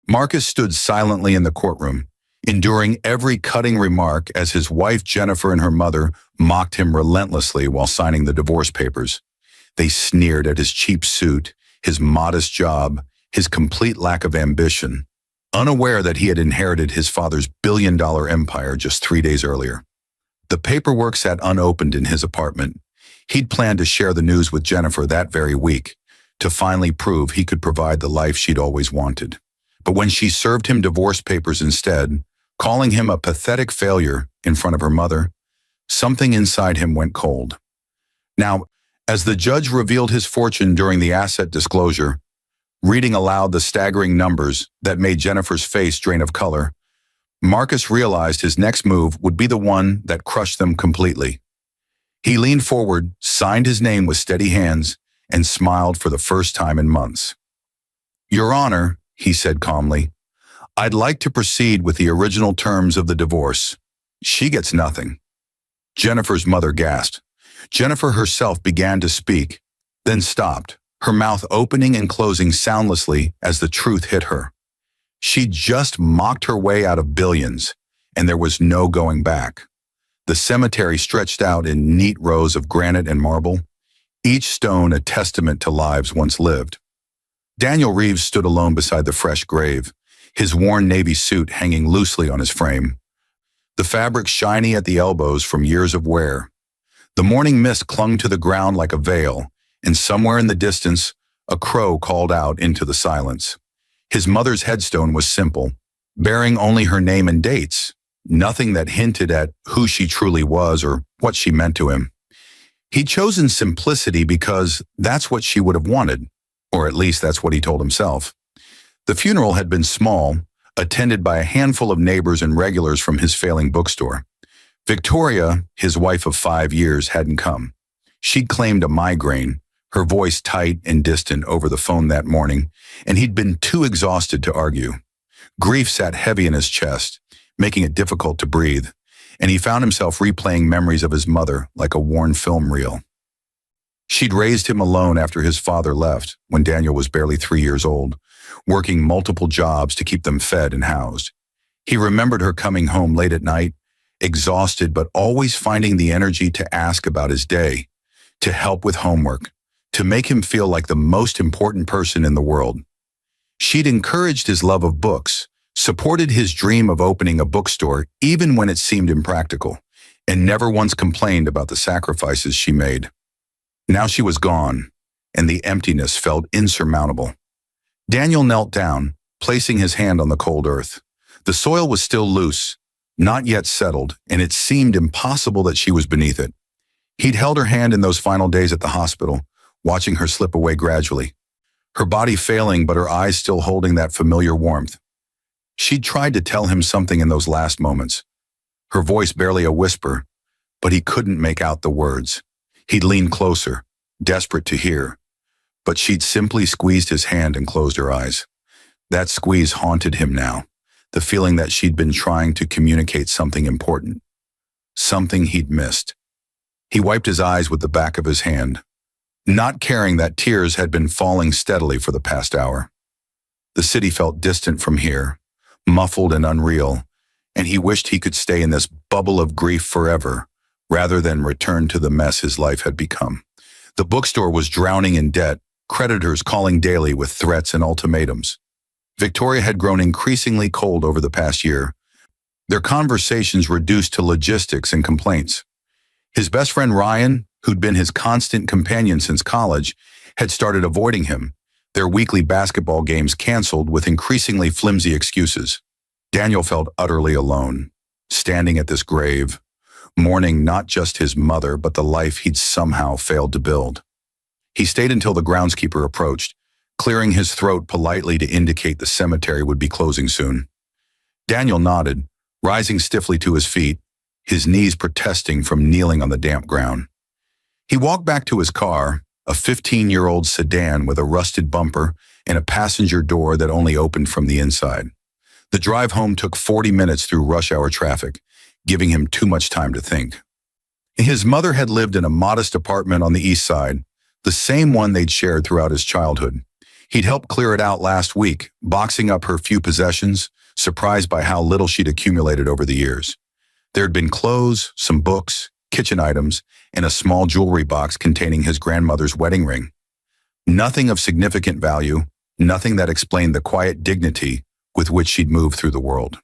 Marcus stood silently in the courtroom, enduring every cutting remark as his wife Jennifer and her mother mocked him relentlessly while signing the divorce papers. They sneered at his cheap suit, his modest job, his complete lack of ambition, unaware that he had inherited his father's billion-dollar empire just 3 days earlier. The paperwork sat unopened in his apartment. He'd planned to share the news with Jennifer that very week, to finally prove he could provide the life she'd always wanted. But when she served him divorce papers instead, calling him a pathetic failure in front of her mother, something inside him went cold. Now, as the judge revealed his fortune during the asset disclosure, reading aloud the staggering numbers that made Jennifer's face drain of color, Marcus realized his next move would be the one that crushed them completely. He leaned forward, signed his name with steady hands, and smiled for the first time in months. "Your Honor," he said calmly, "I'd like to proceed with the original terms of the divorce. She gets nothing." Jennifer's mother gasped. Jennifer herself began to speak, then stopped, her mouth opening and closing soundlessly as the truth hit her. She'd just mocked her way out of billions, and there was no going back. The cemetery stretched out in neat rows of granite and marble, each stone a testament to lives once lived. Daniel Reeves stood alone beside the fresh grave, his worn navy suit hanging loosely on his frame, the fabric shiny at the elbows from years of wear. The morning mist clung to the ground like a veil, and somewhere in the distance, a crow called out into the silence. His mother's headstone was simple, bearing only her name and dates, nothing that hinted at who she truly was or what she meant to him. He'd chosen simplicity because that's what she would have wanted, or at least that's what he told himself. The funeral had been small, attended by a handful of neighbors and regulars from his failing bookstore. Victoria, his wife of 5 years, hadn't come. She'd claimed a migraine, her voice tight and distant over the phone that morning, and he'd been too exhausted to argue. Grief sat heavy in his chest, making it difficult to breathe, and he found himself replaying memories of his mother like a worn film reel. She'd raised him alone after his father left, when Daniel was barely 3 years old, working multiple jobs to keep them fed and housed. He remembered her coming home late at night, exhausted but always finding the energy to ask about his day, to help with homework, to make him feel like the most important person in the world. She'd encouraged his love of books, supported his dream of opening a bookstore even when it seemed impractical, and never once complained about the sacrifices she made. Now she was gone, and the emptiness felt insurmountable. Daniel knelt down, placing his hand on the cold earth. The soil was still loose, not yet settled, and it seemed impossible that she was beneath it. He'd held her hand in those final days at the hospital, watching her slip away gradually, her body failing but her eyes still holding that familiar warmth. She'd tried to tell him something in those last moments, her voice barely a whisper, but he couldn't make out the words. He'd leaned closer, desperate to hear, but she'd simply squeezed his hand and closed her eyes. That squeeze haunted him now, the feeling that she'd been trying to communicate something important, something he'd missed. He wiped his eyes with the back of his hand, not caring that tears had been falling steadily for the past hour. The city felt distant from here, muffled and unreal, and he wished he could stay in this bubble of grief forever, rather than return to the mess his life had become. The bookstore was drowning in debt, creditors calling daily with threats and ultimatums. Victoria had grown increasingly cold over the past year, their conversations reduced to logistics and complaints. His best friend Ryan, who'd been his constant companion since college, had started avoiding him, their weekly basketball games canceled with increasingly flimsy excuses. Daniel felt utterly alone, standing at this grave, mourning not just his mother but the life he'd somehow failed to build. He stayed until the groundskeeper approached, clearing his throat politely to indicate the cemetery would be closing soon. Daniel nodded, rising stiffly to his feet, his knees protesting from kneeling on the damp ground. He walked back to his car, a 15-year-old sedan with a rusted bumper and a passenger door that only opened from the inside. The drive home took 40 minutes through rush hour traffic, giving him too much time to think. His mother had lived in a modest apartment on the east side, the same one they'd shared throughout his childhood. He'd helped clear it out last week, boxing up her few possessions, surprised by how little she'd accumulated over the years. There'd been clothes, some books, kitchen items, and a small jewelry box containing his grandmother's wedding ring. Nothing of significant value, nothing that explained the quiet dignity with which she'd moved through the world.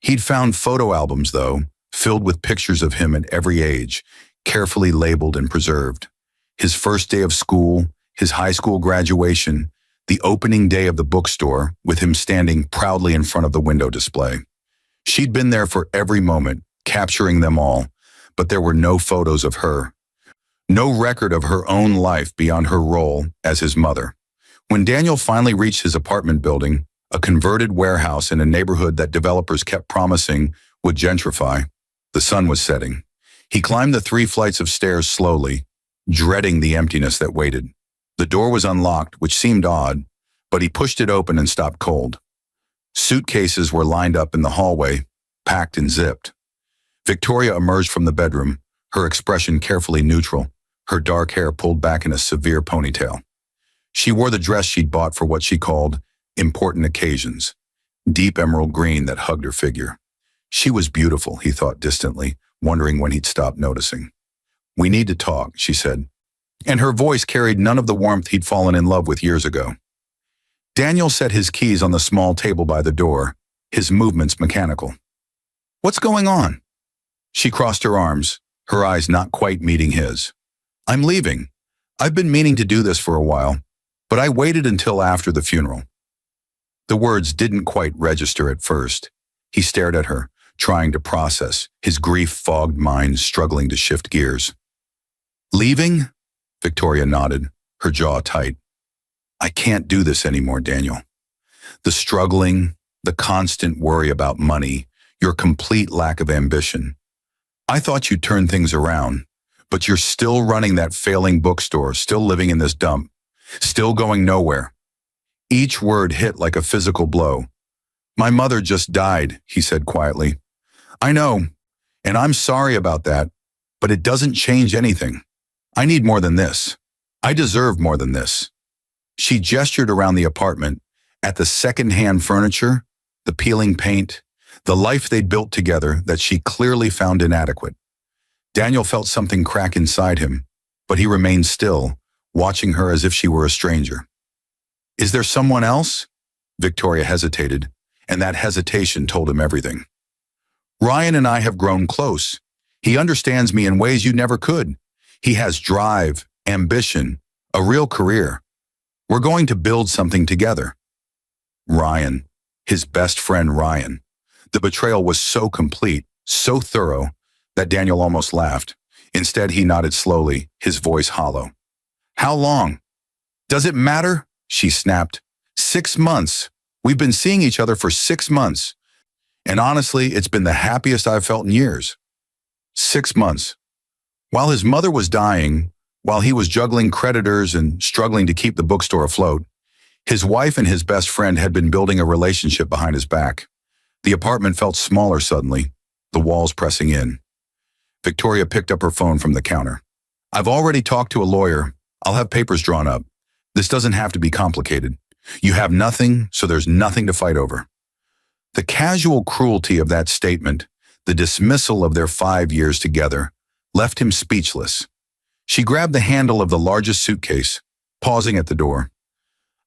He'd found photo albums, though, filled with pictures of him at every age, carefully labeled and preserved. His first day of school, his high school graduation, the opening day of the bookstore, with him standing proudly in front of the window display. She'd been there for every moment, capturing them all, but there were no photos of her. No record of her own life beyond her role as his mother. When Daniel finally reached his apartment building, a converted warehouse in a neighborhood that developers kept promising would gentrify, the sun was setting. He climbed the 3 flights of stairs slowly, dreading the emptiness that waited. The door was unlocked, which seemed odd, but he pushed it open and stopped cold. Suitcases were lined up in the hallway, packed and zipped. Victoria emerged from the bedroom, her expression carefully neutral, her dark hair pulled back in a severe ponytail. She wore the dress she'd bought for what she called important occasions, deep emerald green that hugged her figure. She was beautiful, he thought distantly, wondering when he'd stop noticing. "We need to talk," she said, and her voice carried none of the warmth he'd fallen in love with years ago. Daniel set his keys on the small table by the door, his movements mechanical. "What's going on?" She crossed her arms, her eyes not quite meeting his. "I'm leaving. I've been meaning to do this for a while, but I waited until after the funeral." The words didn't quite register at first. He stared at her, trying to process, his grief-fogged mind struggling to shift gears. "Leaving?" Victoria nodded, her jaw tight. "I can't do this anymore, Daniel. The struggling, the constant worry about money, your complete lack of ambition. I thought you'd turn things around, but you're still running that failing bookstore, still living in this dump, still going nowhere." Each word hit like a physical blow. "My mother just died," he said quietly. "I know, and I'm sorry about that, but it doesn't change anything. I need more than this. I deserve more than this." She gestured around the apartment, at the second-hand furniture, the peeling paint, the life they'd built together that she clearly found inadequate. Daniel felt something crack inside him, but he remained still, watching her as if she were a stranger. "Is there someone else?" Victoria hesitated, and that hesitation told him everything. "Ryan and I have grown close. He understands me in ways you never could. He has drive, ambition, a real career. We're going to build something together." Ryan, his best friend Ryan. The betrayal was so complete, so thorough, that Daniel almost laughed. Instead, he nodded slowly, his voice hollow. "How long?" "Does it matter?" she snapped. 6 months. We've been seeing each other for 6 months. And honestly, it's been the happiest I've felt in years. 6 months. While his mother was dying, while he was juggling creditors and struggling to keep the bookstore afloat, his wife and his best friend had been building a relationship behind his back. The apartment felt smaller suddenly, the walls pressing in. Victoria picked up her phone from the counter. "I've already talked to a lawyer. I'll have papers drawn up. This doesn't have to be complicated. You have nothing, so there's nothing to fight over." The casual cruelty of that statement, the dismissal of their 5 years together, left him speechless. She grabbed the handle of the largest suitcase, pausing at the door.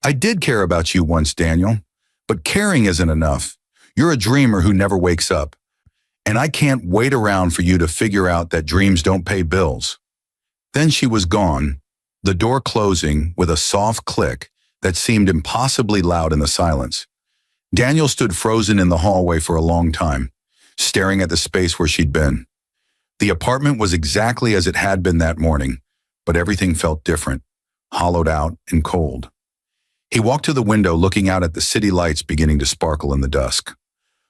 "I did care about you once, Daniel, but caring isn't enough. You're a dreamer who never wakes up, and I can't wait around for you to figure out that dreams don't pay bills." Then she was gone, the door closing with a soft click that seemed impossibly loud in the silence. Daniel stood frozen in the hallway for a long time, staring at the space where she'd been. The apartment was exactly as it had been that morning, but everything felt different, hollowed out and cold. He walked to the window, looking out at the city lights beginning to sparkle in the dusk.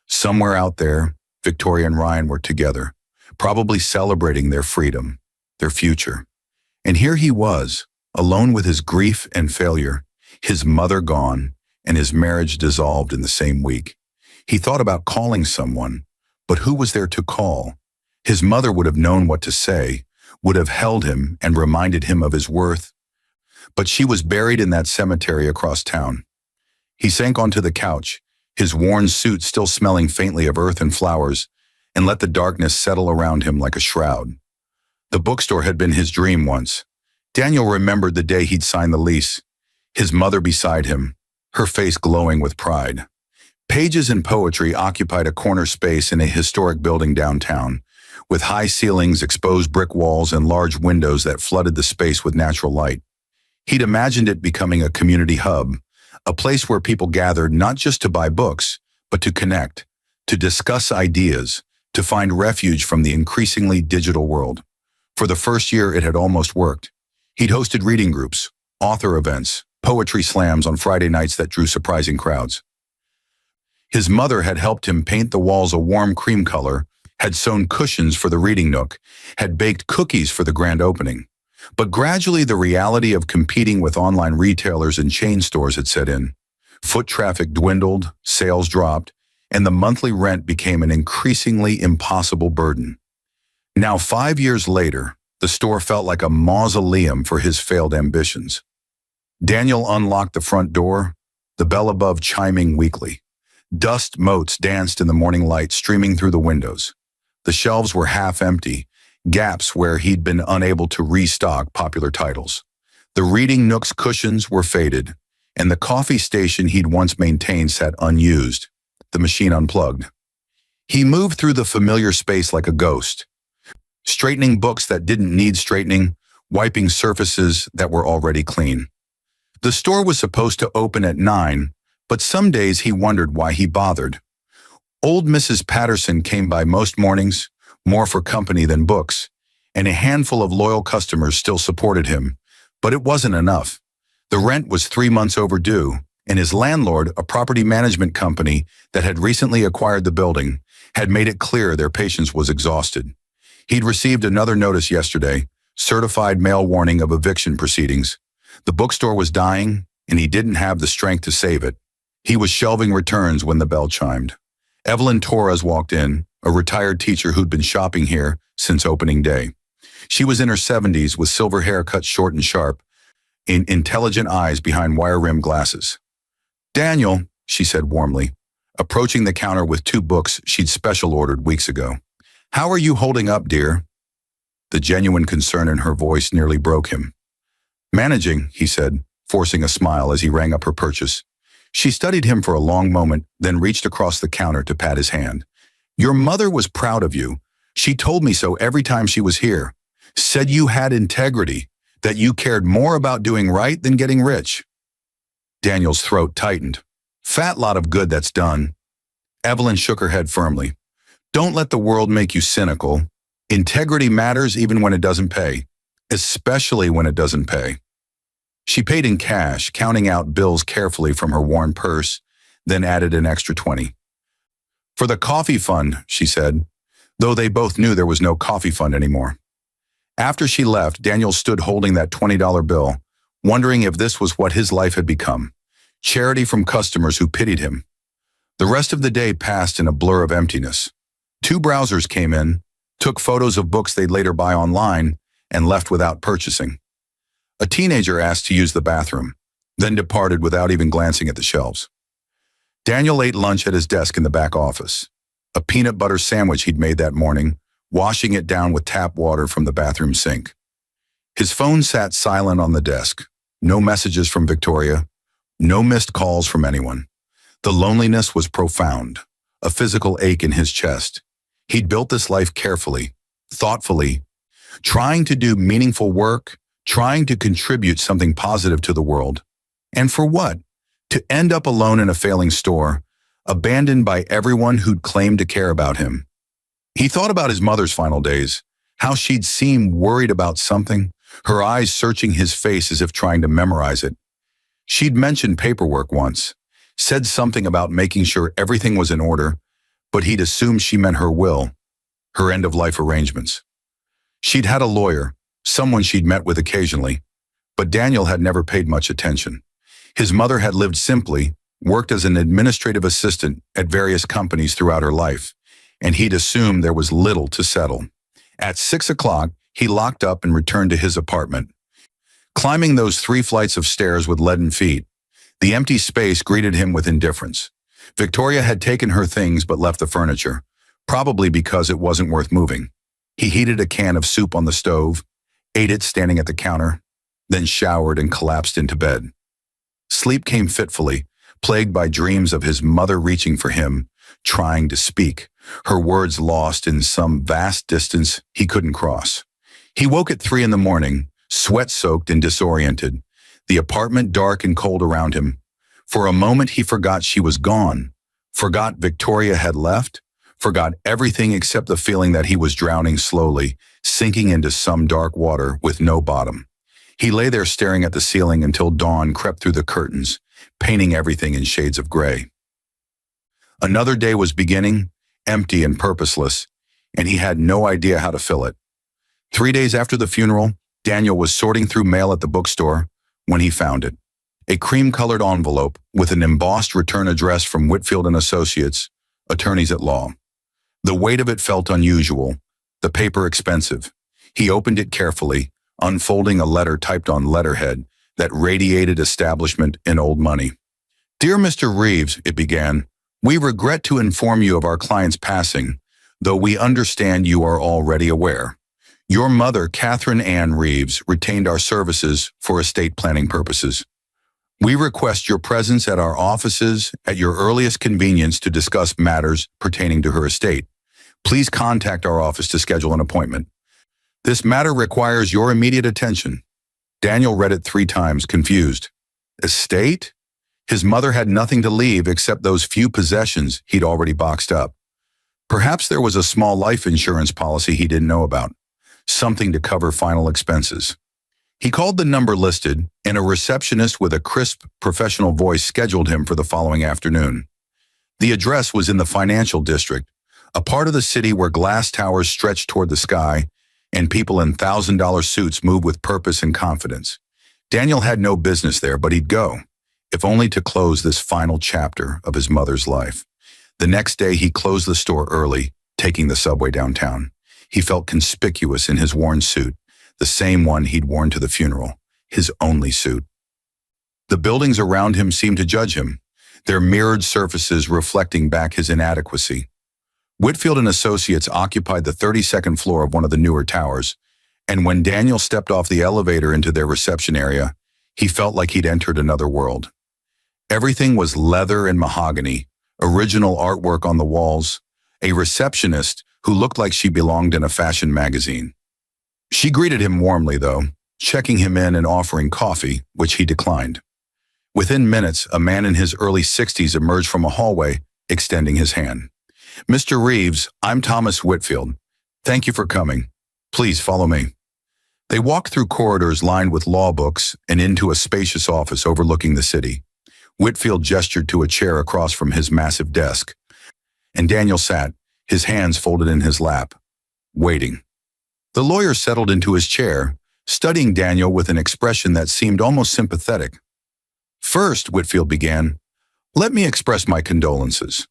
Somewhere out there, Victoria and Ryan were together, probably celebrating their freedom, their future. And here he was, alone with his grief and failure, his mother gone, and his marriage dissolved in the same week. He thought about calling someone, but who was there to call? His mother would have known what to say, would have held him and reminded him of his worth. but she was buried in that cemetery across town. He sank onto the couch, his worn suit still smelling faintly of earth and flowers, and let the darkness settle around him like a shroud. The bookstore had been his dream once. Daniel remembered the day he'd signed the lease, his mother beside him, her face glowing with pride. Pages and poetry occupied a corner space in a historic building downtown, with high ceilings, exposed brick walls, and large windows that flooded the space with natural light. He'd imagined it becoming a community hub, a place where people gathered not just to buy books, but to connect, to discuss ideas, to find refuge from the increasingly digital world. For the first year, it had almost worked. He'd hosted reading groups, author events, poetry slams on Friday nights that drew surprising crowds. His mother had helped him paint the walls a warm cream color, had sewn cushions for the reading nook, had baked cookies for the grand opening. But gradually the reality of competing with online retailers and chain stores had set in. Foot traffic dwindled, sales dropped, and the monthly rent became an increasingly impossible burden. Now, 5 years later, the store felt like a mausoleum for his failed ambitions. Daniel unlocked the front door, the bell above chiming weakly. Dust motes danced in the morning light streaming through the windows. The shelves were half empty, gaps where he'd been unable to restock popular titles. The reading nook's cushions were faded, and the coffee station he'd once maintained sat unused, the machine unplugged. He moved through the familiar space like a ghost, straightening books that didn't need straightening, wiping surfaces that were already clean. The store was supposed to open at 9, but some days he wondered why he bothered. Old Mrs. Patterson came by most mornings, more for company than books, and a handful of loyal customers still supported him, but it wasn't enough. The rent was 3 months overdue, and his landlord, a property management company that had recently acquired the building, had made it clear their patience was exhausted. He'd received another notice yesterday, certified mail warning of eviction proceedings. The bookstore was dying, and he didn't have the strength to save it. He was shelving returns when the bell chimed. Evelyn Torres walked in, a retired teacher who'd been shopping here since opening day. She was in her 70s with silver hair cut short and sharp, and intelligent eyes behind wire-rimmed glasses. "Daniel," she said warmly, approaching the counter with 2 books she'd special ordered weeks ago. "How are you holding up, dear?" The genuine concern in her voice nearly broke him. "Managing," he said, forcing a smile as he rang up her purchase. She studied him for a long moment, then reached across the counter to pat his hand. "Your mother was proud of you. She told me so every time she was here. Said you had integrity, that you cared more about doing right than getting rich." Daniel's throat tightened. "Fat lot of good that's done." Evelyn shook her head firmly. "Don't let the world make you cynical. Integrity matters even when it doesn't pay, especially when it doesn't pay." She paid in cash, counting out bills carefully from her worn purse, then added an extra 20. "For the coffee fund," she said, though they both knew there was no coffee fund anymore. After she left, Daniel stood holding that $20 bill, wondering if this was what his life had become. Charity from customers who pitied him. The rest of the day passed in a blur of emptiness. 2 browsers came in, took photos of books they'd later buy online, and left without purchasing. A teenager asked to use the bathroom, then departed without even glancing at the shelves. Daniel ate lunch at his desk in the back office. A peanut butter sandwich he'd made that morning, washing it down with tap water from the bathroom sink. His phone sat silent on the desk. No messages from Victoria, no missed calls from anyone. The loneliness was profound, a physical ache in his chest. He'd built this life carefully, thoughtfully, trying to do meaningful work, trying to contribute something positive to the world. And for what? To end up alone in a failing store, abandoned by everyone who'd claimed to care about him. He thought about his mother's final days, how she'd seemed worried about something, her eyes searching his face as if trying to memorize it. She'd mentioned paperwork once, said something about making sure everything was in order, but he'd assumed she meant her will, her end-of-life arrangements. She'd had a lawyer, someone she'd met with occasionally, but Daniel had never paid much attention. His mother had lived simply, worked as an administrative assistant at various companies throughout her life, and he'd assumed there was little to settle. At 6 o'clock, he locked up and returned to his apartment. Climbing those 3 flights of stairs with leaden feet, the empty space greeted him with indifference. Victoria had taken her things but left the furniture, probably because it wasn't worth moving. He heated a can of soup on the stove, ate it standing at the counter, then showered and collapsed into bed. Sleep came fitfully, plagued by dreams of his mother reaching for him, trying to speak, her words lost in some vast distance he couldn't cross. He woke at 3 in the morning, sweat-soaked and disoriented, the apartment dark and cold around him. For a moment he forgot she was gone, forgot Victoria had left, forgot everything except the feeling that he was drowning slowly, sinking into some dark water with no bottom. He lay there staring at the ceiling until dawn crept through the curtains, painting everything in shades of gray. Another day was beginning, empty and purposeless, and he had no idea how to fill it. 3 days after the funeral, Daniel was sorting through mail at the bookstore when he found it. A cream-colored envelope with an embossed return address from Whitfield and Associates, attorneys at law. The weight of it felt unusual, the paper expensive. He opened it carefully, unfolding a letter typed on letterhead that radiated establishment and old money. "Dear Mr. Reeves," it began, "we regret to inform you of our client's passing, though we understand you are already aware. Your mother, Catherine Ann Reeves, retained our services for estate planning purposes. We request your presence at our offices at your earliest convenience to discuss matters pertaining to her estate. Please contact our office to schedule an appointment. This matter requires your immediate attention." Daniel read it 3 times, confused. Estate? His mother had nothing to leave except those few possessions he'd already boxed up. Perhaps there was a small life insurance policy he didn't know about, something to cover final expenses. He called the number listed, and a receptionist with a crisp, professional voice scheduled him for the following afternoon. The address was in the financial district, a part of the city where glass towers stretched toward the sky and people in $1,000 suits moved with purpose and confidence. Daniel had no business there, but he'd go, if only to close this final chapter of his mother's life. The next day, he closed the store early, taking the subway downtown. He felt conspicuous in his worn suit, the same one he'd worn to the funeral, his only suit. The buildings around him seemed to judge him, their mirrored surfaces reflecting back his inadequacy. Whitfield and Associates occupied the 32nd floor of one of the newer towers, and when Daniel stepped off the elevator into their reception area, he felt like he'd entered another world. Everything was leather and mahogany, original artwork on the walls, a receptionist who looked like she belonged in a fashion magazine. She greeted him warmly, though, checking him in and offering coffee, which he declined. Within minutes, a man in his early 60s emerged from a hallway, extending his hand. "Mr. Reeves, I'm Thomas Whitfield. Thank you for coming. Please follow me." They walked through corridors lined with law books and into a spacious office overlooking the city. Whitfield gestured to a chair across from his massive desk, and Daniel sat, his hands folded in his lap, waiting. The lawyer settled into his chair, studying Daniel with an expression that seemed almost sympathetic. "First," Whitfield began, "let me express my condolences.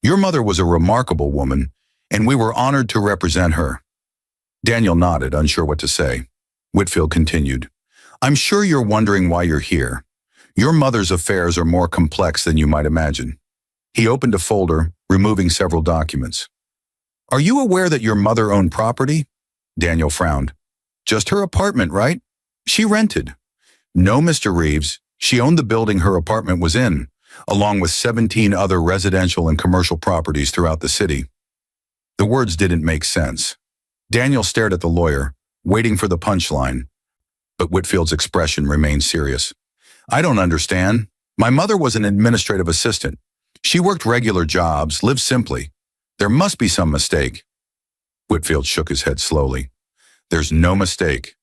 Your mother was a remarkable woman, and we were honored to represent her." Daniel nodded, unsure what to say. Whitfield continued, "I'm sure you're wondering why you're here. Your mother's affairs are more complex than you might imagine." He opened a folder, removing several documents. "Are you aware that your mother owned property?" Daniel frowned. "Just her apartment, right? She rented." "No, Mr. Reeves. She owned the building her apartment was in, along with 17 other residential and commercial properties throughout the city." The words didn't make sense. Daniel stared at the lawyer, waiting for the punchline, but Whitfield's expression remained serious. "I don't understand. My mother was an administrative assistant. She worked regular jobs, lived simply. There must be some mistake." Whitfield shook his head slowly. "There's no mistake.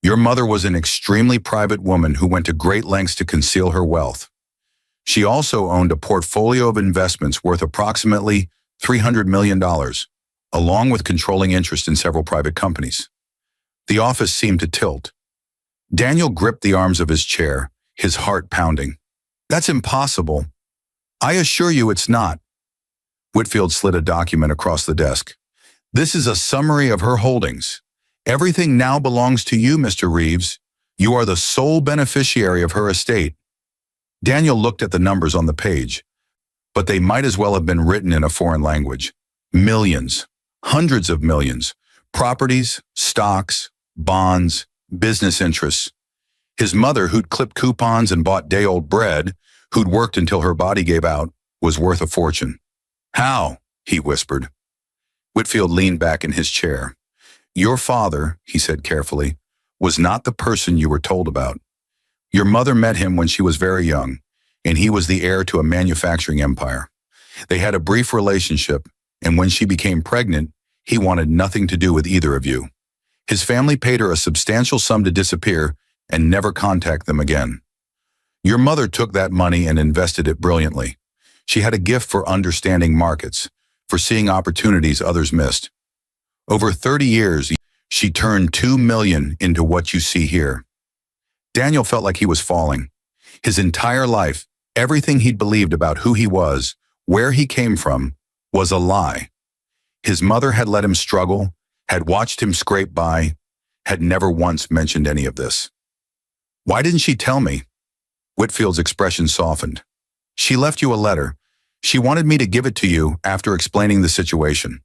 Your mother was an extremely private woman who went to great lengths to conceal her wealth. She also owned a portfolio of investments worth approximately $300 million, along with controlling interest in several private companies." The office seemed to tilt. Daniel gripped the arms of his chair, his heart pounding. "That's impossible. I assure you it's not." Whitfield slid a document across the desk. "This is a summary of her holdings. Everything now belongs to you, Mr. Reeves. You are the sole beneficiary of her estate. Daniel looked at the numbers on the page, but they might as well have been written in a foreign language. Millions, hundreds of millions, properties, stocks, bonds, business interests. His mother, who'd clipped coupons and bought day-old bread, who'd worked until her body gave out, was worth a fortune. How? He whispered. Whitfield leaned back in his chair. Your father, he said carefully, was not the person you were told about. Your mother met him when she was very young, and he was the heir to a manufacturing empire. They had a brief relationship, and when she became pregnant, he wanted nothing to do with either of you. His family paid her a substantial sum to disappear and never contact them again. Your mother took that money and invested it brilliantly. She had a gift for understanding markets, for seeing opportunities others missed. Over 30 years, she turned $2 million into what you see here. Daniel felt like he was falling. His entire life, everything he'd believed about who he was, where he came from, was a lie. His mother had let him struggle, had watched him scrape by, had never once mentioned any of this. Why didn't she tell me? Whitfield's expression softened. She left you a letter. She wanted me to give it to you after explaining the situation.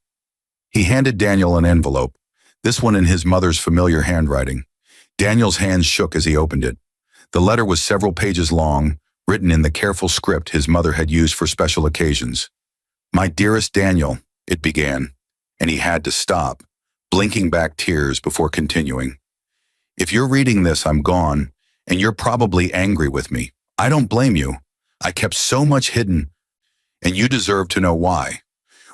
He handed Daniel an envelope, this one in his mother's familiar handwriting. Daniel's hands shook as he opened it. The letter was several pages long, written in the careful script his mother had used for special occasions. My dearest Daniel, it began, and he had to stop, blinking back tears before continuing. If you're reading this, I'm gone, and you're probably angry with me. I don't blame you. I kept so much hidden, and you deserve to know why.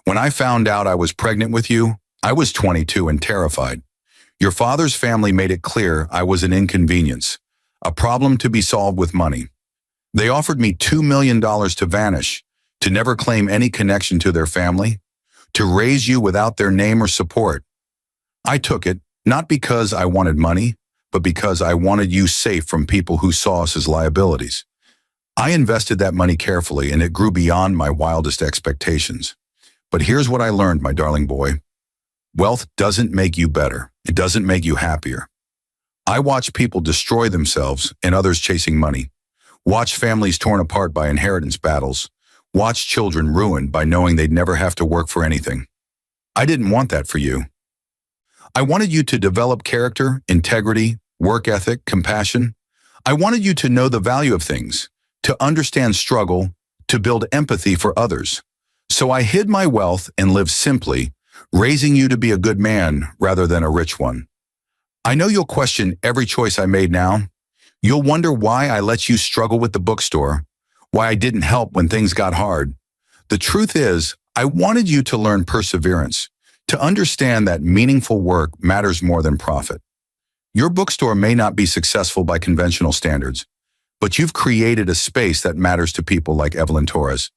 When I found out I was pregnant with you, I was 22 and terrified. Your father's family made it clear I was an inconvenience, a problem to be solved with money. They offered me $2 million to vanish, to never claim any connection to their family, to raise you without their name or support. I took it, not because I wanted money, but because I wanted you safe from people who saw us as liabilities. I invested that money carefully, and it grew beyond my wildest expectations. But here's what I learned, my darling boy. Wealth doesn't make you better. It doesn't make you happier. I watch people destroy themselves and others chasing money. Watch families torn apart by inheritance battles. Watch children ruined by knowing they'd never have to work for anything. I didn't want that for you. I wanted you to develop character, integrity, work ethic, compassion. I wanted you to know the value of things, to understand struggle, to build empathy for others. So I hid my wealth and lived simply, raising you to be a good man rather than a rich one. I know you'll question every choice I made now. You'll wonder why I let you struggle with the bookstore, why I didn't help when things got hard. The truth is, I wanted you to learn perseverance, to understand that meaningful work matters more than profit. Your bookstore may not be successful by conventional standards, but you've created a space that matters to people like Evelyn Torres,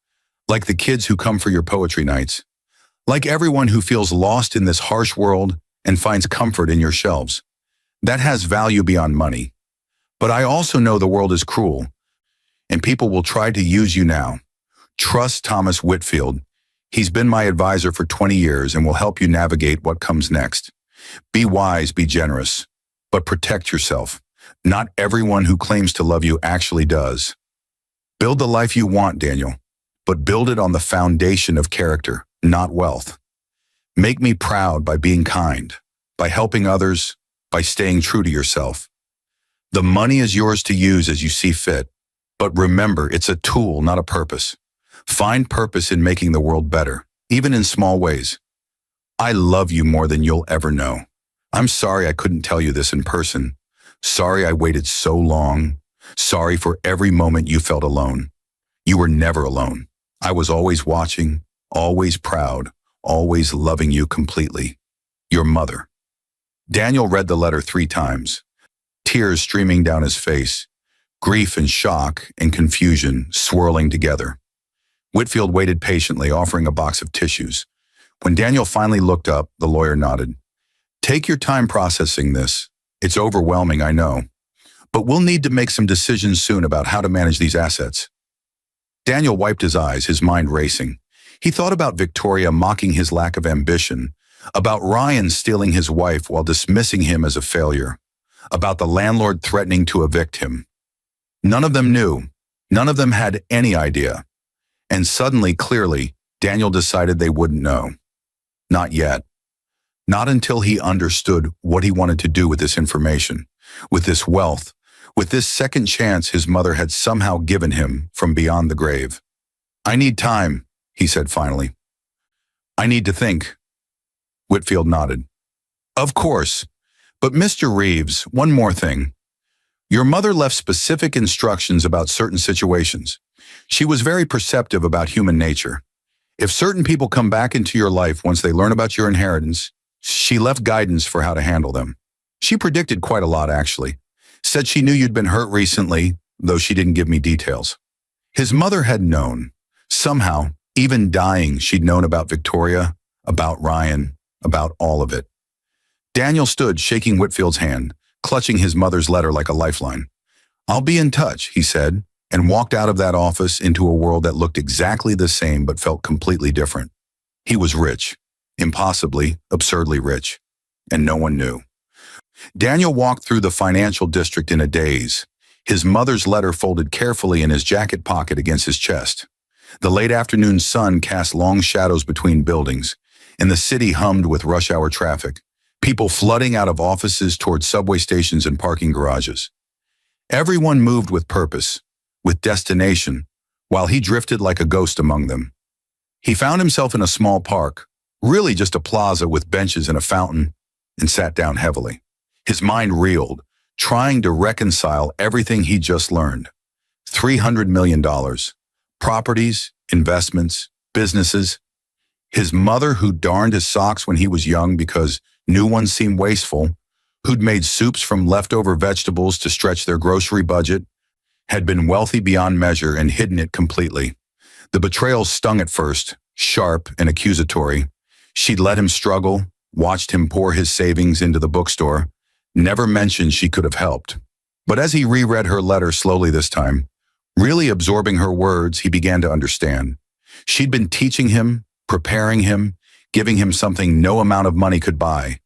like the kids who come for your poetry nights, like everyone who feels lost in this harsh world and finds comfort in your shelves. That has value beyond money. But I also know the world is cruel, and people will try to use you now. Trust Thomas Whitfield. He's been my advisor for 20 years and will help you navigate what comes next. Be wise, be generous, but protect yourself. Not everyone who claims to love you actually does. Build the life you want, Daniel, but build it on the foundation of character, not wealth. Make me proud by being kind, by helping others, by staying true to yourself. The money is yours to use as you see fit, but remember, it's a tool, not a purpose. Find purpose in making the world better, even in small ways. I love you more than you'll ever know. I'm sorry I couldn't tell you this in person. Sorry I waited so long. Sorry for every moment you felt alone. You were never alone. I was always watching, always proud, always loving you completely. Your mother. Daniel read the letter 3 times, tears streaming down his face, grief and shock and confusion swirling together. Whitfield waited patiently, offering a box of tissues. When Daniel finally looked up, the lawyer nodded. Take your time processing this. It's overwhelming, I know. But we'll need to make some decisions soon about how to manage these assets. Daniel wiped his eyes, his mind racing. He thought about Victoria mocking his lack of ambition, about Ryan stealing his wife while dismissing him as a failure, about the landlord threatening to evict him. None of them knew. None of them had any idea. And suddenly, clearly, Daniel decided they wouldn't know. Not yet. Not until he understood what he wanted to do with this information, with this wealth, with this second chance his mother had somehow given him from beyond the grave. "I need time," he said finally. "I need to think." Whitfield nodded. "Of course. But Mr. Reeves, one more thing. Your mother left specific instructions about certain situations. She was very perceptive about human nature. If certain people come back into your life once they learn about your inheritance, she left guidance for how to handle them. She predicted quite a lot, actually. Said she knew you'd been hurt recently, though she didn't give me details." His mother had known. Somehow, even dying, she'd known about Victoria, about Ryan, about all of it. Daniel stood, shaking Whitfield's hand, clutching his mother's letter like a lifeline. "I'll be in touch," he said, and walked out of that office into a world that looked exactly the same but felt completely different. He was rich, impossibly, absurdly rich, and no one knew. Daniel walked through the financial district in a daze, his mother's letter folded carefully in his jacket pocket against his chest. The late afternoon sun cast long shadows between buildings, and the city hummed with rush-hour traffic, people flooding out of offices toward subway stations and parking garages. Everyone moved with purpose, with destination, while he drifted like a ghost among them. He found himself in a small park, really just a plaza with benches and a fountain, and sat down heavily. His mind reeled, trying to reconcile everything he just learned. $300 million. Properties, investments, businesses. His mother, who darned his socks when he was young because new ones seemed wasteful, who'd made soups from leftover vegetables to stretch their grocery budget, had been wealthy beyond measure and hidden it completely. The betrayal stung at first, sharp and accusatory. She'd let him struggle, watched him pour his savings into the bookstore, never mentioned she could have helped. But as he reread her letter slowly this time, really absorbing her words, he began to understand. She'd been teaching him, preparing him, giving him something no amount of money could buy.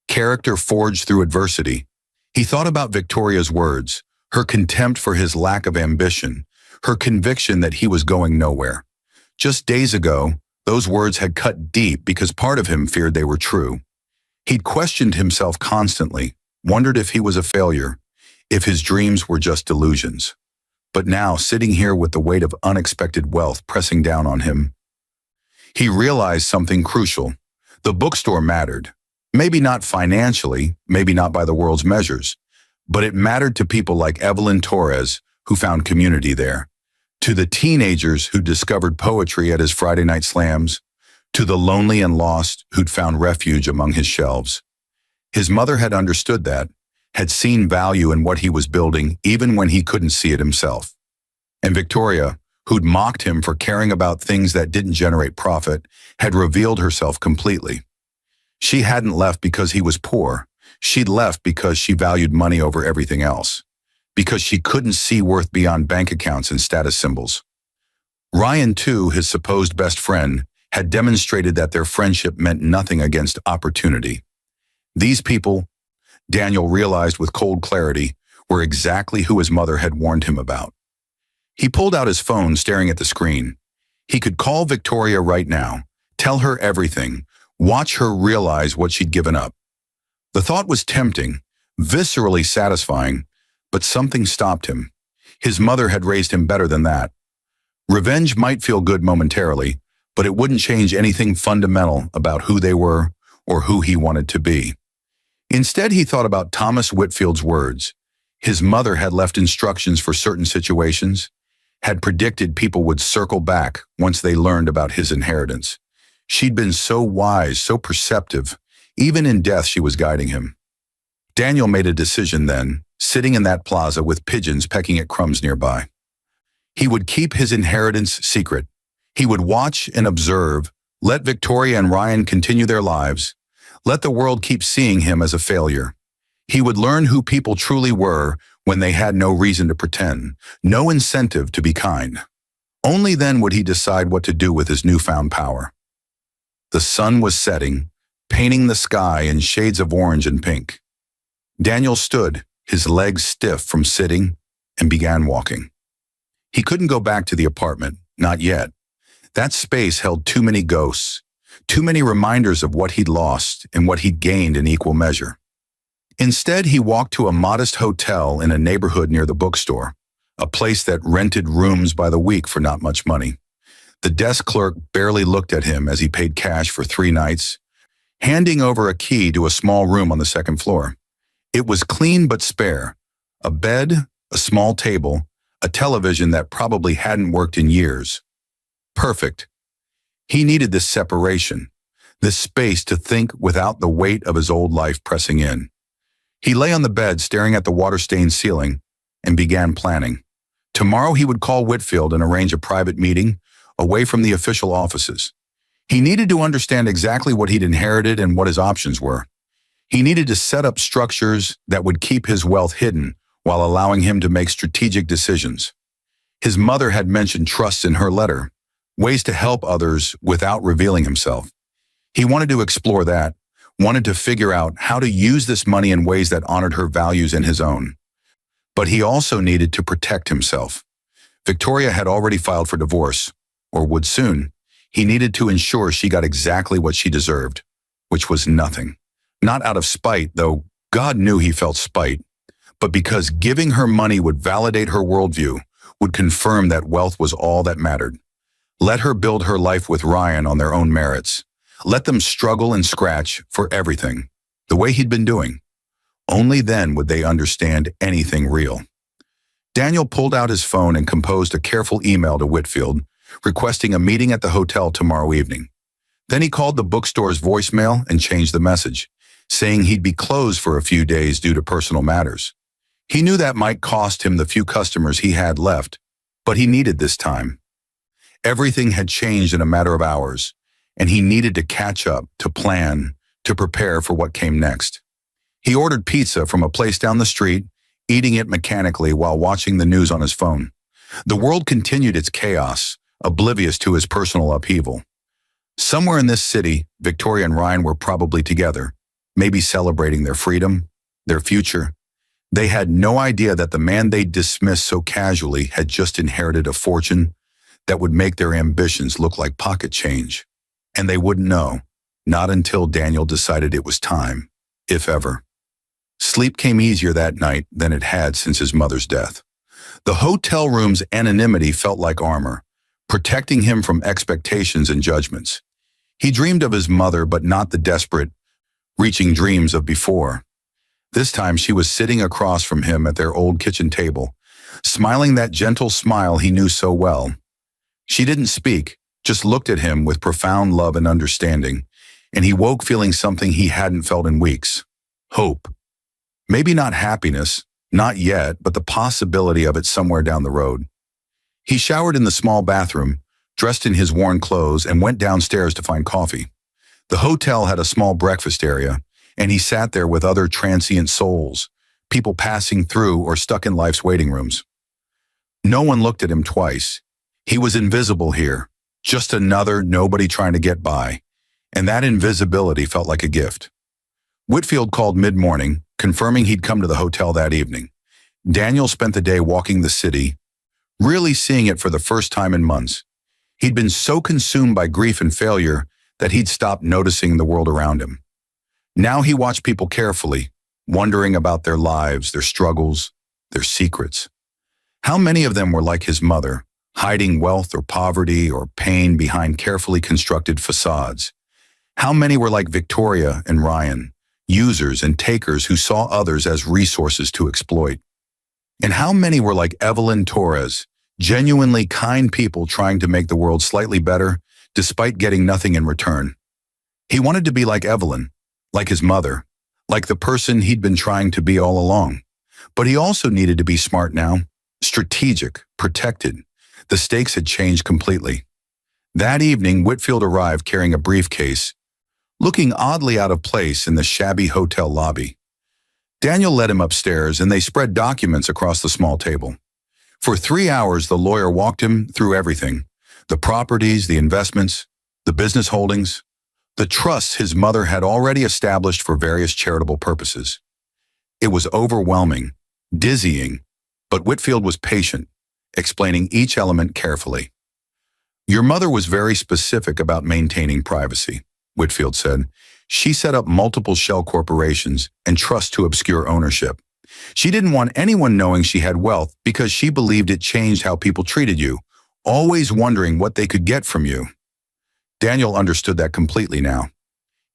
Character forged through adversity. He thought about Victoria's words, her contempt for his lack of ambition, her conviction that he was going nowhere. Just days ago, those words had cut deep because part of him feared they were true. He'd questioned himself constantly, wondered if he was a failure, if his dreams were just delusions. But now, sitting here with the weight of unexpected wealth pressing down on him, he realized something crucial. The bookstore mattered. Maybe not financially, maybe not by the world's measures, but it mattered to people like Evelyn Torres, who found community there, to the teenagers who discovered poetry at his Friday night slams, to the lonely and lost who'd found refuge among his shelves. His mother had understood that, had seen value in what he was building even when he couldn't see it himself. And Victoria, who'd mocked him for caring about things that didn't generate profit, had revealed herself completely. She hadn't left because he was poor. She'd left because she valued money over everything else, because she couldn't see worth beyond bank accounts and status symbols. Ryan, too, his supposed best friend, had demonstrated that their friendship meant nothing against opportunity. These people, Daniel realized with cold clarity, were exactly who his mother had warned him about. He pulled out his phone, staring at the screen. He could call Victoria right now, tell her everything, watch her realize what she'd given up. The thought was tempting, viscerally satisfying, but something stopped him. His mother had raised him better than that. Revenge might feel good momentarily, but it wouldn't change anything fundamental about who they were or who he wanted to be. Instead, he thought about Thomas Whitfield's words. His mother had left instructions for certain situations, had predicted people would circle back once they learned about his inheritance. She'd been so wise, so perceptive. Even in death, she was guiding him. Daniel made a decision then, sitting in that plaza with pigeons pecking at crumbs nearby. He would keep his inheritance secret. He would watch and observe, let Victoria and Ryan continue their lives, let the world keep seeing him as a failure. He would learn who people truly were when they had no reason to pretend, no incentive to be kind. Only then would he decide what to do with his newfound power. The sun was setting, painting the sky in shades of orange and pink. Daniel stood, his legs stiff from sitting, and began walking. He couldn't go back to the apartment, not yet. That space held too many ghosts, too many reminders of what he'd lost and what he'd gained in equal measure. Instead, he walked to a modest hotel in a neighborhood near the bookstore, a place that rented rooms by the week for not much money. The desk clerk barely looked at him as he paid cash for 3 nights, handing over a key to a small room on the second floor. It was clean but spare. A bed, a small table, a television that probably hadn't worked in years. Perfect. He needed this separation, this space to think without the weight of his old life pressing in. He lay on the bed staring at the water-stained ceiling and began planning. Tomorrow he would call Whitfield and arrange a private meeting away from the official offices. He needed to understand exactly what he'd inherited and what his options were. He needed to set up structures that would keep his wealth hidden while allowing him to make strategic decisions. His mother had mentioned trusts in her letter, ways to help others without revealing himself. He wanted to explore that, wanted to figure out how to use this money in ways that honored her values and his own. But he also needed to protect himself. Victoria had already filed for divorce, or would soon. He needed to ensure she got exactly what she deserved, which was nothing. Not out of spite, though God knew he felt spite, but because giving her money would validate her worldview, would confirm that wealth was all that mattered. Let her build her life with Ryan on their own merits. Let them struggle and scratch for everything, the way he'd been doing. Only then would they understand anything real. Daniel pulled out his phone and composed a careful email to Whitfield, requesting a meeting at the hotel tomorrow evening. Then he called the bookstore's voicemail and changed the message, saying he'd be closed for a few days due to personal matters. He knew that might cost him the few customers he had left, but he needed this time. Everything had changed in a matter of hours, and he needed to catch up, to plan, to prepare for what came next. He ordered pizza from a place down the street, eating it mechanically while watching the news on his phone. The world continued its chaos, oblivious to his personal upheaval. Somewhere in this city, Victoria and Ryan were probably together, maybe celebrating their freedom, their future. They had no idea that the man they dismissed so casually had just inherited a fortune that would make their ambitions look like pocket change. And they wouldn't know, not until Daniel decided it was time, if ever. Sleep came easier that night than it had since his mother's death. The hotel room's anonymity felt like armor, protecting him from expectations and judgments. He dreamed of his mother, but not the desperate, reaching dreams of before. This time she was sitting across from him at their old kitchen table, smiling that gentle smile he knew so well. She didn't speak, just looked at him with profound love and understanding, and he woke feeling something he hadn't felt in weeks. Hope. Maybe not happiness, not yet, but the possibility of it somewhere down the road. He showered in the small bathroom, dressed in his worn clothes, and went downstairs to find coffee. The hotel had a small breakfast area, and he sat there with other transient souls, people passing through or stuck in life's waiting rooms. No one looked at him twice. He was invisible here, just another nobody trying to get by, and that invisibility felt like a gift. Whitfield called mid-morning, confirming he'd come to the hotel that evening. Daniel spent the day walking the city, really seeing it for the first time in months. He'd been so consumed by grief and failure that he'd stopped noticing the world around him. Now he watched people carefully, wondering about their lives, their struggles, their secrets. How many of them were like his mother, hiding wealth or poverty or pain behind carefully constructed facades? How many were like Victoria and Ryan, users and takers who saw others as resources to exploit? And how many were like Evelyn Torres, genuinely kind people trying to make the world slightly better despite getting nothing in return? He wanted to be like Evelyn, like his mother, like the person he'd been trying to be all along. But he also needed to be smart now, strategic, protected. The stakes had changed completely. That evening, Whitfield arrived carrying a briefcase, looking oddly out of place in the shabby hotel lobby. Daniel led him upstairs, and they spread documents across the small table. For 3 hours, the lawyer walked him through everything: the properties, the investments, the business holdings, the trusts his mother had already established for various charitable purposes. It was overwhelming, dizzying, but Whitfield was patient, explaining each element carefully. Your mother was very specific about maintaining privacy, Whitfield said. She set up multiple shell corporations and trusts to obscure ownership. She didn't want anyone knowing she had wealth because she believed it changed how people treated you, always wondering what they could get from you. Daniel understood that completely now.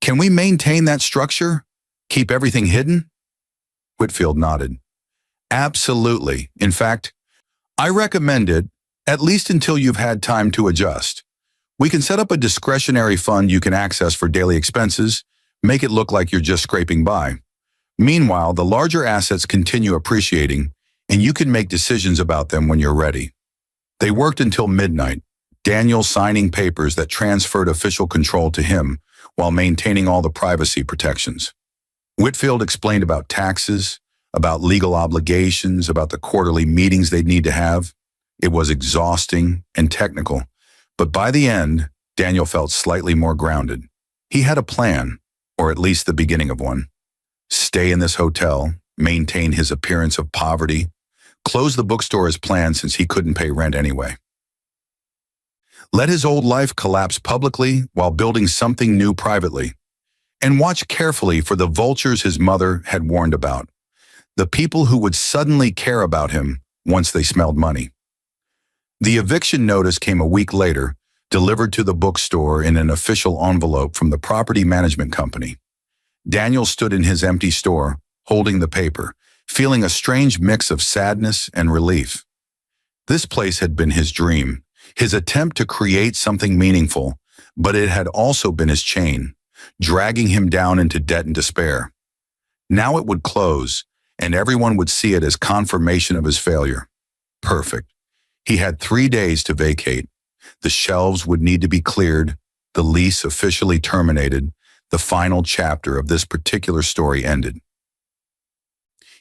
Can we maintain that structure? Keep everything hidden? Whitfield nodded. Absolutely. In fact, I recommend it, at least until you've had time to adjust. We can set up a discretionary fund you can access for daily expenses, make it look like you're just scraping by. Meanwhile, the larger assets continue appreciating, and you can make decisions about them when you're ready. They worked until midnight, Daniel signing papers that transferred official control to him while maintaining all the privacy protections. Whitfield explained about taxes, about legal obligations, about the quarterly meetings they'd need to have. It was exhausting and technical, but by the end, Daniel felt slightly more grounded. He had a plan, or at least the beginning of one. Stay in this hotel, maintain his appearance of poverty, close the bookstore as planned since he couldn't pay rent anyway. Let his old life collapse publicly while building something new privately. And watch carefully for the vultures his mother had warned about, the people who would suddenly care about him once they smelled money. The eviction notice came a week later, delivered to the bookstore in an official envelope from the property management company. Daniel stood in his empty store, holding the paper, feeling a strange mix of sadness and relief. This place had been his dream, his attempt to create something meaningful, but it had also been his chain, dragging him down into debt and despair. Now it would close, and everyone would see it as confirmation of his failure. Perfect. He had 3 days to vacate. The shelves would need to be cleared, the lease officially terminated, the final chapter of this particular story ended.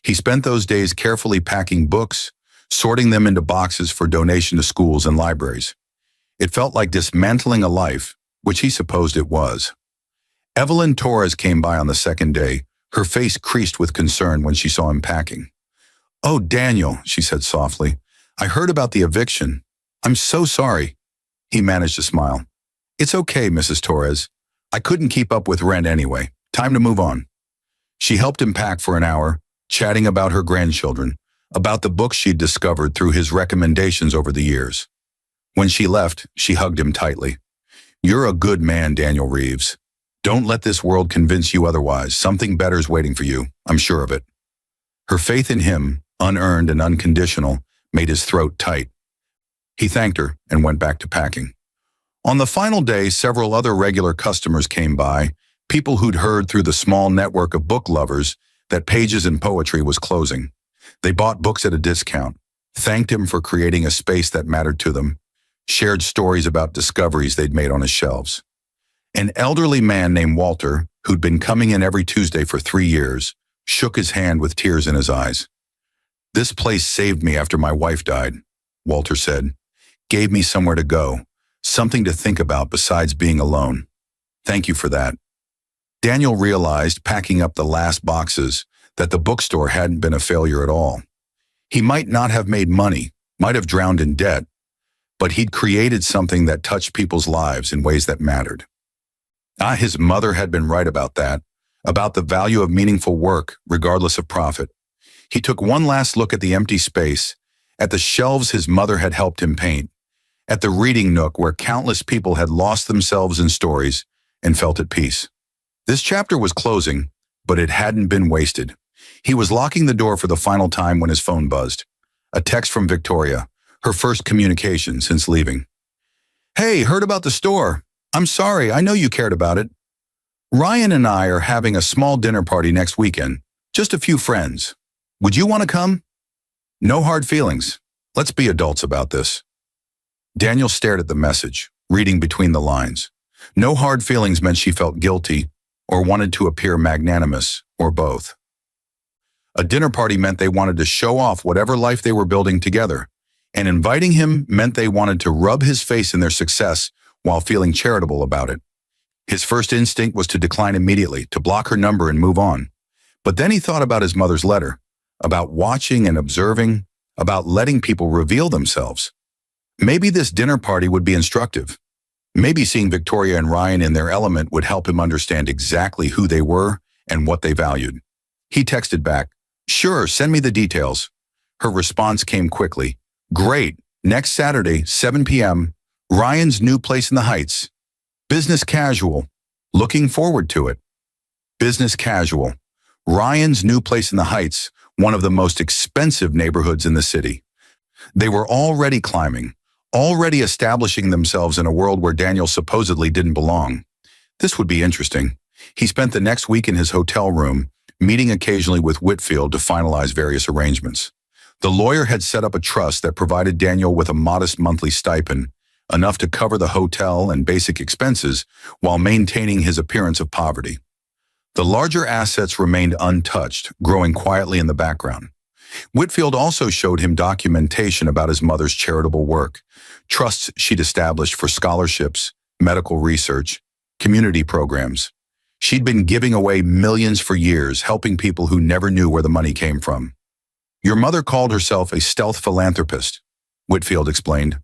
He spent those days carefully packing books, sorting them into boxes for donation to schools and libraries. It felt like dismantling a life, which he supposed it was. Evelyn Torres came by on the second day, her face creased with concern when she saw him packing. "Oh, Daniel," she said softly, "I heard about the eviction. I'm so sorry." He managed to smile. "It's okay, Mrs. Torres. I couldn't keep up with rent anyway. Time to move on." She helped him pack for an hour, chatting about her grandchildren, about the books she'd discovered through his recommendations over the years. When she left, she hugged him tightly. "You're a good man, Daniel Reeves. Don't let this world convince you otherwise. Something better's waiting for you, I'm sure of it." Her faith in him, unearned and unconditional, made his throat tight. He thanked her and went back to packing. On the final day, several other regular customers came by, people who'd heard through the small network of book lovers that Pages and Poetry was closing. They bought books at a discount, thanked him for creating a space that mattered to them, shared stories about discoveries they'd made on his shelves. An elderly man named Walter, who'd been coming in every Tuesday for 3 years, shook his hand with tears in his eyes. "This place saved me after my wife died," Walter said. "Gave me somewhere to go, something to think about besides being alone. Thank you for that." Daniel realized, packing up the last boxes, that the bookstore hadn't been a failure at all. He might not have made money, might have drowned in debt, but he'd created something that touched people's lives in ways that mattered. His mother had been right about that, about the value of meaningful work, regardless of profit. He took one last look at the empty space, at the shelves his mother had helped him paint, at the reading nook where countless people had lost themselves in stories, and felt at peace. This chapter was closing, but it hadn't been wasted. He was locking the door for the final time when his phone buzzed. A text from Victoria, her first communication since leaving. "Hey, heard about the store. I'm sorry, I know you cared about it. Ryan and I are having a small dinner party next weekend. Just a few friends. Would you want to come? No hard feelings. Let's be adults about this." Daniel stared at the message, reading between the lines. No hard feelings meant she felt guilty or wanted to appear magnanimous, or both. A dinner party meant they wanted to show off whatever life they were building together, and inviting him meant they wanted to rub his face in their success while feeling charitable about it. His first instinct was to decline immediately, to block her number and move on. But then he thought about his mother's letter, about watching and observing, about letting people reveal themselves. Maybe this dinner party would be instructive. Maybe seeing Victoria and Ryan in their element would help him understand exactly who they were and what they valued. He texted back, "Sure, send me the details." Her response came quickly. "Great, next Saturday, 7 p.m., Ryan's new place in the Heights. Business casual. Looking forward to it." Business casual. Ryan's new place in the Heights, one of the most expensive neighborhoods in the city. They were already climbing, already establishing themselves in a world where Daniel supposedly didn't belong. This would be interesting. He spent the next week in his hotel room, meeting occasionally with Whitfield to finalize various arrangements. The lawyer had set up a trust that provided Daniel with a modest monthly stipend, enough to cover the hotel and basic expenses while maintaining his appearance of poverty. The larger assets remained untouched, growing quietly in the background. Whitfield also showed him documentation about his mother's charitable work, trusts she'd established for scholarships, medical research, community programs. She'd been giving away millions for years, helping people who never knew where the money came from. "Your mother called herself a stealth philanthropist," Whitfield explained.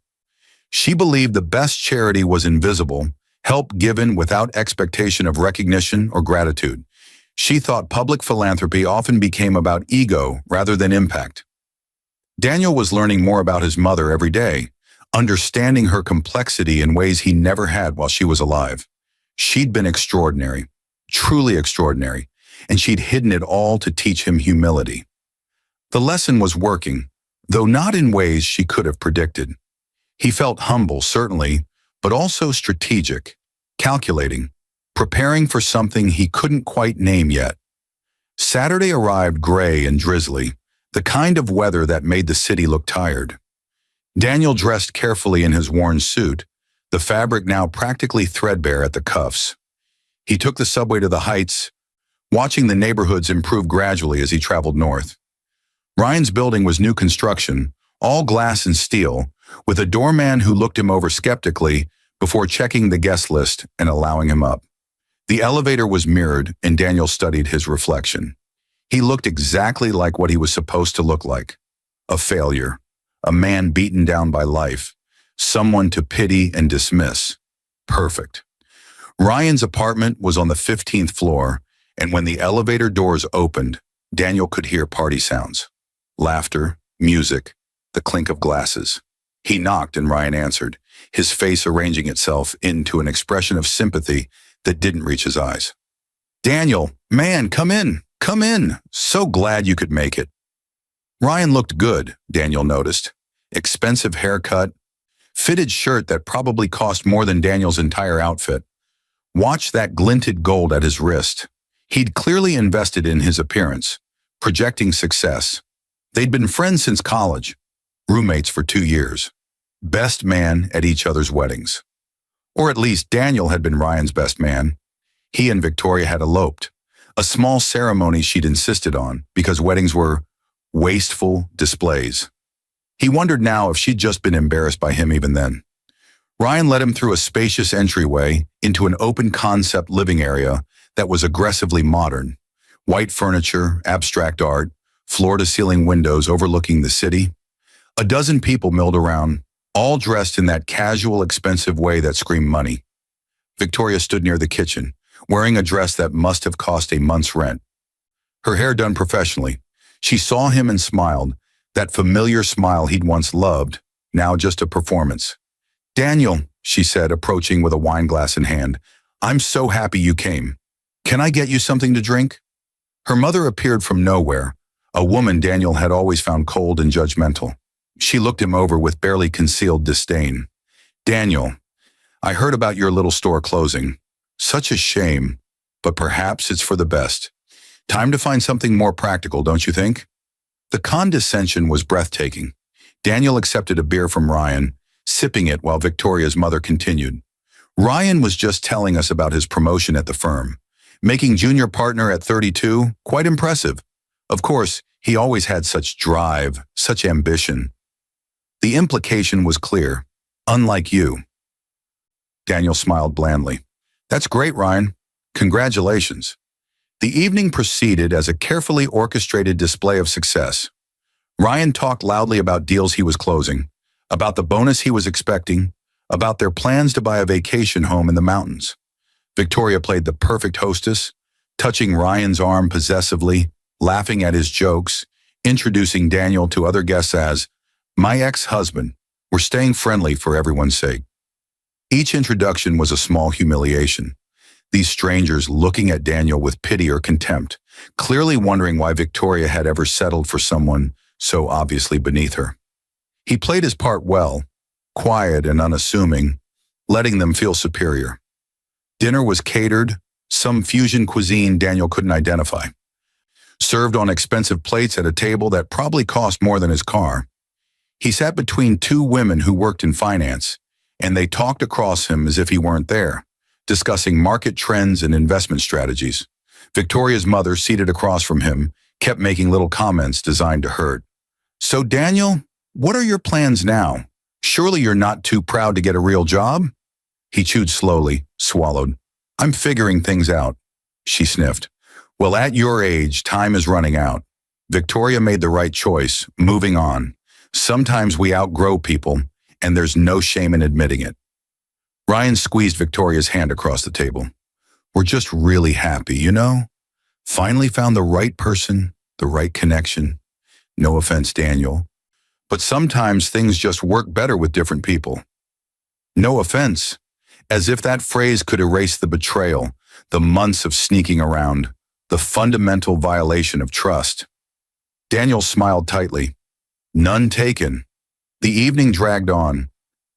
"She believed the best charity was invisible, help given without expectation of recognition or gratitude. She thought public philanthropy often became about ego rather than impact." Daniel was learning more about his mother every day, understanding her complexity in ways he never had while she was alive. She'd been extraordinary, truly extraordinary, and she'd hidden it all to teach him humility. The lesson was working, though not in ways she could have predicted. He felt humble, certainly, but also strategic, calculating, preparing for something he couldn't quite name yet. Saturday arrived gray and drizzly, the kind of weather that made the city look tired. Daniel dressed carefully in his worn suit, the fabric now practically threadbare at the cuffs. He took the subway to the Heights, watching the neighborhoods improve gradually as he traveled north. Ryan's building was new construction, all glass and steel, with a doorman who looked him over skeptically before checking the guest list and allowing him up. The elevator was mirrored, and Daniel studied his reflection. He looked exactly like what he was supposed to look like. A failure, a man beaten down by life, someone to pity and dismiss. Perfect. Ryan's apartment was on the 15th floor, and when the elevator doors opened, Daniel could hear party sounds. Laughter, music, the clink of glasses. He knocked and Ryan answered, his face arranging itself into an expression of sympathy that didn't reach his eyes. "Daniel, man, come in, come in. So glad you could make it." Ryan looked good, Daniel noticed. Expensive haircut, fitted shirt that probably cost more than Daniel's entire outfit. Watch that glinted gold at his wrist. He'd clearly invested in his appearance, projecting success. They'd been friends since college, roommates for 2 years, best man at each other's weddings. Or at least Daniel had been Ryan's best man. He and Victoria had eloped, a small ceremony she'd insisted on because weddings were wasteful displays. He wondered now if she'd just been embarrassed by him even then. Ryan led him through a spacious entryway into an open-concept living area that was aggressively modern. White furniture, abstract art, floor-to-ceiling windows overlooking the city. A dozen people milled around, all dressed in that casual, expensive way that screamed money. Victoria stood near the kitchen, wearing a dress that must have cost a month's rent. Her hair done professionally. She saw him and smiled, that familiar smile he'd once loved, now just a performance. "Daniel," she said, approaching with a wine glass in hand, "I'm so happy you came. Can I get you something to drink?" Her mother appeared from nowhere, a woman Daniel had always found cold and judgmental. She looked him over with barely concealed disdain. "Daniel, I heard about your little store closing. Such a shame, but perhaps it's for the best. Time to find something more practical, don't you think?" The condescension was breathtaking. Daniel accepted a beer from Ryan, sipping it while Victoria's mother continued. "Ryan was just telling us about his promotion at the firm. Making junior partner at 32, quite impressive. Of course, he always had such drive, such ambition." The implication was clear. "Unlike you." Daniel smiled blandly. "That's great, Ryan. Congratulations." The evening proceeded as a carefully orchestrated display of success. Ryan talked loudly about deals he was closing, about the bonus he was expecting, about their plans to buy a vacation home in the mountains. Victoria played the perfect hostess, touching Ryan's arm possessively, laughing at his jokes, introducing Daniel to other guests as, "My ex-husband. We're staying friendly for everyone's sake." Each introduction was a small humiliation. These strangers looking at Daniel with pity or contempt, clearly wondering why Victoria had ever settled for someone so obviously beneath her. He played his part well, quiet and unassuming, letting them feel superior. Dinner was catered, some fusion cuisine Daniel couldn't identify, served on expensive plates at a table that probably cost more than his car. He sat between two women who worked in finance, and they talked across him as if he weren't there, discussing market trends and investment strategies. Victoria's mother, seated across from him, kept making little comments designed to hurt. "So Daniel, what are your plans now? Surely you're not too proud to get a real job?" He chewed slowly, swallowed. "I'm figuring things out," she sniffed. "Well, at your age, time is running out." Victoria made the right choice, moving on. Sometimes we outgrow people, and there's no shame in admitting it. Ryan squeezed Victoria's hand across the table. "We're just really happy, you know? Finally found the right person, the right connection. No offense, Daniel. But sometimes things just work better with different people." No offense. As if that phrase could erase the betrayal, the months of sneaking around, the fundamental violation of trust. Daniel smiled tightly. None taken. The evening dragged on,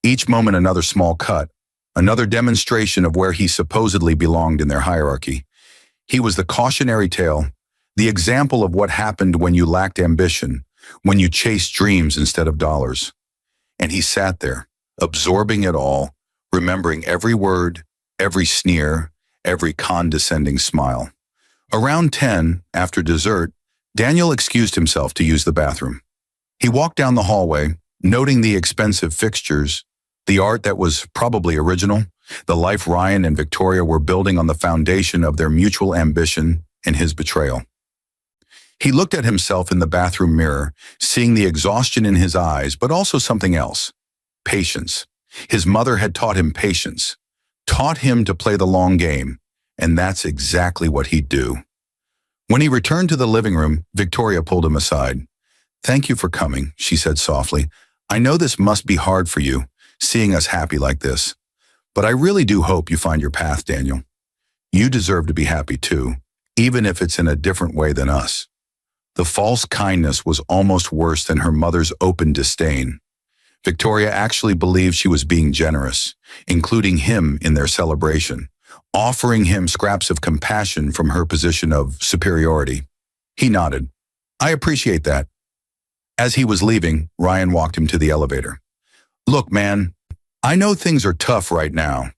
each moment another small cut, another demonstration of where he supposedly belonged in their hierarchy. He was the cautionary tale, the example of what happened when you lacked ambition, when you chased dreams instead of dollars. And he sat there, absorbing it all, remembering every word, every sneer, every condescending smile. Around 10, after dessert, Daniel excused himself to use the bathroom. He walked down the hallway, noting the expensive fixtures, the art that was probably original, the life Ryan and Victoria were building on the foundation of their mutual ambition and his betrayal. He looked at himself in the bathroom mirror, seeing the exhaustion in his eyes, but also something else. Patience. His mother had taught him patience, taught him to play the long game, and that's exactly what he'd do. When he returned to the living room, Victoria pulled him aside. "Thank you for coming," she said softly. "I know this must be hard for you, seeing us happy like this. But I really do hope you find your path, Daniel. You deserve to be happy too, even if it's in a different way than us." The false kindness was almost worse than her mother's open disdain. Victoria actually believed she was being generous, including him in their celebration, offering him scraps of compassion from her position of superiority. He nodded. "I appreciate that." As he was leaving, Ryan walked him to the elevator. "Look, man, I know things are tough right now,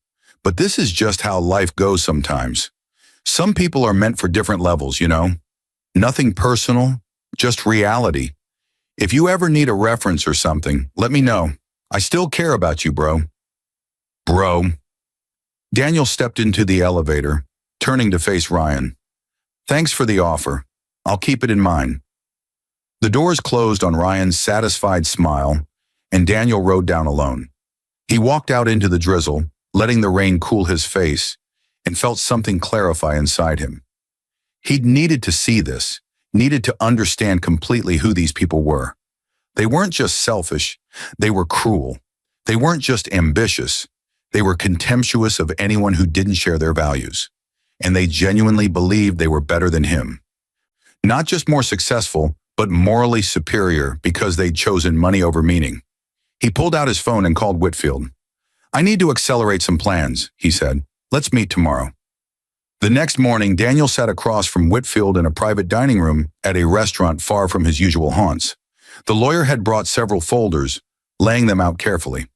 but this is just how life goes sometimes. Some people are meant for different levels, you know? Nothing personal, just reality. If you ever need a reference or something, let me know. I still care about you, bro." Bro. Daniel stepped into the elevator, turning to face Ryan. "Thanks for the offer. I'll keep it in mind." The doors closed on Ryan's satisfied smile, and Daniel rode down alone. He walked out into the drizzle, letting the rain cool his face, and felt something clarify inside him. He'd needed to see this, needed to understand completely who these people were. They weren't just selfish, they were cruel. They weren't just ambitious, they were contemptuous of anyone who didn't share their values. And they genuinely believed they were better than him. Not just more successful, but morally superior because they'd chosen money over meaning. He pulled out his phone and called Whitfield. "I need to accelerate some plans," he said. "Let's meet tomorrow." The next morning, Daniel sat across from Whitfield in a private dining room at a restaurant far from his usual haunts. The lawyer had brought several folders, laying them out carefully.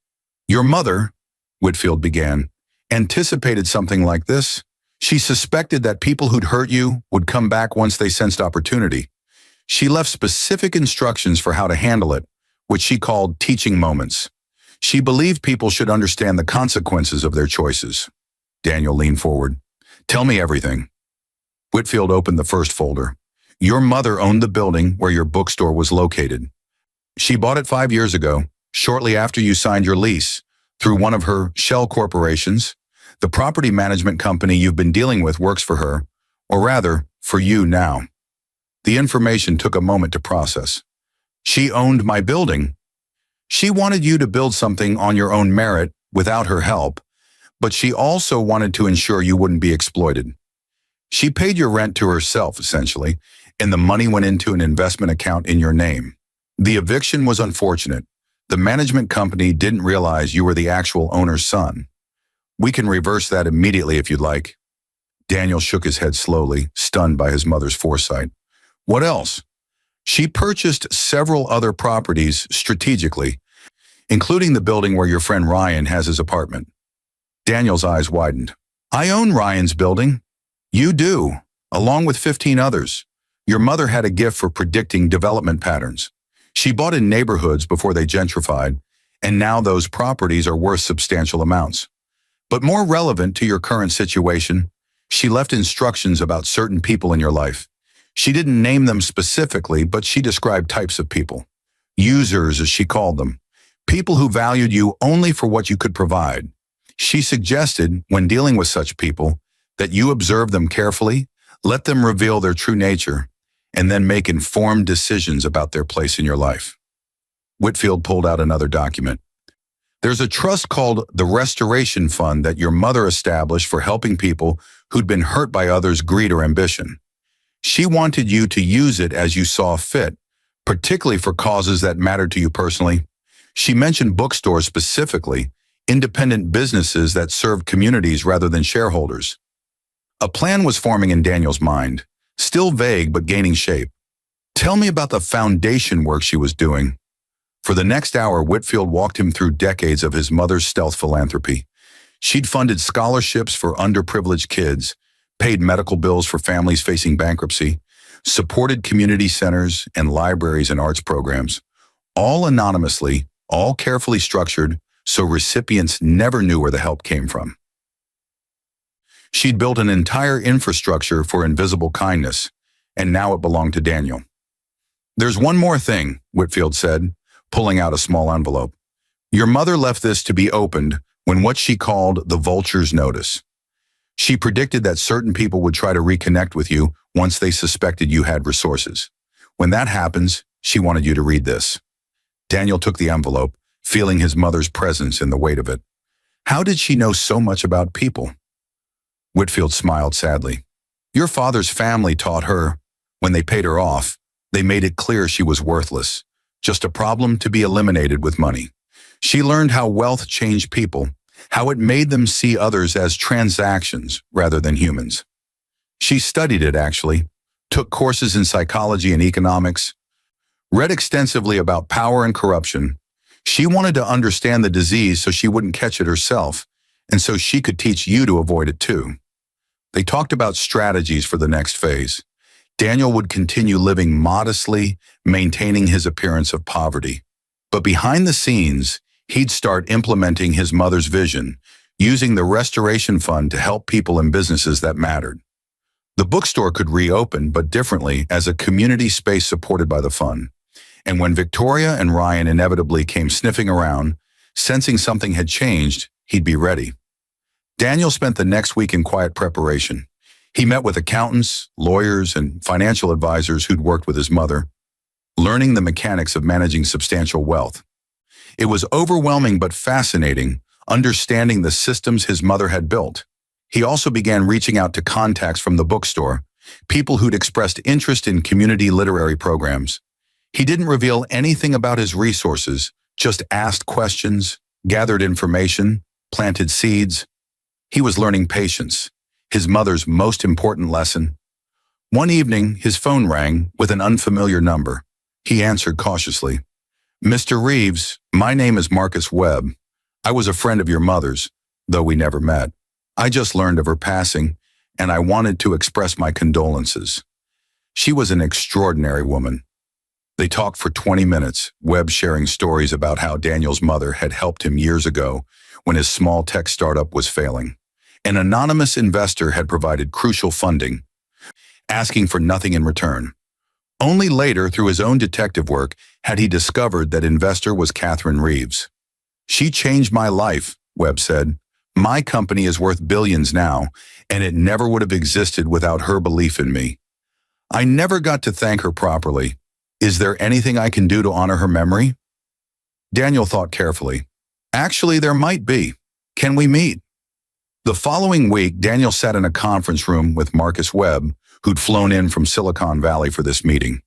"Your mother," Whitfield began, "anticipated something like this. She suspected that people who'd hurt you would come back once they sensed opportunity. She left specific instructions for how to handle it, which she called teaching moments. She believed people should understand the consequences of their choices." Daniel leaned forward. "Tell me everything." Whitfield opened the first folder. Your mother owned the building where your bookstore was located. She bought it 5 years ago, shortly after you signed your lease, through one of her shell corporations. The property management company you've been dealing with works for her, or rather, for you now. The information took a moment to process. She owned my building. She wanted you to build something on your own merit without her help, but she also wanted to ensure you wouldn't be exploited. She paid your rent to herself, essentially, and the money went into an investment account in your name. The eviction was unfortunate. The management company didn't realize you were the actual owner's son. We can reverse that immediately if you'd like. Daniel shook his head slowly, stunned by his mother's foresight. What else? She purchased several other properties strategically, including the building where your friend Ryan has his apartment. Daniel's eyes widened. I own Ryan's building. You do, along with 15 others. Your mother had a gift for predicting development patterns. She bought in neighborhoods before they gentrified, and now those properties are worth substantial amounts. But more relevant to your current situation, she left instructions about certain people in your life. She didn't name them specifically, but she described types of people. Users, as she called them. People who valued you only for what you could provide. She suggested, when dealing with such people, that you observe them carefully, let them reveal their true nature, and then make informed decisions about their place in your life. Whitfield pulled out another document. There's a trust called the Restoration Fund that your mother established for helping people who'd been hurt by others' greed or ambition. She wanted you to use it as you saw fit, particularly for causes that mattered to you personally. She mentioned bookstores specifically, independent businesses that served communities rather than shareholders. A plan was forming in Daniel's mind, still vague but gaining shape. Tell me about the foundation work she was doing. For the next hour, Whitfield walked him through decades of his mother's stealth philanthropy. She'd funded scholarships for underprivileged kids, paid medical bills for families facing bankruptcy, supported community centers and libraries and arts programs, all anonymously, all carefully structured, so recipients never knew where the help came from. She'd built an entire infrastructure for invisible kindness, and now it belonged to Daniel. There's one more thing, Whitfield said, pulling out a small envelope. Your mother left this to be opened when what she called the vulture's notice. She predicted that certain people would try to reconnect with you once they suspected you had resources. When that happens, she wanted you to read this. Daniel took the envelope, feeling his mother's presence in the weight of it. How did she know so much about people? Whitfield smiled sadly. Your father's family taught her. When they paid her off, they made it clear she was worthless, just a problem to be eliminated with money. She learned how wealth changed people, how it made them see others as transactions rather than humans. She studied it, actually, took courses in psychology and economics, read extensively about power and corruption. She wanted to understand the disease so she wouldn't catch it herself, and so she could teach you to avoid it too. They talked about strategies for the next phase. Daniel would continue living modestly, maintaining his appearance of poverty. But behind the scenes, he'd start implementing his mother's vision, using the Restoration Fund to help people and businesses that mattered. The bookstore could reopen, but differently, as a community space supported by the fund. And when Victoria and Ryan inevitably came sniffing around, sensing something had changed, he'd be ready. Daniel spent the next week in quiet preparation. He met with accountants, lawyers, and financial advisors who'd worked with his mother, learning the mechanics of managing substantial wealth. It was overwhelming but fascinating, understanding the systems his mother had built. He also began reaching out to contacts from the bookstore, people who'd expressed interest in community literary programs. He didn't reveal anything about his resources, just asked questions, gathered information, planted seeds. He was learning patience, his mother's most important lesson. One evening, his phone rang with an unfamiliar number. He answered cautiously. Mr. Reeves, my name is Marcus Webb. I was a friend of your mother's, though we never met. I just learned of her passing, and I wanted to express my condolences. She was an extraordinary woman. They talked for 20 minutes, Webb sharing stories about how Daniel's mother had helped him years ago when his small tech startup was failing. An anonymous investor had provided crucial funding. asking for nothing in return. Only later, through his own detective work, had he discovered that investor was Catherine Reeves. "She changed my life," Webb said. "My company is worth billions now, and it never would have existed without her belief in me. I never got to thank her properly. Is there anything I can do to honor her memory?" Daniel thought carefully. "Actually, there might be. Can we meet?" The following week, Daniel sat in a conference room with Marcus Webb, who'd flown in from Silicon Valley for this meeting.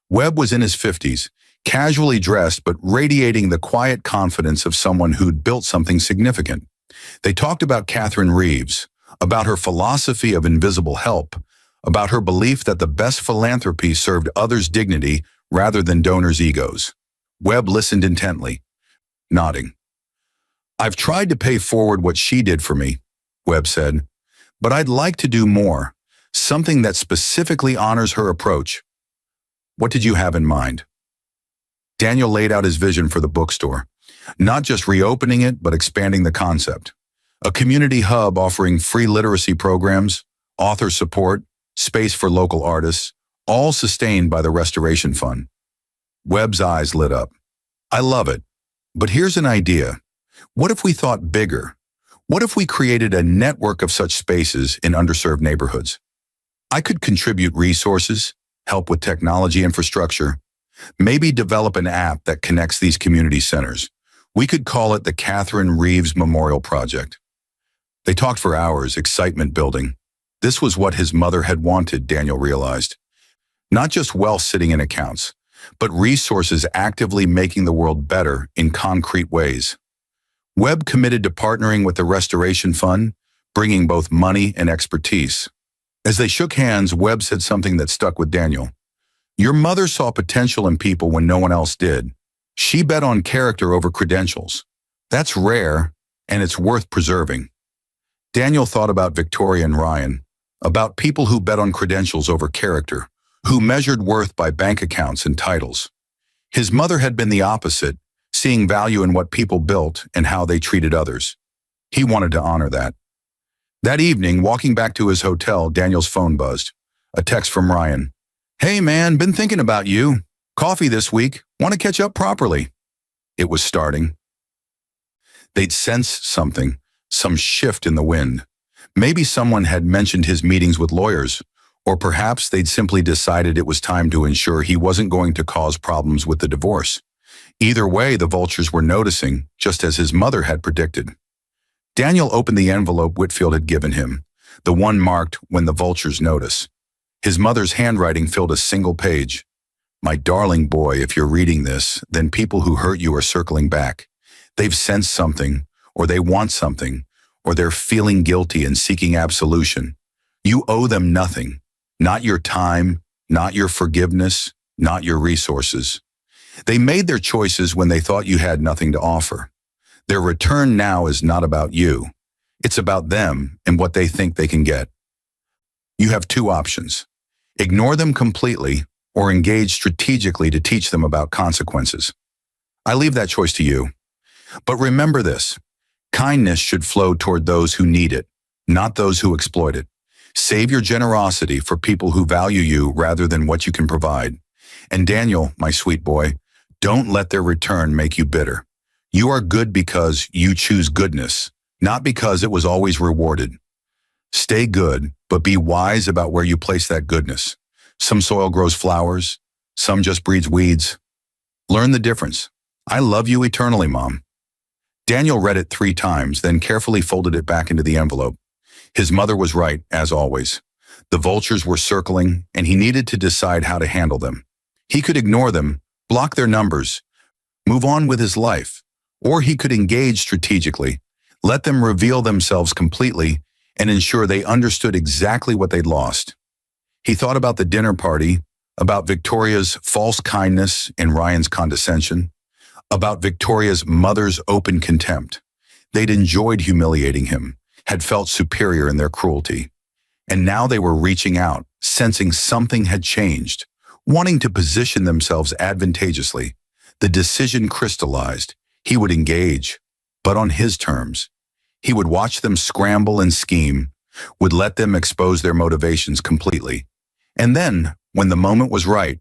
Webb was in his 50s, casually dressed but radiating the quiet confidence of someone who'd built something significant. They talked about Catherine Reeves, about her philosophy of invisible help, about her belief that the best philanthropy served others' dignity rather than donors' egos. Webb listened intently, nodding. "I've tried to pay forward what she did for me," Webb said, "but I'd like to do more, something that specifically honors her approach." "What did you have in mind?" Daniel laid out his vision for the bookstore, not just reopening it, but expanding the concept. A community hub offering free literacy programs, author support, space for local artists, all sustained by the Restoration Fund. Webb's eyes lit up. "I love it. But here's an idea. What if we thought bigger? What if we created a network of such spaces in underserved neighborhoods? I could contribute resources, help with technology infrastructure, maybe develop an app that connects these community centers. We could call it the Catherine Reeves Memorial Project." They talked for hours, excitement building. This was what his mother had wanted, Daniel realized. Not just wealth sitting in accounts, but resources actively making the world better in concrete ways. Webb committed to partnering with the Restoration Fund, bringing both money and expertise. As they shook hands, Webb said something that stuck with Daniel. "Your mother saw potential in people when no one else did. She bet on character over credentials. That's rare, and it's worth preserving." Daniel thought about Victoria and Ryan, about people who bet on credentials over character, who measured worth by bank accounts and titles. His mother had been the opposite, seeing value in what people built and how they treated others. He wanted to honor that. That evening, walking back to his hotel, Daniel's phone buzzed. A text from Ryan. "Hey man, been thinking about you. Coffee this week. Want to catch up properly." It was starting. They'd sensed something, some shift in the wind. Maybe someone had mentioned his meetings with lawyers, or perhaps they'd simply decided it was time to ensure he wasn't going to cause problems with the divorce. Either way, the vultures were noticing, just as his mother had predicted. Daniel opened the envelope Whitfield had given him, the one marked "When the Vultures Notice." His mother's handwriting filled a single page. "My darling boy, if you're reading this, then people who hurt you are circling back. They've sensed something, or they want something, or they're feeling guilty and seeking absolution. You owe them nothing, not your time, not your forgiveness, not your resources. They made their choices when they thought you had nothing to offer. Their return now is not about you. It's about them and what they think they can get. You have two options. Ignore them completely or engage strategically to teach them about consequences. I leave that choice to you. But remember this, kindness should flow toward those who need it, not those who exploit it. Save your generosity for people who value you rather than what you can provide. And Daniel, my sweet boy, don't let their return make you bitter. You are good because you choose goodness, not because it was always rewarded. Stay good, but be wise about where you place that goodness. Some soil grows flowers, some just breeds weeds. Learn the difference. I love you eternally, Mom." Daniel read it 3 times, then carefully folded it back into the envelope. His mother was right, as always. The vultures were circling, and he needed to decide how to handle them. He could ignore them, block their numbers, move on with his life, or he could engage strategically, let them reveal themselves completely, and ensure they understood exactly what they'd lost. He thought about the dinner party, about Victoria's false kindness and Ryan's condescension, about Victoria's mother's open contempt. They'd enjoyed humiliating him, had felt superior in their cruelty. And now they were reaching out, sensing something had changed, wanting to position themselves advantageously. The decision crystallized. He would engage, but on his terms. He would watch them scramble and scheme, would let them expose their motivations completely, And then, when the moment was right,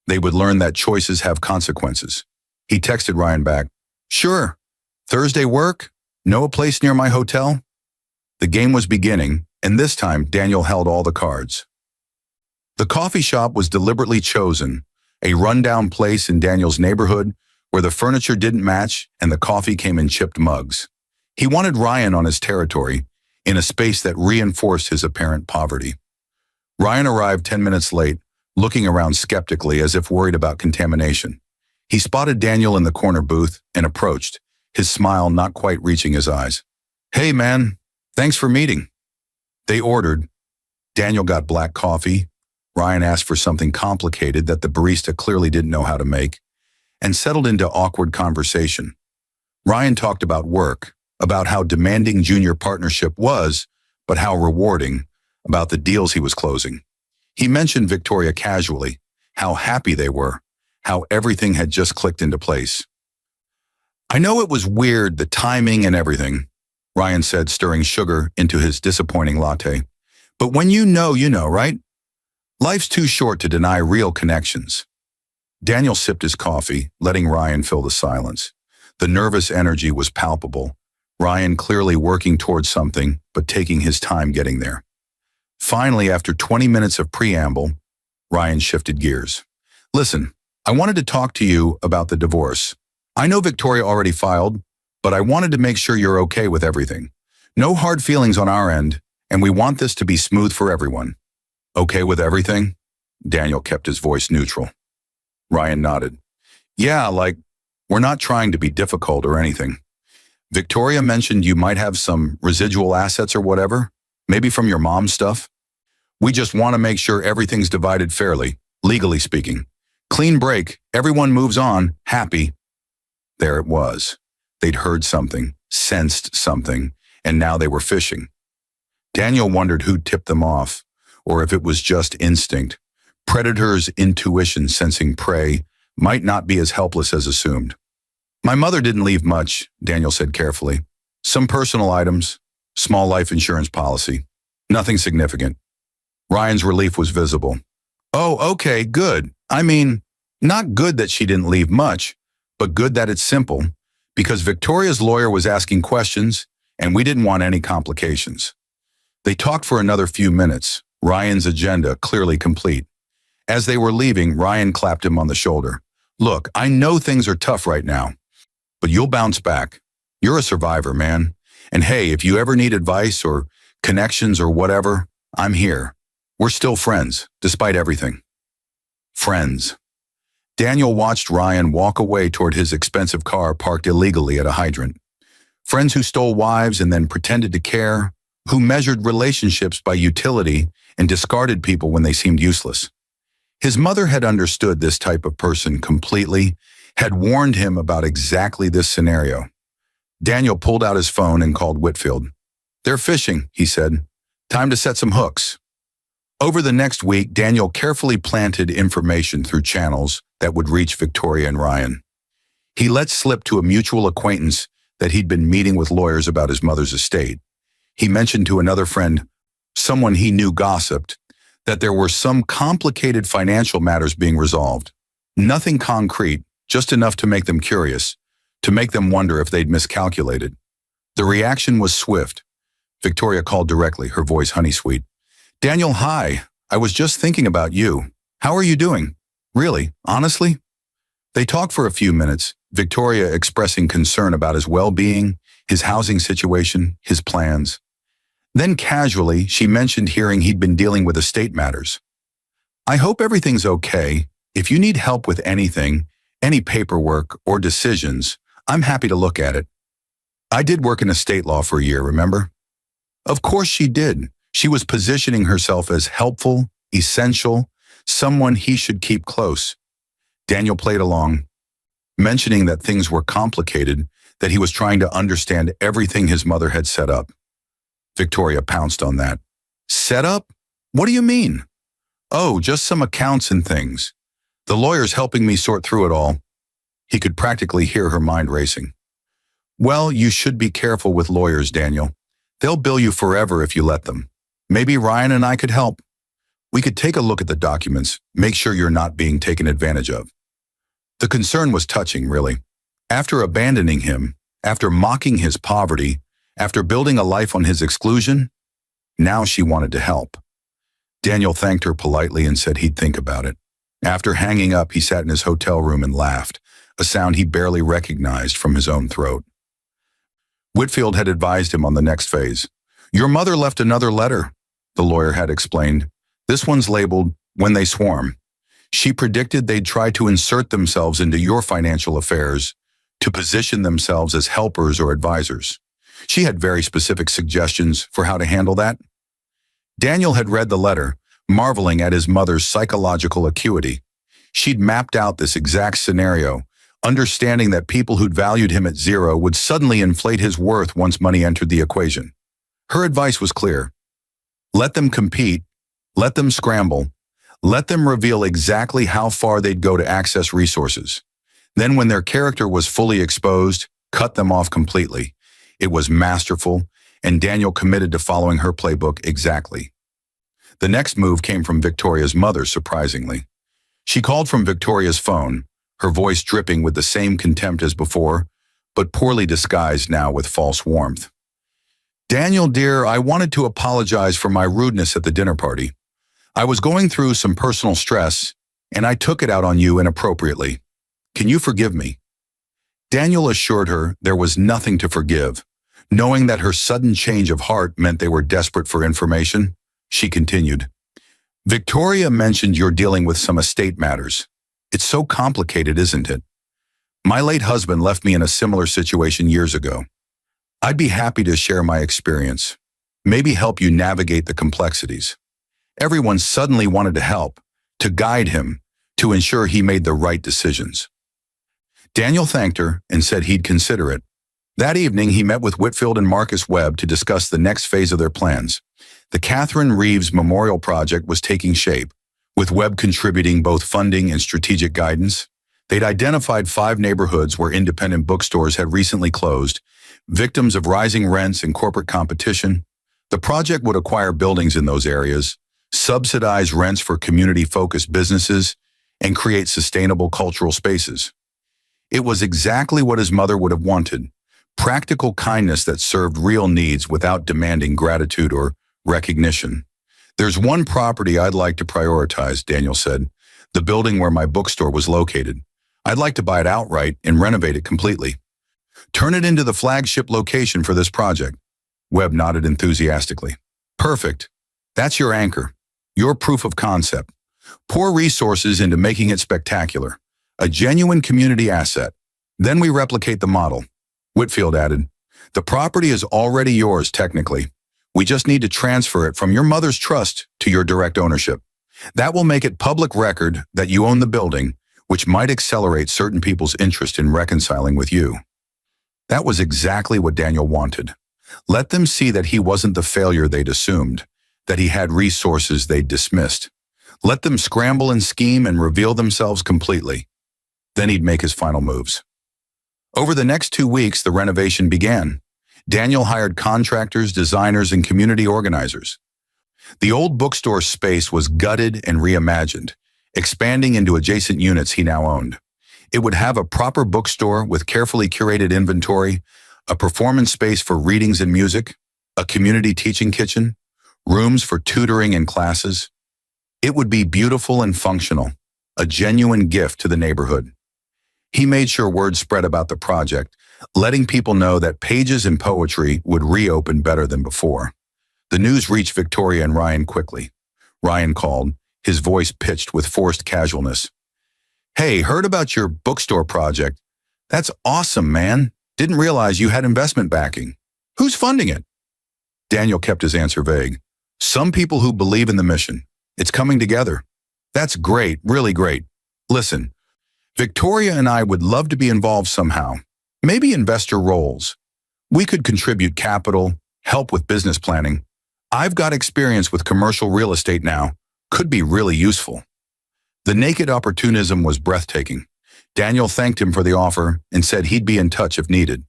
they would learn that choices have consequences. He texted Ryan back, "Sure. Thursday work? Know a place near my hotel?" The game was beginning, and this time Daniel held all the cards. The coffee shop was deliberately chosen, a rundown place in Daniel's neighborhood where the furniture didn't match and the coffee came in chipped mugs. He wanted Ryan on his territory, in a space that reinforced his apparent poverty. Ryan arrived 10 minutes late, looking around skeptically as if worried about contamination. He spotted Daniel in the corner booth and approached, his smile not quite reaching his eyes. "Hey man, thanks for meeting." They ordered. Daniel got black coffee. Ryan asked for something complicated that the barista clearly didn't know how to make, and settled into awkward conversation. Ryan talked about work, about how demanding junior partnership was, but how rewarding, about the deals he was closing. He mentioned Victoria casually, how happy they were, how everything had just clicked into place. "I know it was weird, the timing and everything," Ryan said, stirring sugar into his disappointing latte. "But when you know, right? Life's too short to deny real connections." Daniel sipped his coffee, letting Ryan fill the silence. The nervous energy was palpable. Ryan clearly working towards something, but taking his time getting there. Finally, after 20 minutes of preamble, Ryan shifted gears. "Listen, I wanted to talk to you about the divorce. I know Victoria already filed, but I wanted to make sure you're okay with everything. No hard feelings on our end, and we want this to be smooth for everyone." "Okay with everything?" Daniel kept his voice neutral. Ryan nodded. "Yeah, like, we're not trying to be difficult or anything. Victoria mentioned you might have some residual assets or whatever, maybe from your mom's stuff. We just want to make sure everything's divided fairly, legally speaking. Clean break, everyone moves on, happy." There it was. They'd heard something, sensed something, and now they were fishing. Daniel wondered who tipped them off, or if it was just instinct. Predator's intuition sensing prey might not be as helpless as assumed. "My mother didn't leave much," Daniel said carefully. "Some personal items, small life insurance policy. Nothing significant." Ryan's relief was visible. "Oh, okay, good. I mean, not good that she didn't leave much, but good that it's simple, because Victoria's lawyer was asking questions, and we didn't want any complications." They talked for another few minutes, Ryan's agenda clearly complete. As they were leaving, Ryan clapped him on the shoulder. "Look, I know things are tough right now, but you'll bounce back. You're a survivor, man. And hey, if you ever need advice or connections or whatever, I'm here. We're still friends, despite everything." Friends. Daniel watched Ryan walk away toward his expensive car parked illegally at a hydrant. Friends who stole wives and then pretended to care, who measured relationships by utility and discarded people when they seemed useless. His mother had understood this type of person completely, had warned him about exactly this scenario. Daniel pulled out his phone and called Whitfield. "They're fishing," he said. "Time to set some hooks." Over the next week, Daniel carefully planted information through channels that would reach Victoria and Ryan. He let slip to a mutual acquaintance that he'd been meeting with lawyers about his mother's estate. He mentioned to another friend, someone he knew gossiped, that there were some complicated financial matters being resolved. Nothing concrete, just enough to make them curious, to make them wonder if they'd miscalculated. The reaction was swift. Victoria called directly, her voice honey-sweet. "Daniel, hi. I was just thinking about you. How are you doing? Really, honestly?" They talked for a few minutes, Victoria expressing concern about his well-being, his housing situation, his plans. Then casually, she mentioned hearing he'd been dealing with estate matters. "I hope everything's okay. If you need help with anything, any paperwork or decisions, I'm happy to look at it. I did work in estate law for a year, remember?" Of course she did. She was positioning herself as helpful, essential, someone he should keep close. Daniel played along, mentioning that things were complicated, that he was trying to understand everything his mother had set up. Victoria pounced on that. "Set up? What do you mean?" "Oh, just some accounts and things. The lawyer's helping me sort through it all." He could practically hear her mind racing. "Well, you should be careful with lawyers, Daniel. They'll bill you forever if you let them. Maybe Ryan and I could help." We could take a look at the documents, make sure you're not being taken advantage of. The concern was touching, really. After abandoning him, after mocking his poverty, after building a life on his exclusion, now she wanted to help. Daniel thanked her politely and said he'd think about it. After hanging up, he sat in his hotel room and laughed, a sound he barely recognized from his own throat. Whitfield had advised him on the next phase. "Your mother left another letter," the lawyer had explained. "This one's labeled, 'When They Swarm.' She predicted they'd try to insert themselves into your financial affairs, to position themselves as helpers or advisors. She had very specific suggestions for how to handle that." Daniel had read the letter, marveling at his mother's psychological acuity. She'd mapped out this exact scenario, understanding that people who'd valued him at zero would suddenly inflate his worth once money entered the equation. Her advice was clear. Let them compete, let them scramble, let them reveal exactly how far they'd go to access resources. Then when their character was fully exposed, cut them off completely. It was masterful, and Daniel committed to following her playbook exactly. The next move came from Victoria's mother, surprisingly. She called from Victoria's phone, her voice dripping with the same contempt as before, but poorly disguised now with false warmth. "Daniel, dear, I wanted to apologize for my rudeness at the dinner party. I was going through some personal stress, and I took it out on you inappropriately. Can you forgive me?" Daniel assured her there was nothing to forgive. Knowing that her sudden change of heart meant they were desperate for information, she continued. "Victoria mentioned you're dealing with some estate matters. It's so complicated, isn't it? My late husband left me in a similar situation years ago. I'd be happy to share my experience, maybe help you navigate the complexities." Everyone suddenly wanted to help, to guide him, to ensure he made the right decisions. Daniel thanked her and said he'd consider it. That evening, he met with Whitfield and Marcus Webb to discuss the next phase of their plans. The Catherine Reeves Memorial Project was taking shape, with Webb contributing both funding and strategic guidance. They'd identified 5 neighborhoods where independent bookstores had recently closed, victims of rising rents and corporate competition. The project would acquire buildings in those areas, subsidize rents for community-focused businesses, and create sustainable cultural spaces. It was exactly what his mother would have wanted. Practical kindness that served real needs without demanding gratitude or recognition. "There's one property I'd like to prioritize," Daniel said, "the building where my bookstore was located. I'd like to buy it outright and renovate it completely. Turn it into the flagship location for this project." Webb nodded enthusiastically. "Perfect. That's your anchor, your proof of concept. Pour resources into making it spectacular, a genuine community asset. Then we replicate the model." Whitfield added, "The property is already yours technically. We just need to transfer it from your mother's trust to your direct ownership. That will make it public record that you own the building, which might accelerate certain people's interest in reconciling with you." That was exactly what Daniel wanted. Let them see that he wasn't the failure they'd assumed, that he had resources they'd dismissed. Let them scramble and scheme and reveal themselves completely. Then he'd make his final moves. Over the next 2 weeks, the renovation began. Daniel hired contractors, designers, and community organizers. The old bookstore space was gutted and reimagined, expanding into adjacent units he now owned. It would have a proper bookstore with carefully curated inventory, a performance space for readings and music, a community teaching kitchen, rooms for tutoring and classes. It would be beautiful and functional, a genuine gift to the neighborhood. He made sure word spread about the project, letting people know that Pages and Poetry would reopen better than before. The news reached Victoria and Ryan quickly. Ryan called, his voice pitched with forced casualness. "Hey, heard about your bookstore project. That's awesome, man. Didn't realize you had investment backing. Who's funding it?" Daniel kept his answer vague. "Some people who believe in the mission. It's coming together." "That's great, really great. Listen, Victoria and I would love to be involved somehow. Maybe investor roles. We could contribute capital, help with business planning. I've got experience with commercial real estate now. Could be really useful." The naked opportunism was breathtaking. Daniel thanked him for the offer and said he'd be in touch if needed.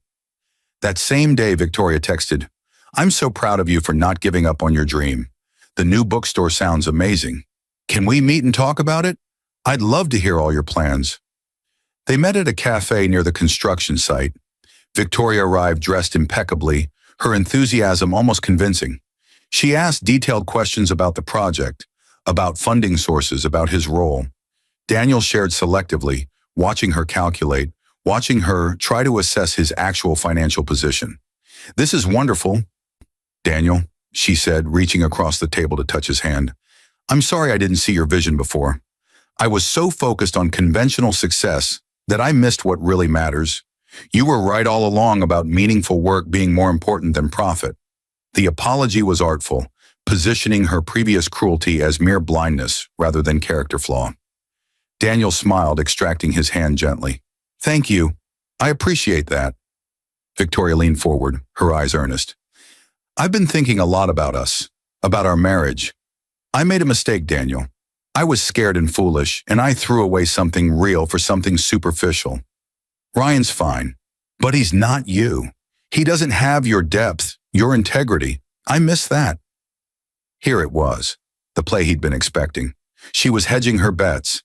That same day, Victoria texted, "I'm so proud of you for not giving up on your dream. The new bookstore sounds amazing. Can we meet and talk about it? I'd love to hear all your plans. They met at a cafe near the construction site. Victoria arrived dressed impeccably, her enthusiasm almost convincing. She asked detailed questions about the project, about funding sources, about his role. Daniel shared selectively, watching her calculate, watching her try to assess his actual financial position. This is wonderful, Daniel, she said, reaching across the table to touch his hand. I'm sorry I didn't see your vision before. I was so focused on conventional success that I missed what really matters. You were right all along about meaningful work being more important than profit. The apology was artful, positioning her previous cruelty as mere blindness rather than character flaw. Daniel smiled, extracting his hand gently. Thank you. I appreciate that. Victoria leaned forward, her eyes earnest. I've been thinking a lot about us, about our marriage. I made a mistake, Daniel. I was scared and foolish, and I threw away something real for something superficial. Ryan's fine, but he's not you. He doesn't have your depth, your integrity. I miss that. Here it was, the play he'd been expecting. She was hedging her bets,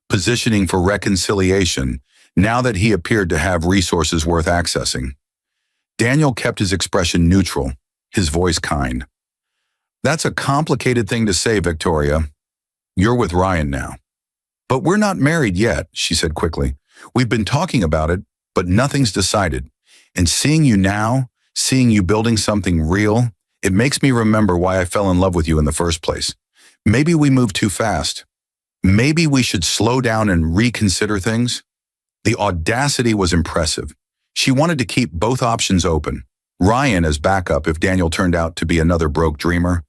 positioning for reconciliation now that he appeared to have resources worth accessing. Daniel kept his expression neutral, his voice kind. That's a complicated thing to say, Victoria. You're with Ryan now. But we're not married yet, she said quickly. We've been talking about it, but nothing's decided. And seeing you now, seeing you building something real, it makes me remember why I fell in love with you in the first place. Maybe we moved too fast. Maybe we should slow down and reconsider things. The audacity was impressive. She wanted to keep both options open. Ryan as backup if Daniel turned out to be another broke dreamer.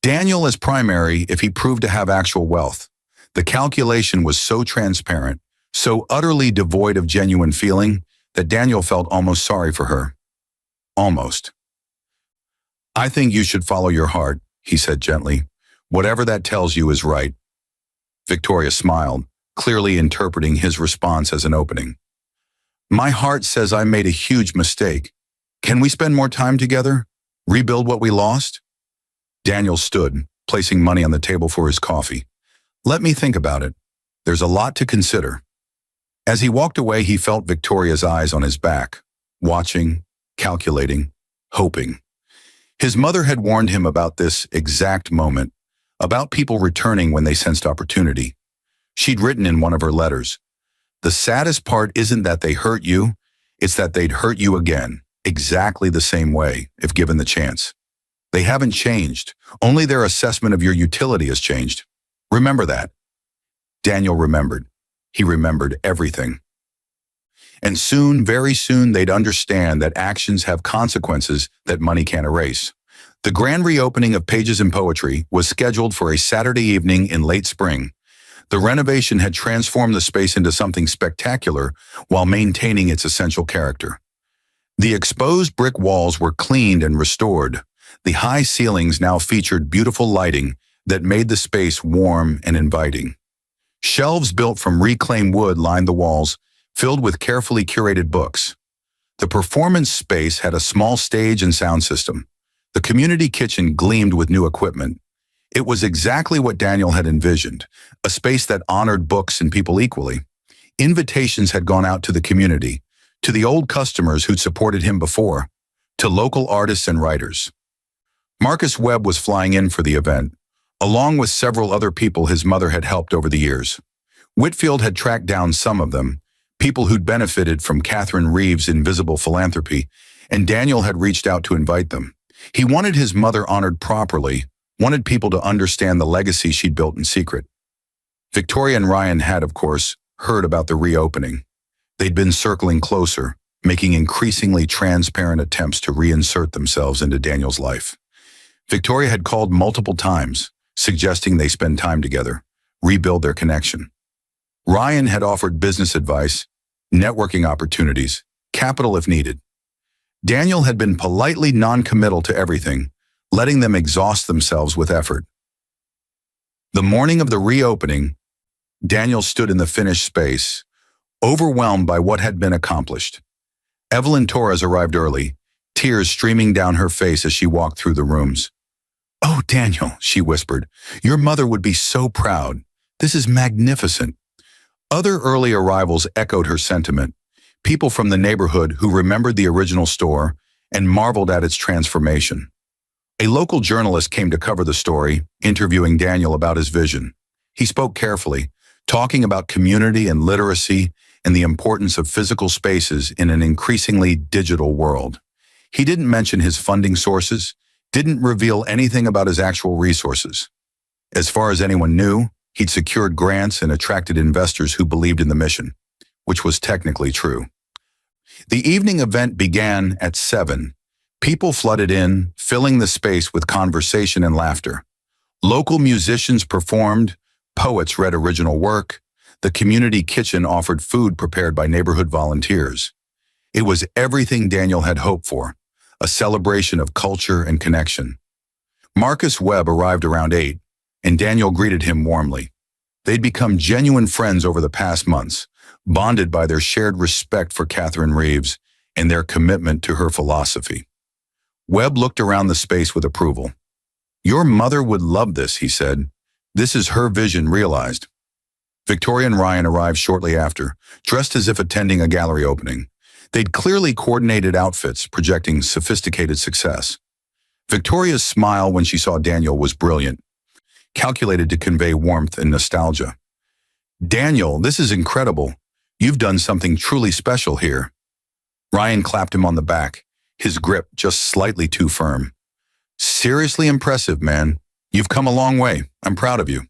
Daniel as primary if he proved to have actual wealth. The calculation was so transparent, so utterly devoid of genuine feeling, that Daniel felt almost sorry for her. Almost. I think you should follow your heart, he said gently. Whatever that tells you is right. Victoria smiled, clearly interpreting his response as an opening. My heart says I made a huge mistake. Can we spend more time together? Rebuild what we lost? Daniel stood, placing money on the table for his coffee. Let me think about it. There's a lot to consider. As he walked away, he felt Victoria's eyes on his back, watching, calculating, hoping. His mother had warned him about this exact moment, about people returning when they sensed opportunity. She'd written in one of her letters, the saddest part isn't that they hurt you, it's that they'd hurt you again, exactly the same way, if given the chance. They haven't changed, only their assessment of your utility has changed. Remember that. Daniel remembered. He remembered everything. And soon, very soon, they'd understand that actions have consequences that money can't erase. The grand reopening of Pages in Poetry was scheduled for a Saturday evening in late spring. The renovation had transformed the space into something spectacular while maintaining its essential character. The exposed brick walls were cleaned and restored. The high ceilings now featured beautiful lighting that made the space warm and inviting. Shelves built from reclaimed wood lined the walls, filled with carefully curated books. The performance space had a small stage and sound system. The community kitchen gleamed with new equipment. It was exactly what Daniel had envisioned, a space that honored books and people equally. Invitations had gone out to the community, to the old customers who'd supported him before, to local artists and writers. Marcus Webb was flying in for the event, along with several other people his mother had helped over the years. Whitfield had tracked down some of them, people who'd benefited from Catherine Reeves' invisible philanthropy, and Daniel had reached out to invite them. He wanted his mother honored properly, wanted people to understand the legacy she'd built in secret. Victoria and Ryan had, of course, heard about the reopening. They'd been circling closer, making increasingly transparent attempts to reinsert themselves into Daniel's life. Victoria had called multiple times, suggesting they spend time together, rebuild their connection. Ryan had offered business advice, networking opportunities, capital if needed. Daniel had been politely non-committal to everything, letting them exhaust themselves with effort. The morning of the reopening, Daniel stood in the finished space, overwhelmed by what had been accomplished. Evelyn Torres arrived early, tears streaming down her face as she walked through the rooms. "Oh, Daniel," she whispered, "your mother would be so proud. This is magnificent." Other early arrivals echoed her sentiment. People from the neighborhood who remembered the original store and marveled at its transformation. A local journalist came to cover the story, interviewing Daniel about his vision. He spoke carefully, talking about community and literacy and the importance of physical spaces in an increasingly digital world. He didn't mention his funding sources, didn't reveal anything about his actual resources. As far as anyone knew, he'd secured grants and attracted investors who believed in the mission, which was technically true. The evening event began at 7. People flooded in, filling the space with conversation and laughter. Local musicians performed, poets read original work, the community kitchen offered food prepared by neighborhood volunteers. It was everything Daniel had hoped for, a celebration of culture and connection. Marcus Webb arrived around 8, and Daniel greeted him warmly. They'd become genuine friends over the past months, bonded by their shared respect for Catherine Reeves and their commitment to her philosophy. Webb looked around the space with approval. "Your mother would love this," he said. "This is her vision realized." Victoria and Ryan arrived shortly after, dressed as if attending a gallery opening. They'd clearly coordinated outfits, projecting sophisticated success. Victoria's smile when she saw Daniel was brilliant, calculated to convey warmth and nostalgia. "Daniel, this is incredible. You've done something truly special here." Ryan clapped him on the back, his grip just slightly too firm. "Seriously impressive, man. You've come a long way. I'm proud of you."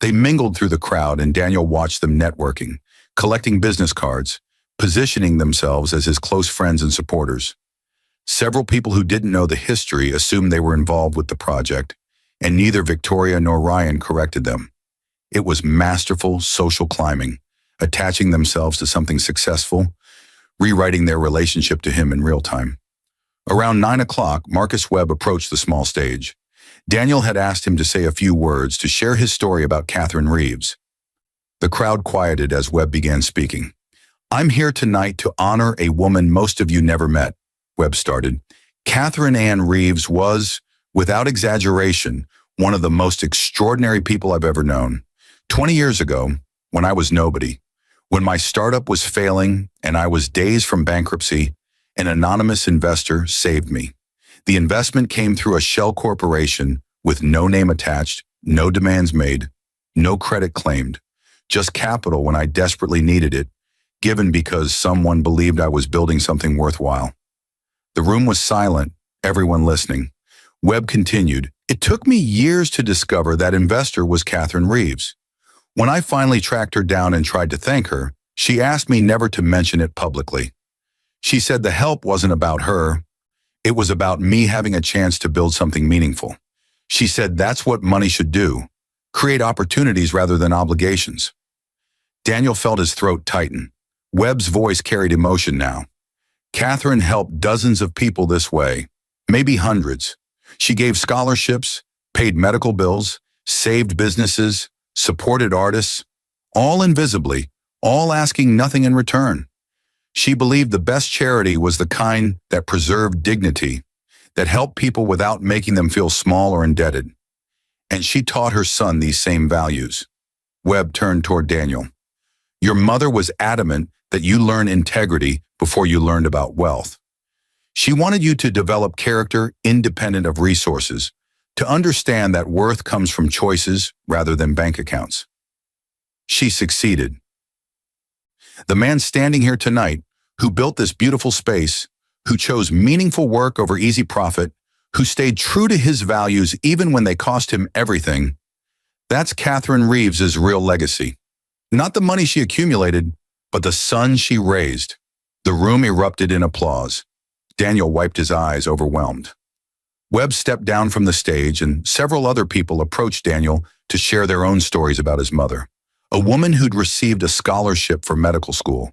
They mingled through the crowd, and Daniel watched them networking, collecting business cards, positioning themselves as his close friends and supporters. Several people who didn't know the history assumed they were involved with the project, and neither Victoria nor Ryan corrected them. It was masterful social climbing, attaching themselves to something successful, rewriting their relationship to him in real time. Around 9 o'clock, Marcus Webb approached the small stage. Daniel had asked him to say a few words to share his story about Catherine Reeves. The crowd quieted as Webb began speaking. "I'm here tonight to honor a woman most of you never met," Webb started. "Catherine Ann Reeves was, without exaggeration, one of the most extraordinary people I've ever known. 20 years ago, when I was nobody, when my startup was failing and I was days from bankruptcy, an anonymous investor saved me. The investment came through a shell corporation with no name attached, no demands made, no credit claimed, just capital when I desperately needed it, given because someone believed I was building something worthwhile." The room was silent, everyone listening. Webb continued, "It took me years to discover that investor was Catherine Reeves. When I finally tracked her down and tried to thank her, she asked me never to mention it publicly. She said the help wasn't about her. It was about me having a chance to build something meaningful. She said that's what money should do, create opportunities rather than obligations." Daniel felt his throat tighten. Webb's voice carried emotion now. "Catherine helped dozens of people this way, maybe hundreds. She gave scholarships, paid medical bills, saved businesses, supported artists, all invisibly, all asking nothing in return. She believed the best charity was the kind that preserved dignity, that helped people without making them feel small or indebted. And she taught her son these same values." Webb turned toward Daniel. "Your mother was adamant that you learn integrity before you learned about wealth. She wanted you to develop character independent of resources, to understand that worth comes from choices rather than bank accounts. She succeeded. The man standing here tonight, who built this beautiful space, who chose meaningful work over easy profit, who stayed true to his values even when they cost him everything, that's Catherine Reeves's real legacy. Not the money she accumulated, but the son she raised." The room erupted in applause. Daniel wiped his eyes, overwhelmed. Webb stepped down from the stage, and several other people approached Daniel to share their own stories about his mother. A woman who'd received a scholarship for medical school.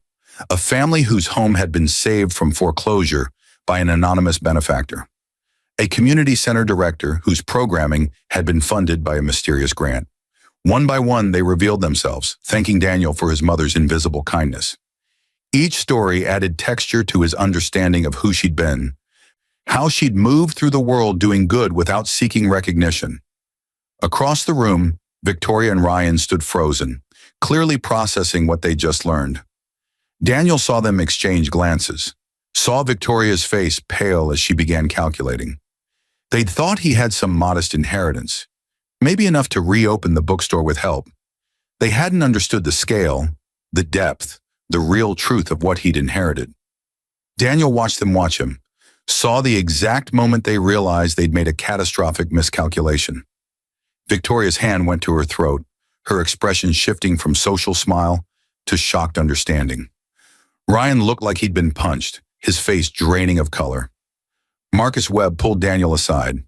A family whose home had been saved from foreclosure by an anonymous benefactor. A community center director whose programming had been funded by a mysterious grant. One by one, they revealed themselves, thanking Daniel for his mother's invisible kindness. Each story added texture to his understanding of who she'd been. How she'd moved through the world doing good without seeking recognition. Across the room, Victoria and Ryan stood frozen, clearly processing what they just learned. Daniel saw them exchange glances, saw Victoria's face pale as she began calculating. They'd thought he had some modest inheritance, maybe enough to reopen the bookstore with help. They hadn't understood the scale, the depth, the real truth of what he'd inherited. Daniel watched them watch him, saw the exact moment they realized they'd made a catastrophic miscalculation. Victoria's hand went to her throat, her expression shifting from social smile to shocked understanding. Ryan looked like he'd been punched, his face draining of color. Marcus Webb pulled Daniel aside.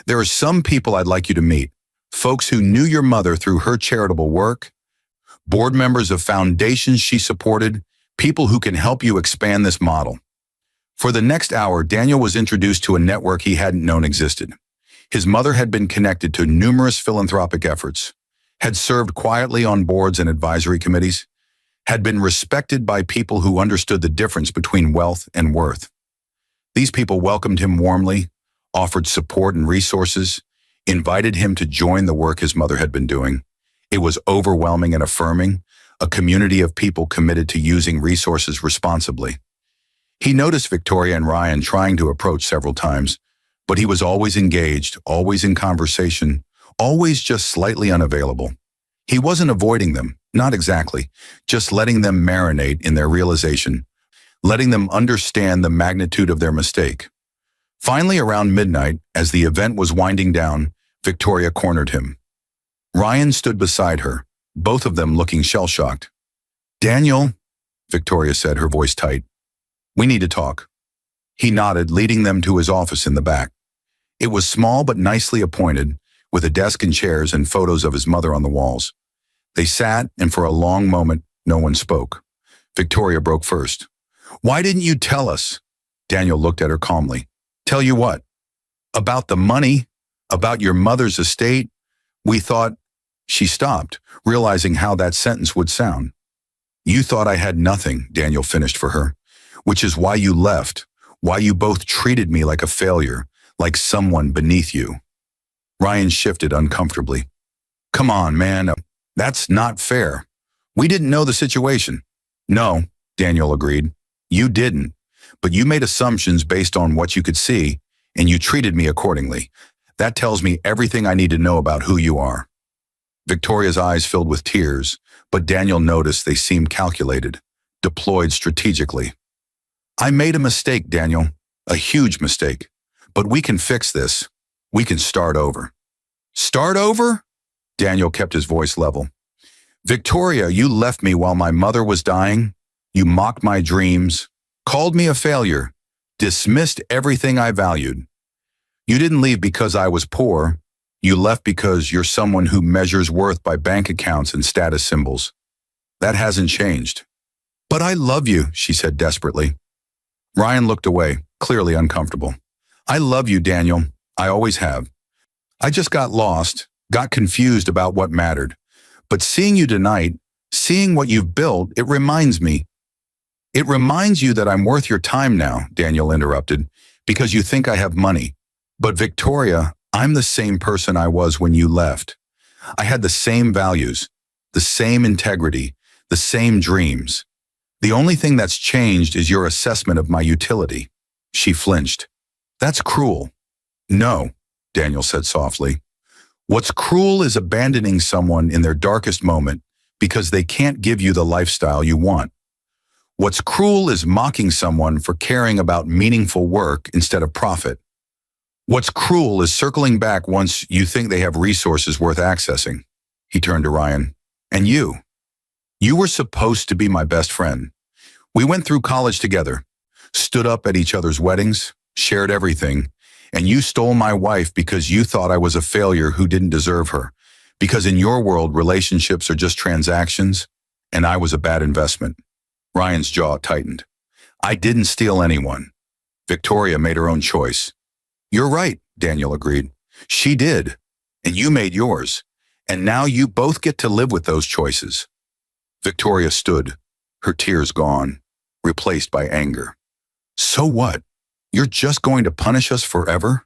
"There are some people I'd like you to meet, folks who knew your mother through her charitable work, board members of foundations she supported, people who can help you expand this model." For the next hour, Daniel was introduced to a network he hadn't known existed. His mother had been connected to numerous philanthropic efforts, had served quietly on boards and advisory committees, had been respected by people who understood the difference between wealth and worth. These people welcomed him warmly, offered support and resources, invited him to join the work his mother had been doing. It was overwhelming and affirming, a community of people committed to using resources responsibly. He noticed Victoria and Ryan trying to approach several times, but he was always engaged, always in conversation, always just slightly unavailable. He wasn't avoiding them, not exactly, just letting them marinate in their realization, letting them understand the magnitude of their mistake. Finally, around midnight, as the event was winding down, Victoria cornered him. Ryan stood beside her, both of them looking shell-shocked. "Daniel," Victoria said, her voice tight, "we need to talk." He nodded, leading them to his office in the back. It was small but nicely appointed, with a desk and chairs and photos of his mother on the walls. They sat, and for a long moment, no one spoke. Victoria broke first. "Why didn't you tell us?" Daniel looked at her calmly. "Tell you what?" "About the money, about your mother's estate. We thought—" She stopped, realizing how that sentence would sound. "You thought I had nothing," Daniel finished for her, "which is why you left, why you both treated me like a failure, like someone beneath you." Ryan shifted uncomfortably. "Come on, man. That's not fair. We didn't know the situation." "No," Daniel agreed. "You didn't, but you made assumptions based on what you could see, and you treated me accordingly. That tells me everything I need to know about who you are." Victoria's eyes filled with tears, but Daniel noticed they seemed calculated, deployed strategically. "I made a mistake, Daniel, a huge mistake. But we can fix this. We can start over." "Start over?" Daniel kept his voice level. "Victoria, you left me while my mother was dying. You mocked my dreams, called me a failure, dismissed everything I valued. You didn't leave because I was poor. You left because you're someone who measures worth by bank accounts and status symbols. That hasn't changed." "But I love you," she said desperately. Ryan looked away, clearly uncomfortable. "I love you, Daniel. I always have. I just got lost, got confused about what mattered. But seeing you tonight, seeing what you've built, it reminds me." "It reminds you that I'm worth your time now," Daniel interrupted, "because you think I have money. But Victoria, I'm the same person I was when you left. I had the same values, the same integrity, the same dreams. The only thing that's changed is your assessment of my utility." She flinched. "That's cruel." "No," Daniel said softly. "What's cruel is abandoning someone in their darkest moment because they can't give you the lifestyle you want. What's cruel is mocking someone for caring about meaningful work instead of profit. What's cruel is circling back once you think they have resources worth accessing." He turned to Ryan. "And you? You were supposed to be my best friend. We went through college together, stood up at each other's weddings, shared everything, and you stole my wife because you thought I was a failure who didn't deserve her, because in your world, relationships are just transactions, and I was a bad investment." Ryan's jaw tightened. "I didn't steal anyone. Victoria made her own choice." "You're right," Daniel agreed. "She did, and you made yours, and now you both get to live with those choices." Victoria stood, her tears gone, replaced by anger. "So what? You're just going to punish us forever?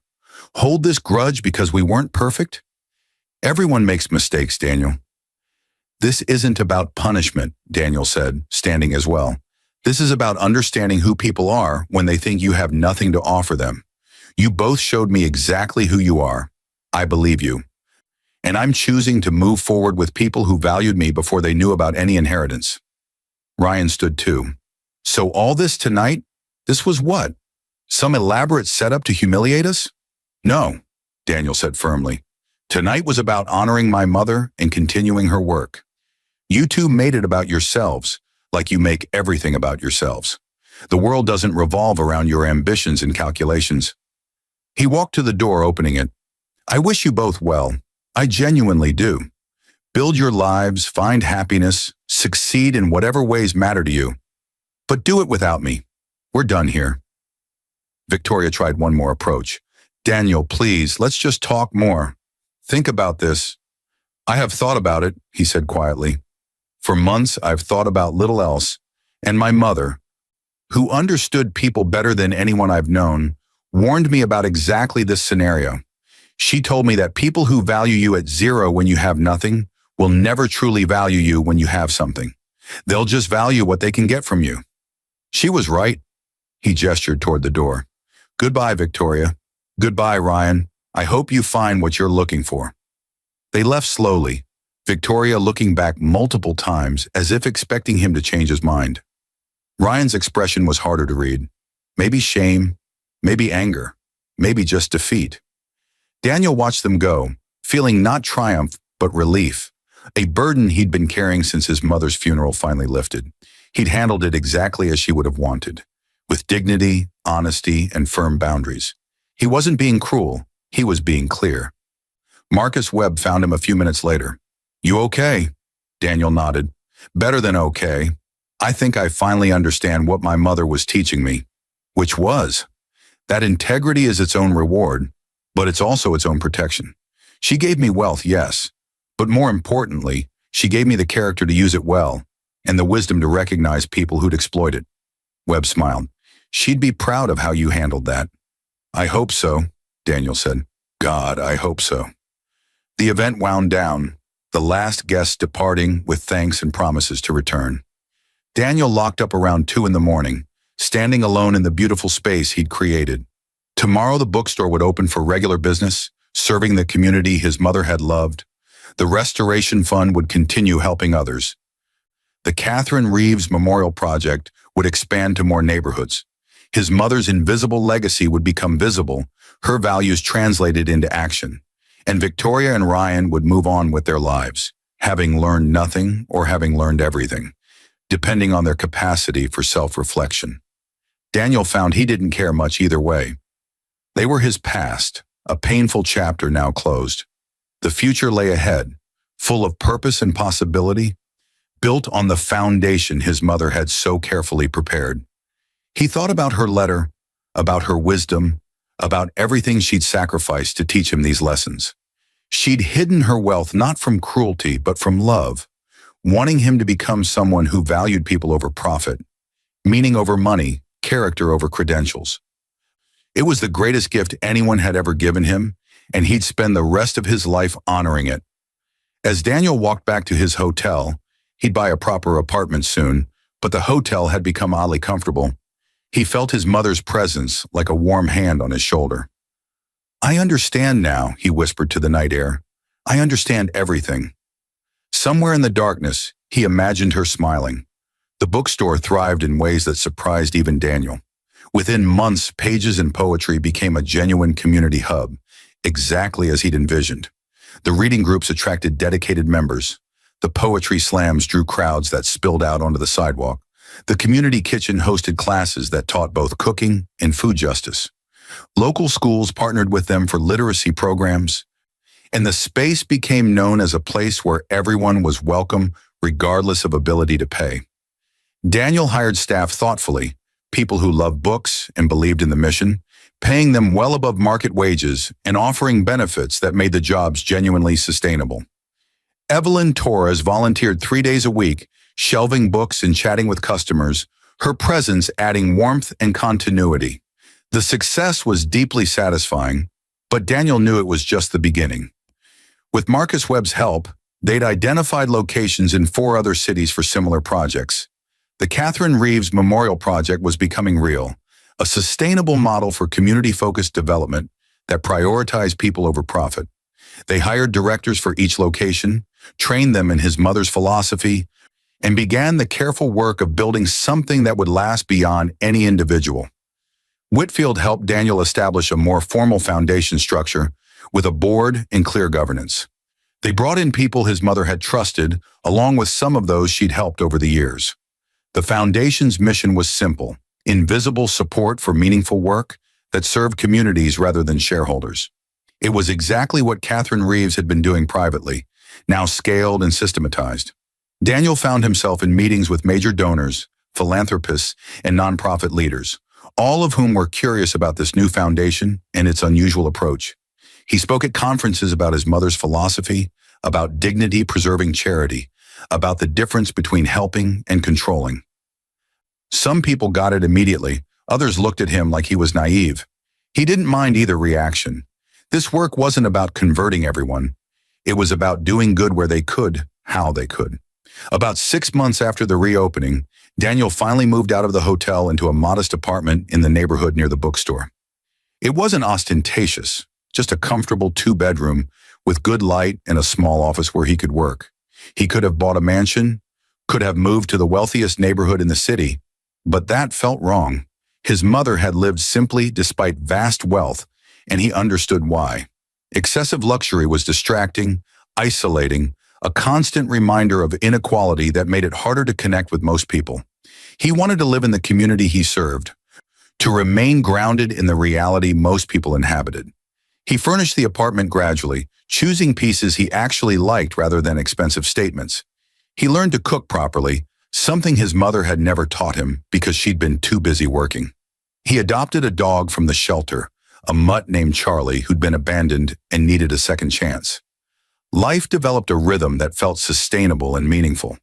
Hold this grudge because we weren't perfect? Everyone makes mistakes, Daniel. This isn't about punishment, Daniel said, standing as well. This is about understanding who people are when they think you have nothing to offer them. You both showed me exactly who you are. I believe you. And I'm choosing to move forward with people who valued me before they knew about any inheritance. Ryan stood too. So all this tonight, this was what? Some elaborate setup to humiliate us? No, Daniel said firmly. Tonight was about honoring my mother and continuing her work. You two made it about yourselves, like you make everything about yourselves. The world doesn't revolve around your ambitions and calculations. He walked to the door, opening it. I wish you both well. I genuinely do. Build your lives, find happiness, succeed in whatever ways matter to you. But do it without me. We're done here. Victoria tried one more approach. Daniel, please, let's just talk more. Think about this. I have thought about it, he said quietly. For months, I've thought about little else, and my mother, who understood people better than anyone I've known, warned me about exactly this scenario. She told me that people who value you at zero when you have nothing will never truly value you when you have something. They'll just value what they can get from you. She was right. He gestured toward the door. Goodbye, Victoria. Goodbye, Ryan. I hope you find what you're looking for. They left slowly, Victoria looking back multiple times as if expecting him to change his mind. Ryan's expression was harder to read. Maybe shame, maybe anger, maybe just defeat. Daniel watched them go, feeling not triumph, but relief. A burden he'd been carrying since his mother's funeral finally lifted. He'd handled it exactly as she would have wanted, with dignity, honesty, and firm boundaries. He wasn't being cruel, he was being clear. Marcus Webb found him a few minutes later. You okay? Daniel nodded. Better than okay. I think I finally understand what my mother was teaching me, which was that integrity is its own reward, but it's also its own protection. She gave me wealth, yes, but more importantly, she gave me the character to use it well and the wisdom to recognize people who'd exploit it. Webb smiled. She'd be proud of how you handled that. I hope so, Daniel said. God, I hope so. The event wound down, the last guests departing with thanks and promises to return. Daniel locked up around 2 a.m, standing alone in the beautiful space he'd created. Tomorrow the bookstore would open for regular business, serving the community his mother had loved. The Restoration Fund would continue helping others. The Catherine Reeves Memorial Project would expand to more neighborhoods. His mother's invisible legacy would become visible, her values translated into action. And Victoria and Ryan would move on with their lives, having learned nothing or having learned everything, depending on their capacity for self-reflection. Daniel found he didn't care much either way. They were his past, a painful chapter now closed. The future lay ahead, full of purpose and possibility, built on the foundation his mother had so carefully prepared. He thought about her letter, about her wisdom, about everything she'd sacrificed to teach him these lessons. She'd hidden her wealth not from cruelty, but from love, wanting him to become someone who valued people over profit, meaning over money, character over credentials. It was the greatest gift anyone had ever given him, and he'd spend the rest of his life honoring it. As Daniel walked back to his hotel, he'd buy a proper apartment soon, but the hotel had become oddly comfortable. He felt his mother's presence like a warm hand on his shoulder. I understand now, he whispered to the night air. I understand everything. Somewhere in the darkness, he imagined her smiling. The bookstore thrived in ways that surprised even Daniel. Within months, Pages and Poetry became a genuine community hub, exactly as he'd envisioned. The reading groups attracted dedicated members. The poetry slams drew crowds that spilled out onto the sidewalk. The community kitchen hosted classes that taught both cooking and food justice. Local schools partnered with them for literacy programs, and the space became known as a place where everyone was welcome, regardless of ability to pay. Daniel hired staff thoughtfully, people who loved books and believed in the mission, paying them well above market wages and offering benefits that made the jobs genuinely sustainable. Evelyn Torres volunteered 3 days a week, shelving books and chatting with customers, her presence adding warmth and continuity. The success was deeply satisfying, but Daniel knew it was just the beginning. With Marcus Webb's help, they'd identified locations in 4 other cities for similar projects. The Catherine Reeves Memorial Project was becoming real, a sustainable model for community-focused development that prioritized people over profit. They hired directors for each location, trained them in his mother's philosophy, and began the careful work of building something that would last beyond any individual. Whitfield helped Daniel establish a more formal foundation structure with a board and clear governance. They brought in people his mother had trusted, along with some of those she'd helped over the years. The foundation's mission was simple: invisible support for meaningful work that served communities rather than shareholders. It was exactly what Catherine Reeves had been doing privately, now scaled and systematized. Daniel found himself in meetings with major donors, philanthropists, and nonprofit leaders, all of whom were curious about this new foundation and its unusual approach. He spoke at conferences about his mother's philosophy, about dignity-preserving charity, about the difference between helping and controlling. Some people got it immediately, others looked at him like he was naive. He didn't mind either reaction. This work wasn't about converting everyone. It was about doing good where they could, how they could. About 6 months after the reopening, Daniel finally moved out of the hotel into a modest apartment in the neighborhood near the bookstore. It wasn't ostentatious, just a comfortable 2-bedroom with good light and a small office where he could work. He could have bought a mansion, could have moved to the wealthiest neighborhood in the city, but that felt wrong. His mother had lived simply despite vast wealth, and he understood why. Excessive luxury was distracting, isolating, a constant reminder of inequality that made it harder to connect with most people. He wanted to live in the community he served, to remain grounded in the reality most people inhabited. He furnished the apartment gradually, choosing pieces he actually liked rather than expensive statements. He learned to cook properly, something his mother had never taught him because she'd been too busy working. He adopted a dog from the shelter, a mutt named Charlie who'd been abandoned and needed a second chance. Life developed a rhythm that felt sustainable and meaningful.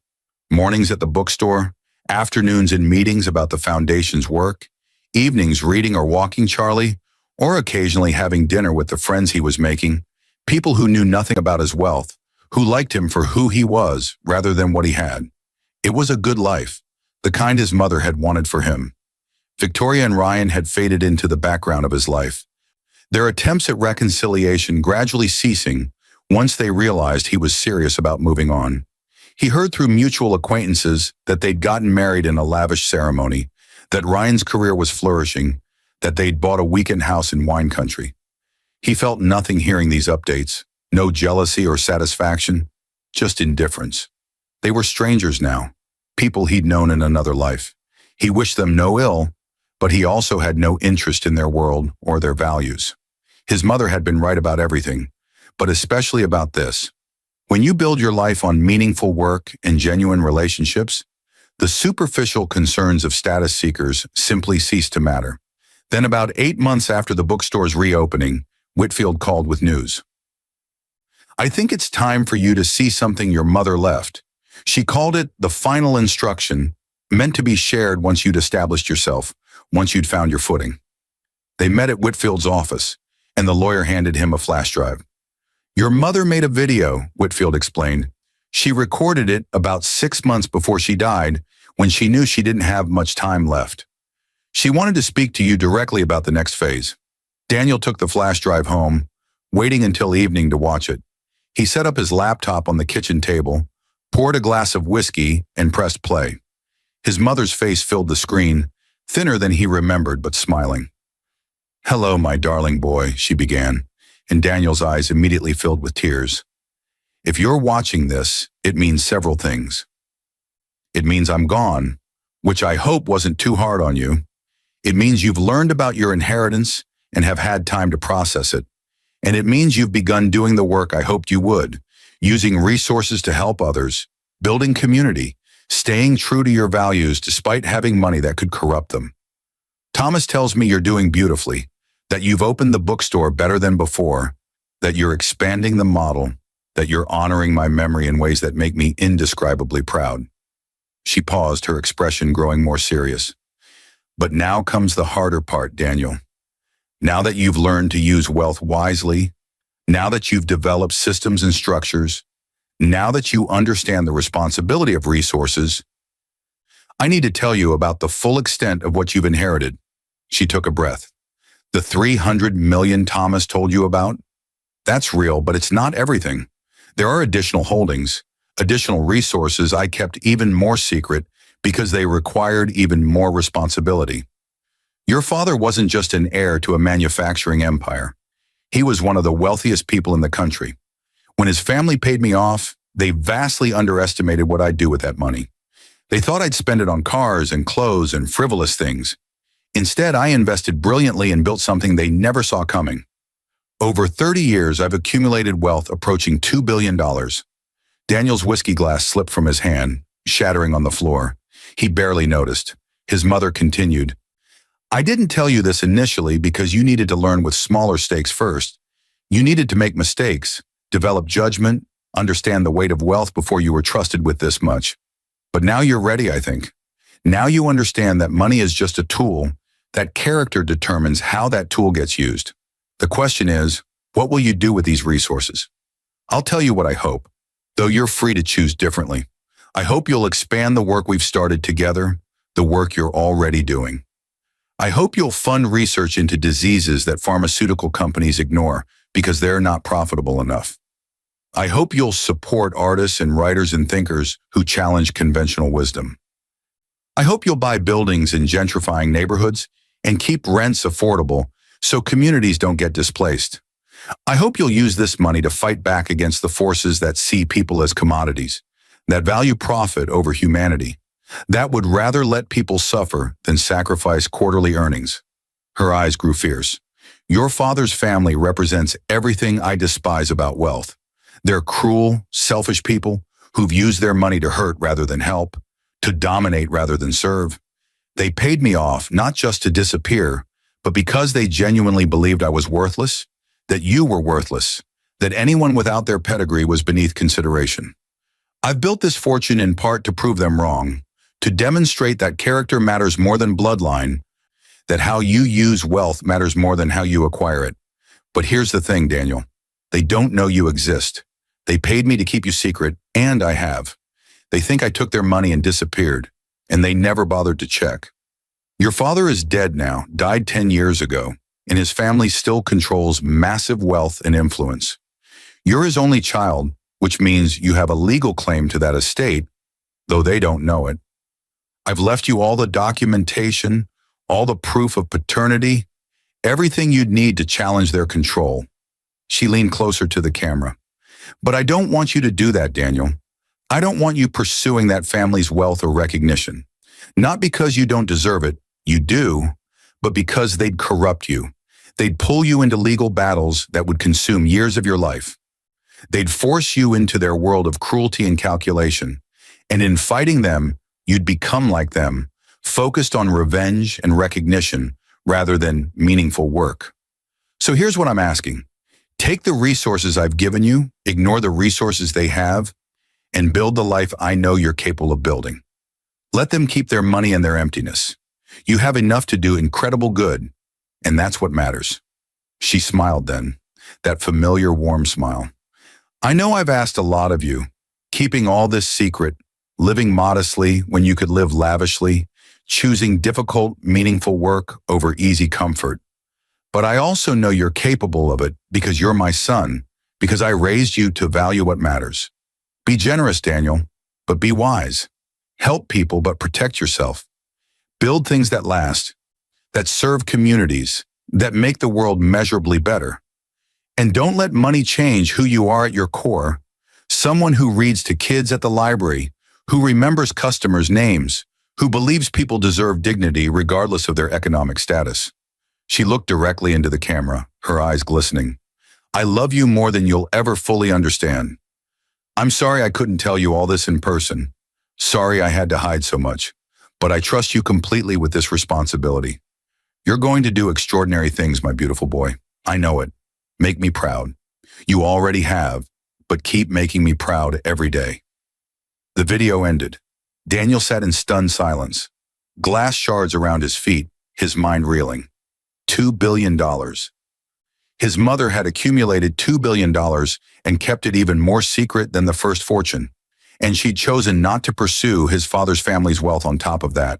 Mornings at the bookstore, afternoons in meetings about the foundation's work, evenings reading or walking Charlie, or occasionally having dinner with the friends he was making, people who knew nothing about his wealth, who liked him for who he was rather than what he had. It was a good life, the kind his mother had wanted for him. Victoria and Ryan had faded into the background of his life, their attempts at reconciliation gradually ceasing once they realized he was serious about moving on. He heard through mutual acquaintances that they'd gotten married in a lavish ceremony, that Ryan's career was flourishing, that they'd bought a weekend house in wine country. He felt nothing hearing these updates, no jealousy or satisfaction, just indifference. They were strangers now, people he'd known in another life. He wished them no ill, but he also had no interest in their world or their values. His mother had been right about everything, but especially about this. When you build your life on meaningful work and genuine relationships, the superficial concerns of status seekers simply cease to matter. Then about 8 months after the bookstore's reopening, Whitfield called with news. "I think it's time for you to see something your mother left." She called it the final instruction, meant to be shared once you'd established yourself, once you'd found your footing. They met at Whitfield's office, and the lawyer handed him a flash drive. "Your mother made a video," Whitfield explained. "She recorded it about 6 months before she died, when she knew she didn't have much time left. She wanted to speak to you directly about the next phase." Daniel took the flash drive home, waiting until evening to watch it. He set up his laptop on the kitchen table, poured a glass of whiskey, and pressed play. His mother's face filled the screen, thinner than he remembered, but smiling. "Hello, my darling boy," she began, and Daniel's eyes immediately filled with tears. "If you're watching this, it means several things. It means I'm gone, which I hope wasn't too hard on you. It means you've learned about your inheritance and have had time to process it. And it means you've begun doing the work I hoped you would, using resources to help others, building community, staying true to your values despite having money that could corrupt them. Thomas tells me you're doing beautifully, that you've opened the bookstore better than before, that you're expanding the model, that you're honoring my memory in ways that make me indescribably proud." She paused, her expression growing more serious. "But now comes the harder part, Daniel. Now that you've learned to use wealth wisely, now that you've developed systems and structures, now that you understand the responsibility of resources, I need to tell you about the full extent of what you've inherited. She took a breath. The 300 million Thomas told you about? That's real, but it's not everything. There are additional holdings, additional resources I kept even more secret because they required even more responsibility. Your father wasn't just an heir to a manufacturing empire. He was one of the wealthiest people in the country. When his family paid me off, they vastly underestimated what I'd do with that money. They thought I'd spend it on cars and clothes and frivolous things. Instead, I invested brilliantly and built something they never saw coming. Over 30 years, I've accumulated wealth approaching $2 billion. Daniel's whiskey glass slipped from his hand, shattering on the floor. He barely noticed. His mother continued, I didn't tell you this initially because you needed to learn with smaller stakes first. You needed to make mistakes, develop judgment, understand the weight of wealth before you were trusted with this much. But now you're ready, I think. Now you understand that money is just a tool, that character determines how that tool gets used. The question is, what will you do with these resources? I'll tell you what I hope, though you're free to choose differently. I hope you'll expand the work we've started together, the work you're already doing. I hope you'll fund research into diseases that pharmaceutical companies ignore because they're not profitable enough. I hope you'll support artists and writers and thinkers who challenge conventional wisdom. I hope you'll buy buildings in gentrifying neighborhoods and keep rents affordable so communities don't get displaced. I hope you'll use this money to fight back against the forces that see people as commodities, that value profit over humanity, that would rather let people suffer than sacrifice quarterly earnings. Her eyes grew fierce. Your father's family represents everything I despise about wealth. They're cruel, selfish people who've used their money to hurt rather than help, to dominate rather than serve. They paid me off not just to disappear, but because they genuinely believed I was worthless, that you were worthless, that anyone without their pedigree was beneath consideration. I've built this fortune in part to prove them wrong, to demonstrate that character matters more than bloodline, that how you use wealth matters more than how you acquire it. But here's the thing, Daniel. They don't know you exist. They paid me to keep you secret, and I have. They think I took their money and disappeared, and they never bothered to check. Your father is dead now, died 10 years ago, and his family still controls massive wealth and influence. You're his only child, which means you have a legal claim to that estate, though they don't know it. I've left you all the documentation, all the proof of paternity, everything you'd need to challenge their control. She leaned closer to the camera. But I don't want you to do that, Daniel. I don't want you pursuing that family's wealth or recognition. Not because you don't deserve it, you do, but because they'd corrupt you. They'd pull you into legal battles that would consume years of your life. They'd force you into their world of cruelty and calculation. And in fighting them, you'd become like them, focused on revenge and recognition rather than meaningful work. So here's what I'm asking. Take the resources I've given you, ignore the resources they have, and build the life I know you're capable of building. Let them keep their money and their emptiness. You have enough to do incredible good, and that's what matters. She smiled then, that familiar warm smile. I know I've asked a lot of you, keeping all this secret, living modestly when you could live lavishly, choosing difficult, meaningful work over easy comfort. But I also know you're capable of it because you're my son, because I raised you to value what matters. Be generous, Daniel, but be wise. Help people, but protect yourself. Build things that last, that serve communities, that make the world measurably better. And don't let money change who you are at your core. Someone who reads to kids at the library, who remembers customers' names, who believes people deserve dignity regardless of their economic status. She looked directly into the camera, her eyes glistening. I love you more than you'll ever fully understand. I'm sorry I couldn't tell you all this in person. Sorry I had to hide so much. But I trust you completely with this responsibility. You're going to do extraordinary things, my beautiful boy. I know it. Make me proud. You already have, but keep making me proud every day. The video ended. Daniel sat in stunned silence, glass shards around his feet, his mind reeling. $2 billion. His mother had accumulated $2 billion and kept it even more secret than the first fortune. And she'd chosen not to pursue his father's family's wealth on top of that.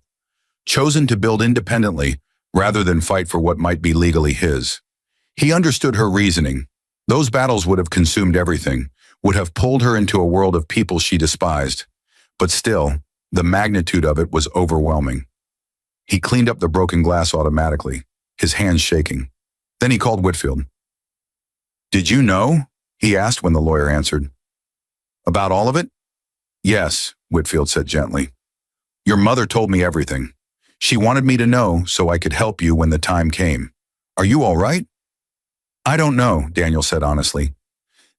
Chosen to build independently rather than fight for what might be legally his. He understood her reasoning. Those battles would have consumed everything, would have pulled her into a world of people she despised. But still, the magnitude of it was overwhelming. He cleaned up the broken glass automatically, his hands shaking. Then he called Whitfield. "Did you know?" he asked when the lawyer answered. "About all of it?" "Yes," Whitfield said gently. "Your mother told me everything. She wanted me to know so I could help you when the time came. Are you all right?" "I don't know," Daniel said honestly.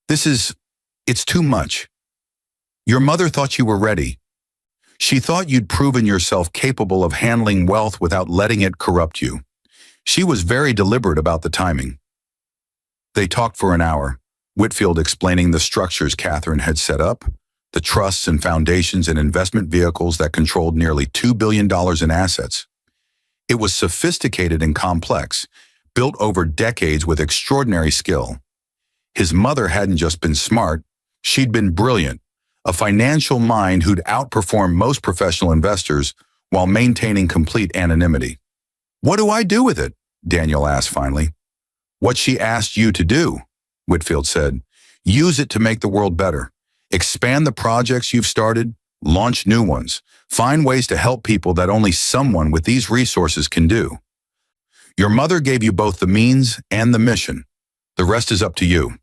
It's too much. Your mother thought you were ready. She thought you'd proven yourself capable of handling wealth without letting it corrupt you. She was very deliberate about the timing." They talked for an hour, Whitfield explaining the structures Catherine had set up, the trusts and foundations and investment vehicles that controlled nearly $2 billion in assets. It was sophisticated and complex, built over decades with extraordinary skill. His mother hadn't just been smart, she'd been brilliant, a financial mind who'd outperformed most professional investors while maintaining complete anonymity. "What do I do with it?" Daniel asked finally. "What she asked you to do," Whitfield said. "Use it to make the world better. Expand the projects you've started, launch new ones, find ways to help people that only someone with these resources can do. Your mother gave you both the means and the mission. The rest is up to you."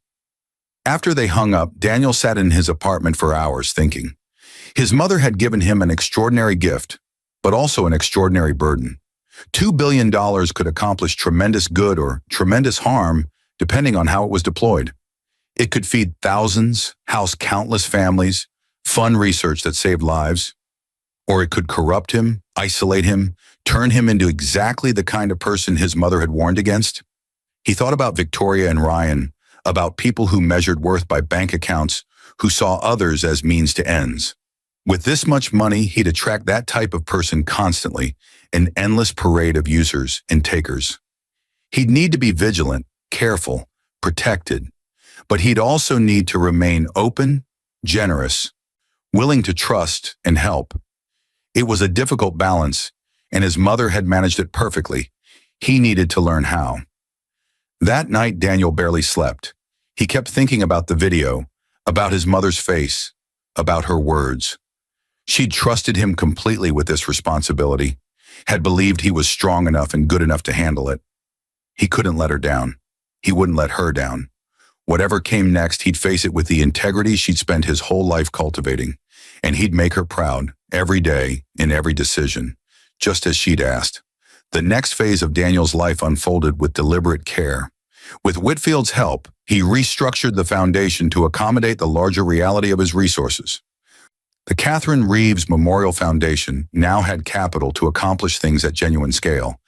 After they hung up, Daniel sat in his apartment for hours thinking. His mother had given him an extraordinary gift, but also an extraordinary burden. $2 billion could accomplish tremendous good or tremendous harm, depending on how it was deployed. It could feed thousands, house countless families, fund research that saved lives. Or it could corrupt him, isolate him, turn him into exactly the kind of person his mother had warned against. He thought about Victoria and Ryan, about people who measured worth by bank accounts, who saw others as means to ends. With this much money, he'd attract that type of person constantly, an endless parade of users and takers. He'd need to be vigilant, careful, protected, but he'd also need to remain open, generous, willing to trust and help. It was a difficult balance, and his mother had managed it perfectly. He needed to learn how. That night, Daniel barely slept. He kept thinking about the video, about his mother's face, about her words. She'd trusted him completely with this responsibility, had believed he was strong enough and good enough to handle it. He couldn't let her down. He wouldn't let her down. Whatever came next, he'd face it with the integrity she'd spent his whole life cultivating, and he'd make her proud every day in every decision, just as she'd asked. The next phase of Daniel's life unfolded with deliberate care. With Whitfield's help, he restructured the foundation to accommodate the larger reality of his resources. The Catherine Reeves Memorial Foundation now had capital to accomplish things at genuine scale,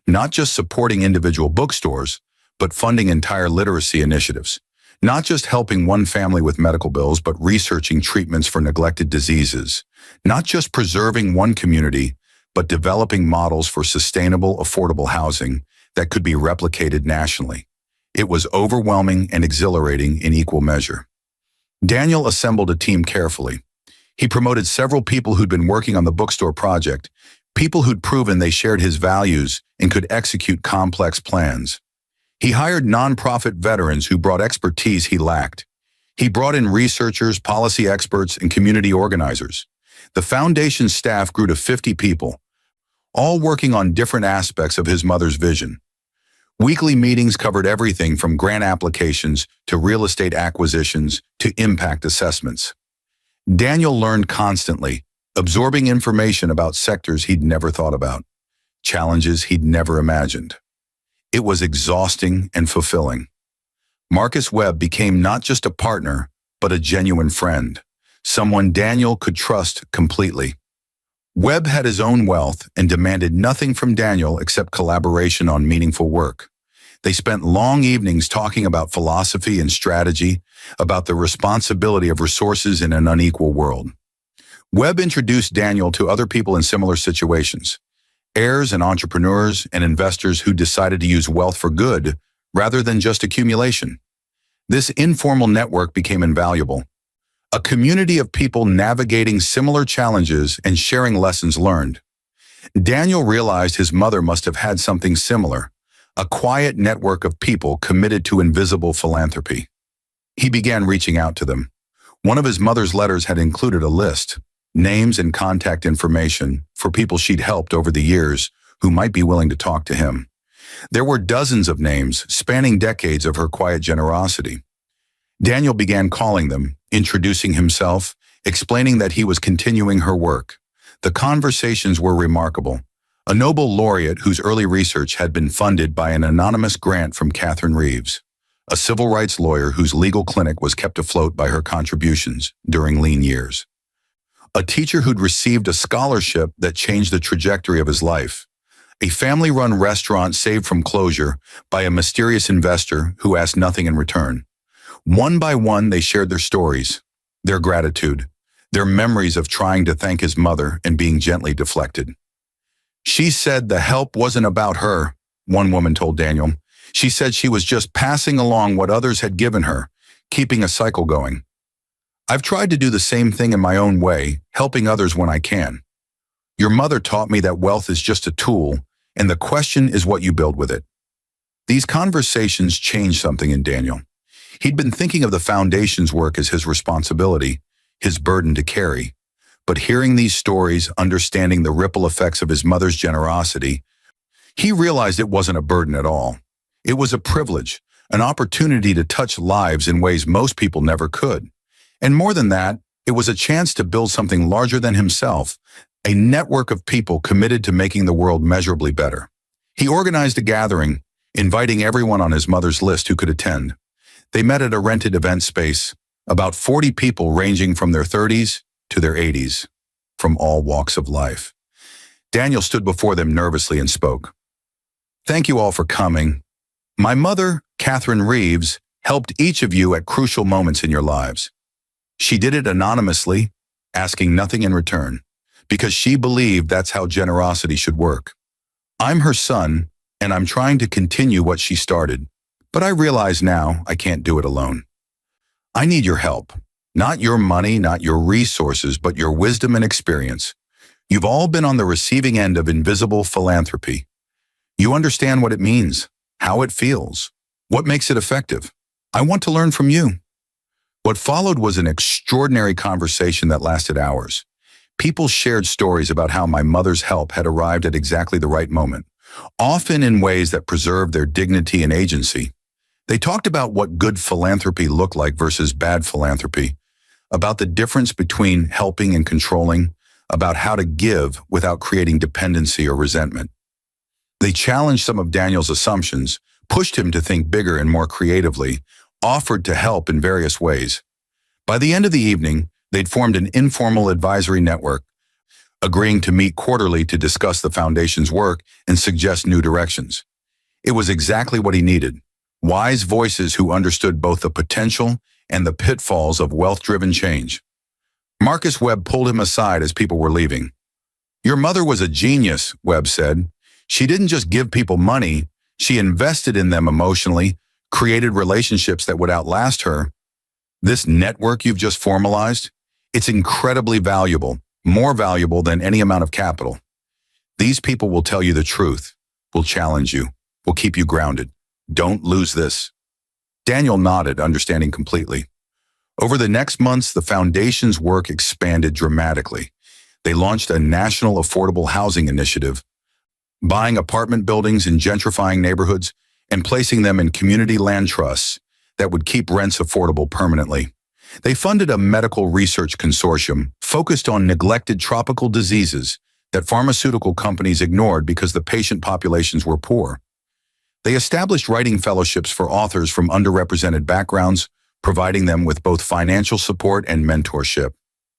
not just supporting individual bookstores, but funding entire literacy initiatives. Not just helping one family with medical bills, but researching treatments for neglected diseases. Not just preserving one community, but developing models for sustainable, affordable housing that could be replicated nationally. It was overwhelming and exhilarating in equal measure. Daniel assembled a team carefully. He promoted several people who'd been working on the bookstore project, people who'd proven they shared his values and could execute complex plans. He hired nonprofit veterans who brought expertise he lacked. He brought in researchers, policy experts, and community organizers. The foundation's staff grew to 50 people, all working on different aspects of his mother's vision. Weekly meetings covered everything from grant applications to real estate acquisitions to impact assessments. Daniel learned constantly, absorbing information about sectors he'd never thought about, challenges he'd never imagined. It was exhausting and fulfilling. Marcus Webb became not just a partner, but a genuine friend, someone Daniel could trust completely. Webb had his own wealth and demanded nothing from Daniel except collaboration on meaningful work. They spent long evenings talking about philosophy and strategy, about the responsibility of resources in an unequal world. Webb introduced Daniel to other people in similar situations. heirs and entrepreneurs and investors who decided to use wealth for good rather than just accumulation. This informal network became invaluable. A community of people navigating similar challenges and sharing lessons learned. Daniel realized his mother must have had something similar, a quiet network of people committed to invisible philanthropy. He began reaching out to them. One of his mother's letters had included a list, names and contact information for people she'd helped over the years who might be willing to talk to him. There were dozens of names spanning decades of her quiet generosity. Daniel began calling them, introducing himself, explaining that he was continuing her work. The conversations were remarkable. A Nobel laureate whose early research had been funded by an anonymous grant from Catherine Reeves, a civil rights lawyer whose legal clinic was kept afloat by her contributions during lean years. A teacher who'd received a scholarship that changed the trajectory of his life. A family-run restaurant saved from closure by a mysterious investor who asked nothing in return. One by one, they shared their stories, their gratitude, their memories of trying to thank his mother and being gently deflected. She said the help wasn't about her, one woman told Daniel. She said she was just passing along what others had given her, keeping a cycle going. I've tried to do the same thing in my own way, helping others when I can. Your mother taught me that wealth is just a tool, and the question is what you build with it. These conversations changed something in Daniel. He'd been thinking of the foundation's work as his responsibility, his burden to carry. But hearing these stories, understanding the ripple effects of his mother's generosity, he realized it wasn't a burden at all. It was a privilege, an opportunity to touch lives in ways most people never could. And more than that, it was a chance to build something larger than himself, a network of people committed to making the world measurably better. He organized a gathering, inviting everyone on his mother's list who could attend. They met at a rented event space, about 40 people ranging from their 30s to their 80s, from all walks of life. Daniel stood before them nervously and spoke. Thank you all for coming. My mother, Catherine Reeves, helped each of you at crucial moments in your lives. She did it anonymously, asking nothing in return, because she believed that's how generosity should work. I'm her son, and I'm trying to continue what she started, but I realize now I can't do it alone. I need your help. Not your money, not your resources, but your wisdom and experience. You've all been on the receiving end of invisible philanthropy. You understand what it means, how it feels, what makes it effective. I want to learn from you. What followed was an extraordinary conversation that lasted hours. People shared stories about how my mother's help had arrived at exactly the right moment, often in ways that preserved their dignity and agency. They talked about what good philanthropy looked like versus bad philanthropy, about the difference between helping and controlling, about how to give without creating dependency or resentment. They challenged some of Daniel's assumptions, pushed him to think bigger and more creatively, offered to help in various ways. By the end of the evening, they'd formed an informal advisory network, agreeing to meet quarterly to discuss the foundation's work and suggest new directions. It was exactly what he needed. Wise voices who understood both the potential and the pitfalls of wealth-driven change. Marcus Webb pulled him aside as people were leaving. Your mother was a genius, Webb said. She didn't just give people money, she invested in them emotionally, created relationships that would outlast her. This network you've just formalized, it's incredibly valuable, more valuable than any amount of capital. These people will tell you the truth, will challenge you, will keep you grounded. Don't lose this. Daniel nodded, understanding completely. Over the next months, the foundation's work expanded dramatically. They launched a national affordable housing initiative, buying apartment buildings in gentrifying neighborhoods and placing them in community land trusts that would keep rents affordable permanently. They funded a medical research consortium focused on neglected tropical diseases that pharmaceutical companies ignored because the patient populations were poor. They established writing fellowships for authors from underrepresented backgrounds, providing them with both financial support and mentorship.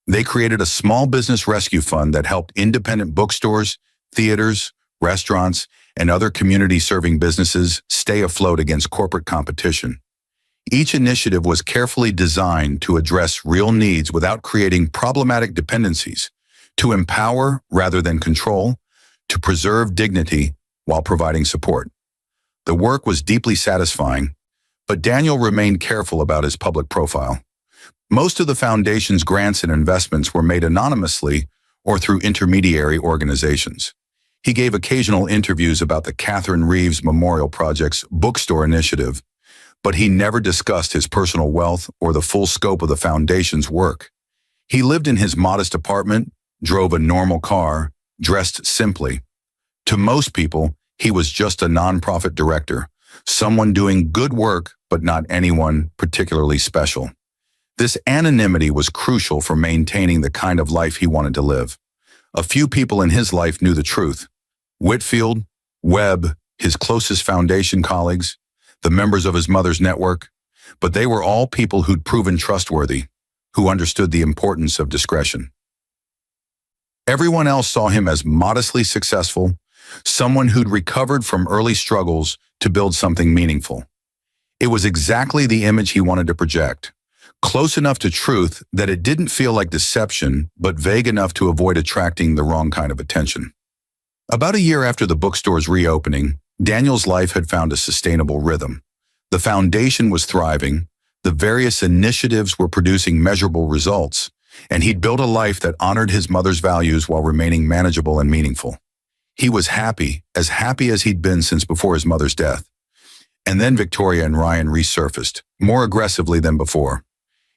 They created a small business rescue fund that helped independent bookstores, theaters, restaurants, and other community-serving businesses stay afloat against corporate competition. Each initiative was carefully designed to address real needs without creating problematic dependencies, to empower rather than control, to preserve dignity while providing support. The work was deeply satisfying, but Daniel remained careful about his public profile. Most of the foundation's grants and investments were made anonymously or through intermediary organizations. He gave occasional interviews about the Catherine Reeves Memorial Project's bookstore initiative, but he never discussed his personal wealth or the full scope of the foundation's work. He lived in his modest apartment, drove a normal car, dressed simply. To most people, he was just a nonprofit director, someone doing good work but not anyone particularly special. This anonymity was crucial for maintaining the kind of life he wanted to live. A few people in his life knew the truth. Whitfield, Webb, his closest foundation colleagues, the members of his mother's network, but they were all people who'd proven trustworthy, who understood the importance of discretion. Everyone else saw him as modestly successful, someone who'd recovered from early struggles to build something meaningful. It was exactly the image he wanted to project. Close enough to truth that it didn't feel like deception, but vague enough to avoid attracting the wrong kind of attention. About a year after the bookstore's reopening, Daniel's life had found a sustainable rhythm. The foundation was thriving, the various initiatives were producing measurable results, and he'd built a life that honored his mother's values while remaining manageable and meaningful. He was happy as he'd been since before his mother's death. And then Victoria and Ryan resurfaced, more aggressively than before.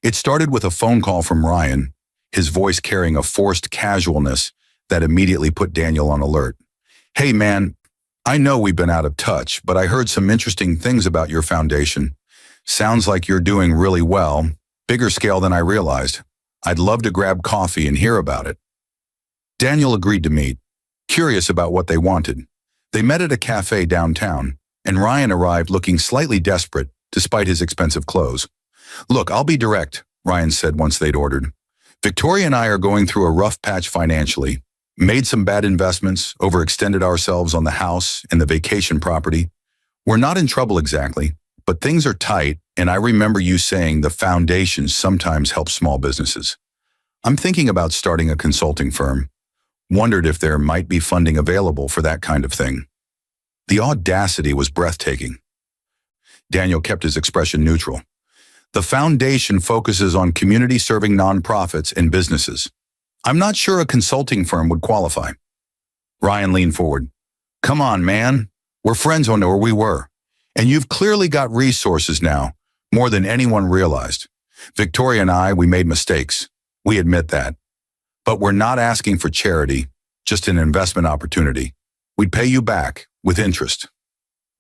It started with a phone call from Ryan, his voice carrying a forced casualness that immediately put Daniel on alert. "Hey man, I know we've been out of touch, but I heard some interesting things about your foundation. Sounds like you're doing really well, bigger scale than I realized. I'd love to grab coffee and hear about it." Daniel agreed to meet, curious about what they wanted. They met at a cafe downtown, and Ryan arrived looking slightly desperate despite his expensive clothes. "Look, I'll be direct," Ryan said once they'd ordered. "Victoria and I are going through a rough patch financially. Made some bad investments, overextended ourselves on the house and the vacation property. We're not in trouble exactly, but things are tight, and I remember you saying the foundation sometimes helps small businesses. I'm thinking about starting a consulting firm. Wondered if there might be funding available for that kind of thing." The audacity was breathtaking. Daniel kept his expression neutral. "The foundation focuses on community-serving nonprofits and businesses. I'm not sure a consulting firm would qualify." Ryan leaned forward. "Come on, man. We're friends or we were. And you've clearly got resources now, more than anyone realized. Victoria and I, we made mistakes. We admit that. But we're not asking for charity, just an investment opportunity. We'd pay you back, with interest."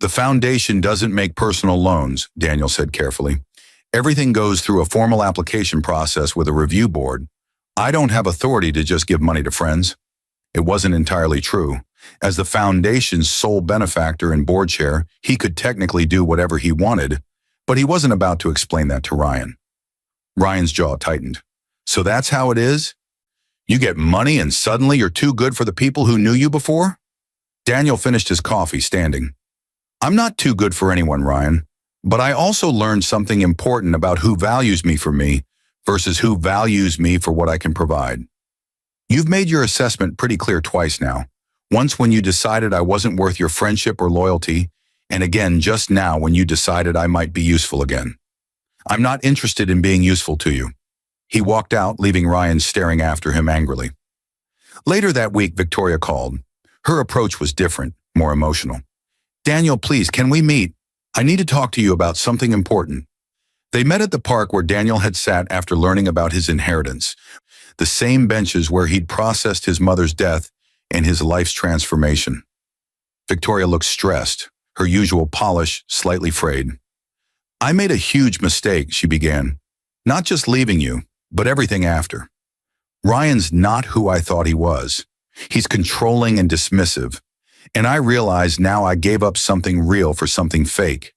"The foundation doesn't make personal loans," Daniel said carefully. "Everything goes through a formal application process with a review board. I don't have authority to just give money to friends." It wasn't entirely true. As the foundation's sole benefactor and board chair, he could technically do whatever he wanted, but he wasn't about to explain that to Ryan. Ryan's jaw tightened. "So that's how it is? You get money and suddenly you're too good for the people who knew you before?" Daniel finished his coffee standing. "I'm not too good for anyone, Ryan, but I also learned something important about who values me for me versus who values me for what I can provide. You've made your assessment pretty clear twice now. Once when you decided I wasn't worth your friendship or loyalty, and again just now when you decided I might be useful again. I'm not interested in being useful to you." He walked out, leaving Ryan staring after him angrily. Later that week, Victoria called. Her approach was different, more emotional. "Daniel, please, can we meet? I need to talk to you about something important." They met at the park where Daniel had sat after learning about his inheritance, the same benches where he'd processed his mother's death and his life's transformation. Victoria looked stressed, her usual polish slightly frayed. "I made a huge mistake," she began. "Not just leaving you, but everything after. Ryan's not who I thought he was. He's controlling and dismissive, and I realize now I gave up something real for something fake.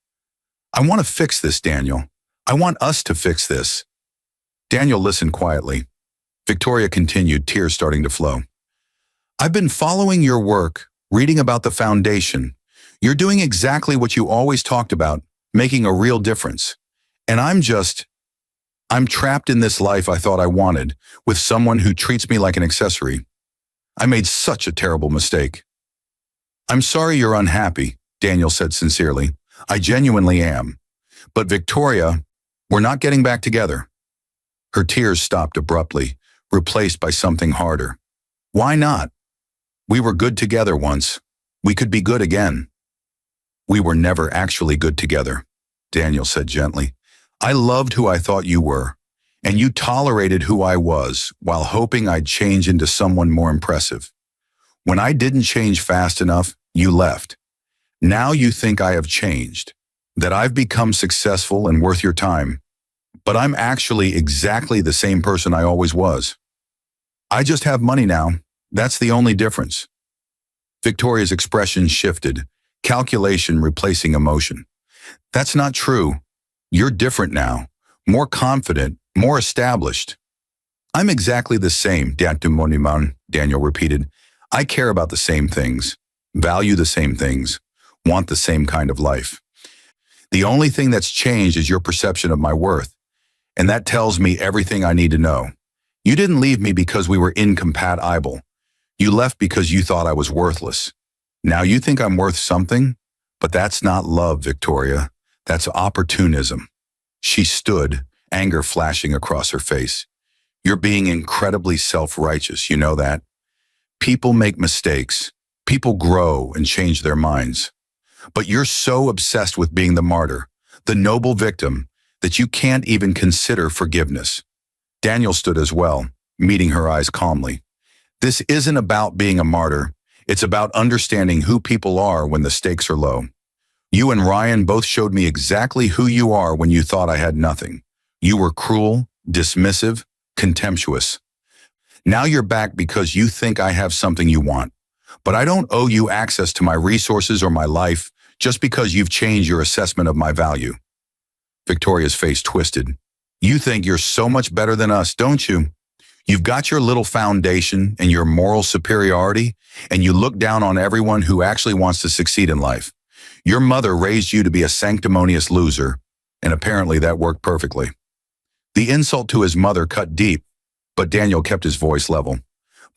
I want to fix this, Daniel. I want us to fix this." Daniel listened quietly. Victoria continued, tears starting to flow. "I've been following your work, reading about the foundation. You're doing exactly what you always talked about, making a real difference. And I'm trapped in this life I thought I wanted, with someone who treats me like an accessory. I made such a terrible mistake. I'm sorry you're unhappy, Daniel said sincerely. I genuinely am. But Victoria, we're not getting back together. Her tears stopped abruptly, replaced by something harder. Why not? We were good together once. We could be good again. We were never actually good together, Daniel said gently. I loved who I thought you were, and you tolerated who I was while hoping I'd change into someone more impressive. When I didn't change fast enough, you left. Now you think I have changed, that I've become successful and worth your time. But I'm actually exactly the same person I always was. I just have money now. That's the only difference. Victoria's expression shifted, calculation replacing emotion. That's not true. You're different now, more confident, more established. I'm exactly the same, Daniel repeated. I care about the same things, value the same things, want the same kind of life. The only thing that's changed is your perception of my worth, and that tells me everything I need to know. You didn't leave me because we were incompatible. You left because you thought I was worthless. Now you think I'm worth something? But that's not love, Victoria. That's opportunism. She stood, anger flashing across her face. You're being incredibly self-righteous, you know that? People make mistakes. People grow and change their minds. But you're so obsessed with being the martyr, the noble victim, that you can't even consider forgiveness. Daniel stood as well, meeting her eyes calmly. This isn't about being a martyr. It's about understanding who people are when the stakes are low. You and Ryan both showed me exactly who you are when you thought I had nothing. You were cruel, dismissive, contemptuous. Now you're back because you think I have something you want. But I don't owe you access to my resources or my life just because you've changed your assessment of my value. Victoria's face twisted. You think you're so much better than us, don't you? You've got your little foundation and your moral superiority, and you look down on everyone who actually wants to succeed in life. Your mother raised you to be a sanctimonious loser, and apparently that worked perfectly. The insult to his mother cut deep, but Daniel kept his voice level.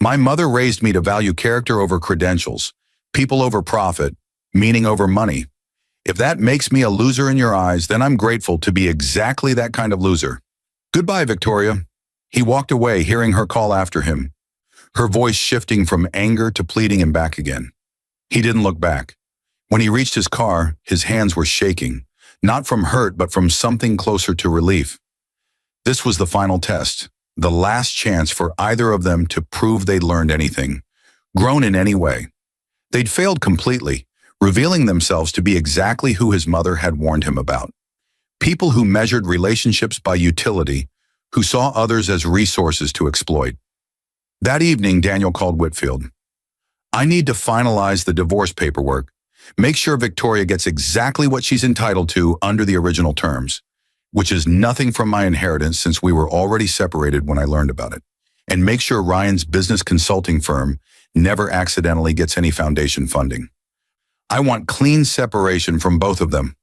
My mother raised me to value character over credentials, people over profit, meaning over money. If that makes me a loser in your eyes, then I'm grateful to be exactly that kind of loser. Goodbye, Victoria. He walked away, hearing her call after him, her voice shifting from anger to pleading and back again. He didn't look back. When he reached his car, his hands were shaking, not from hurt, but from something closer to relief. This was the final test, the last chance for either of them to prove they'd learned anything, grown in any way. They'd failed completely, revealing themselves to be exactly who his mother had warned him about. People who measured relationships by utility, who saw others as resources to exploit. That evening, Daniel called Whitfield. I need to finalize the divorce paperwork. Make sure Victoria gets exactly what she's entitled to under the original terms, which is nothing from my inheritance since we were already separated when I learned about it. And make sure Ryan's business consulting firm never accidentally gets any foundation funding. I want clean separation from both of them.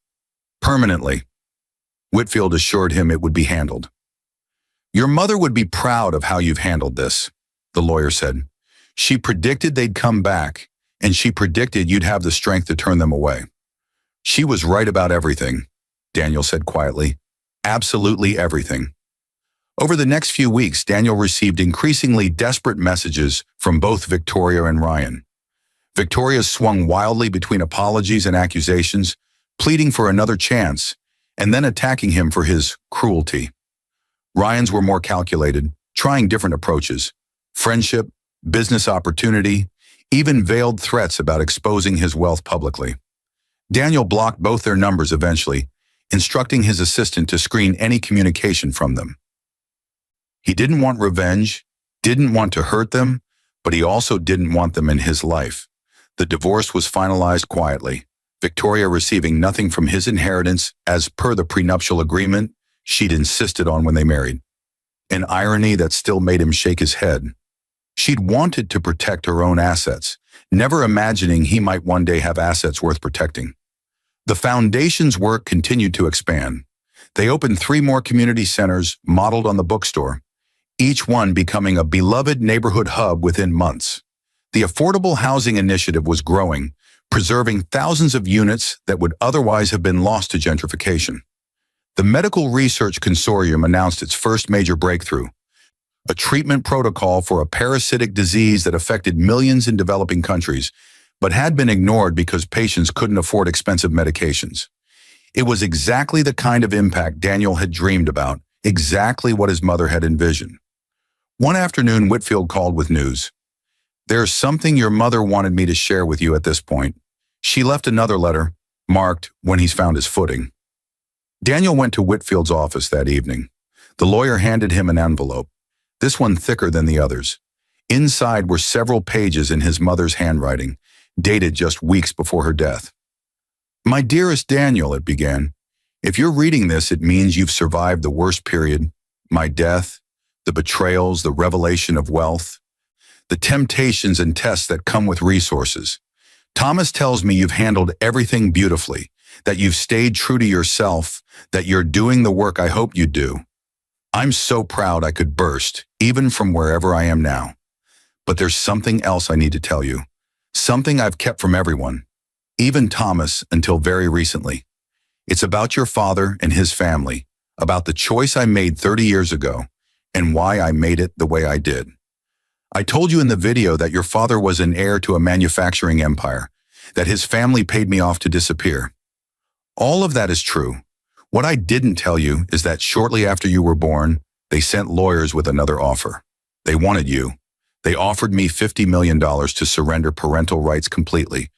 Permanently. Whitfield assured him it would be handled. Your mother would be proud of how you've handled this, the lawyer said. She predicted they'd come back, and she predicted you'd have the strength to turn them away. She was right about everything, Daniel said quietly. Absolutely everything. Over the next few weeks, Daniel received increasingly desperate messages from both Victoria and Ryan. Victoria swung wildly between apologies and accusations, pleading for another chance, and then attacking him for his cruelty. Ryan's were more calculated, trying different approaches, friendship, business opportunity, even veiled threats about exposing his wealth publicly. Daniel blocked both their numbers eventually, instructing his assistant to screen any communication from them. He didn't want revenge, didn't want to hurt them, but he also didn't want them in his life. The divorce was finalized quietly, Victoria receiving nothing from his inheritance as per the prenuptial agreement she'd insisted on when they married. An irony that still made him shake his head. She'd wanted to protect her own assets, never imagining he might one day have assets worth protecting. The foundation's work continued to expand. They opened 3 more community centers modeled on the bookstore, each one becoming a beloved neighborhood hub within months. The affordable housing initiative was growing, preserving thousands of units that would otherwise have been lost to gentrification. The Medical Research Consortium announced its first major breakthrough, a treatment protocol for a parasitic disease that affected millions in developing countries, but had been ignored because patients couldn't afford expensive medications. It was exactly the kind of impact Daniel had dreamed about, exactly what his mother had envisioned. One afternoon, Whitfield called with news. "There's something your mother wanted me to share with you at this point." She left another letter, marked "when he's found his footing." Daniel went to Whitfield's office that evening. The lawyer handed him an envelope, this one thicker than the others. Inside were several pages in his mother's handwriting, dated just weeks before her death. "My dearest Daniel," it began, "if you're reading this, it means you've survived the worst period, my death, the betrayals, the revelation of wealth, the temptations and tests that come with resources. Thomas tells me you've handled everything beautifully, that you've stayed true to yourself, that you're doing the work I hoped you'd do. I'm so proud I could burst, even from wherever I am now. But there's something else I need to tell you, something I've kept from everyone, even Thomas until very recently. It's about your father and his family, about the choice I made 30 years ago, and why I made it the way I did. I told you in the video that your father was an heir to a manufacturing empire, that his family paid me off to disappear. All of that is true. What I didn't tell you is that shortly after you were born, they sent lawyers with another offer. They wanted you. They offered me $50 million to surrender parental rights completely,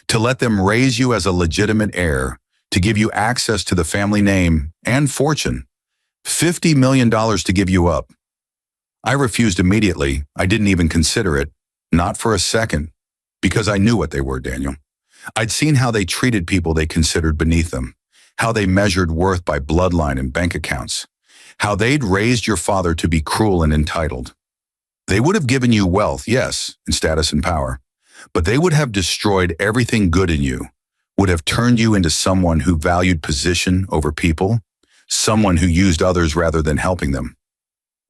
to let them raise you as a legitimate heir, to give you access to the family name and fortune. $50 million to give you up. I refused immediately. I didn't even consider it, not for a second, because I knew what they were, Daniel. I'd seen how they treated people they considered beneath them, how they measured worth by bloodline and bank accounts, how they'd raised your father to be cruel and entitled. They would have given you wealth, yes, and status and power, but they would have destroyed everything good in you, would have turned you into someone who valued position over people, someone who used others rather than helping them.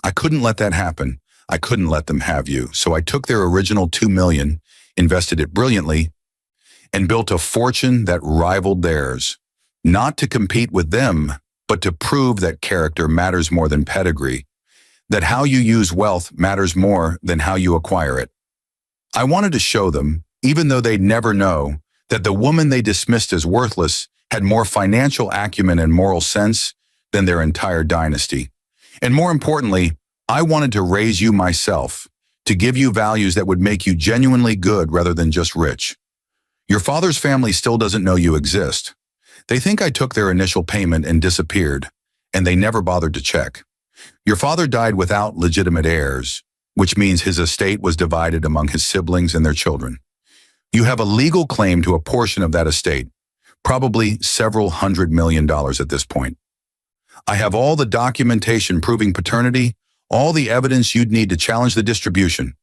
I couldn't let that happen. I couldn't let them have you, so I took their original $2 million, invested it brilliantly, and built a fortune that rivaled theirs, not to compete with them, but to prove that character matters more than pedigree, that how you use wealth matters more than how you acquire it. I wanted to show them, even though they'd never know, that the woman they dismissed as worthless had more financial acumen and moral sense than their entire dynasty. And more importantly, I wanted to raise you myself, to give you values that would make you genuinely good rather than just rich. Your father's family still doesn't know you exist. They think I took their initial payment and disappeared, and they never bothered to check. Your father died without legitimate heirs, which means his estate was divided among his siblings and their children. You have a legal claim to a portion of that estate, probably several $100 million at this point. I have all the documentation proving paternity, all the evidence you'd need to challenge the distribution.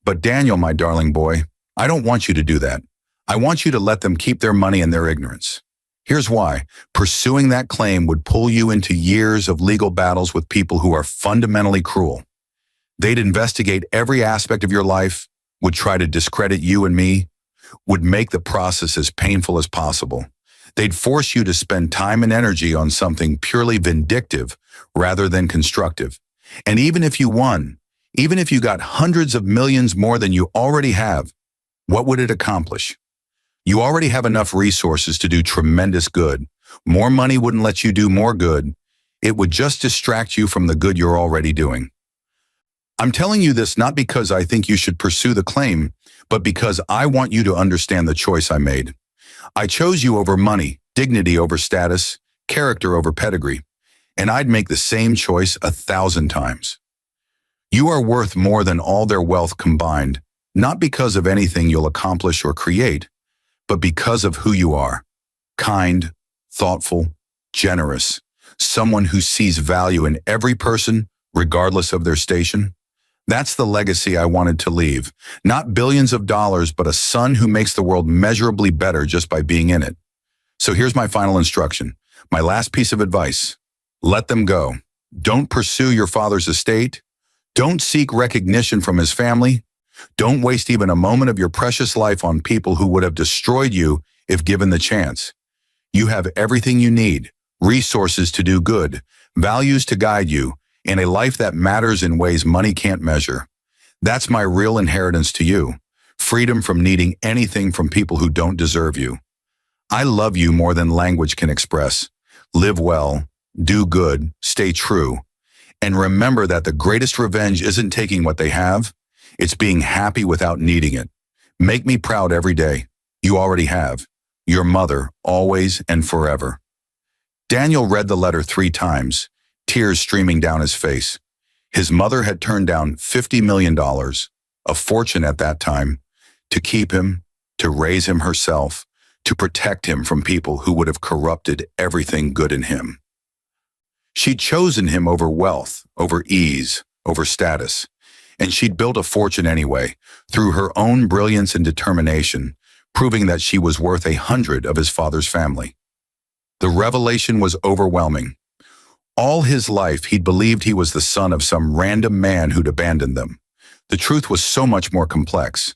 But Daniel, my darling boy, I don't want you to do that. I want you to let them keep their money and their ignorance. Here's why. Pursuing that claim would pull you into years of legal battles with people who are fundamentally cruel. They'd investigate every aspect of your life, would try to discredit you and me, would make the process as painful as possible. They'd force you to spend time and energy on something purely vindictive rather than constructive. And even if you won, even if you got hundreds of millions more than you already have, what would it accomplish? You already have enough resources to do tremendous good. More money wouldn't let you do more good. It would just distract you from the good you're already doing. I'm telling you this not because I think you should pursue the claim, but because I want you to understand the choice I made. I chose you over money, dignity over status, character over pedigree, and I'd make the same choice 1,000 times. You are worth more than all their wealth combined, not because of anything you'll accomplish or create, but because of who you are. Kind, thoughtful, generous, someone who sees value in every person, regardless of their station. That's the legacy I wanted to leave. Not billions of dollars, but a son who makes the world measurably better just by being in it. So here's my final instruction, my last piece of advice. Let them go. Don't pursue your father's estate. Don't seek recognition from his family. Don't waste even a moment of your precious life on people who would have destroyed you if given the chance. You have everything you need, resources to do good, values to guide you, and a life that matters in ways money can't measure. That's my real inheritance to you, freedom from needing anything from people who don't deserve you. I love you more than language can express. Live well, do good, stay true, and remember that the greatest revenge isn't taking what they have, it's being happy without needing it. Make me proud every day. You already have. Your mother, always and forever. Daniel read the letter 3 times, tears streaming down his face. His mother had turned down $50 million, a fortune at that time, to keep him, to raise him herself, to protect him from people who would have corrupted everything good in him. She'd chosen him over wealth, over ease, over status, and she'd built a fortune anyway, through her own brilliance and determination, proving that she was worth 100 of his father's family. The revelation was overwhelming. All his life, he'd believed he was the son of some random man who'd abandoned them. The truth was so much more complex.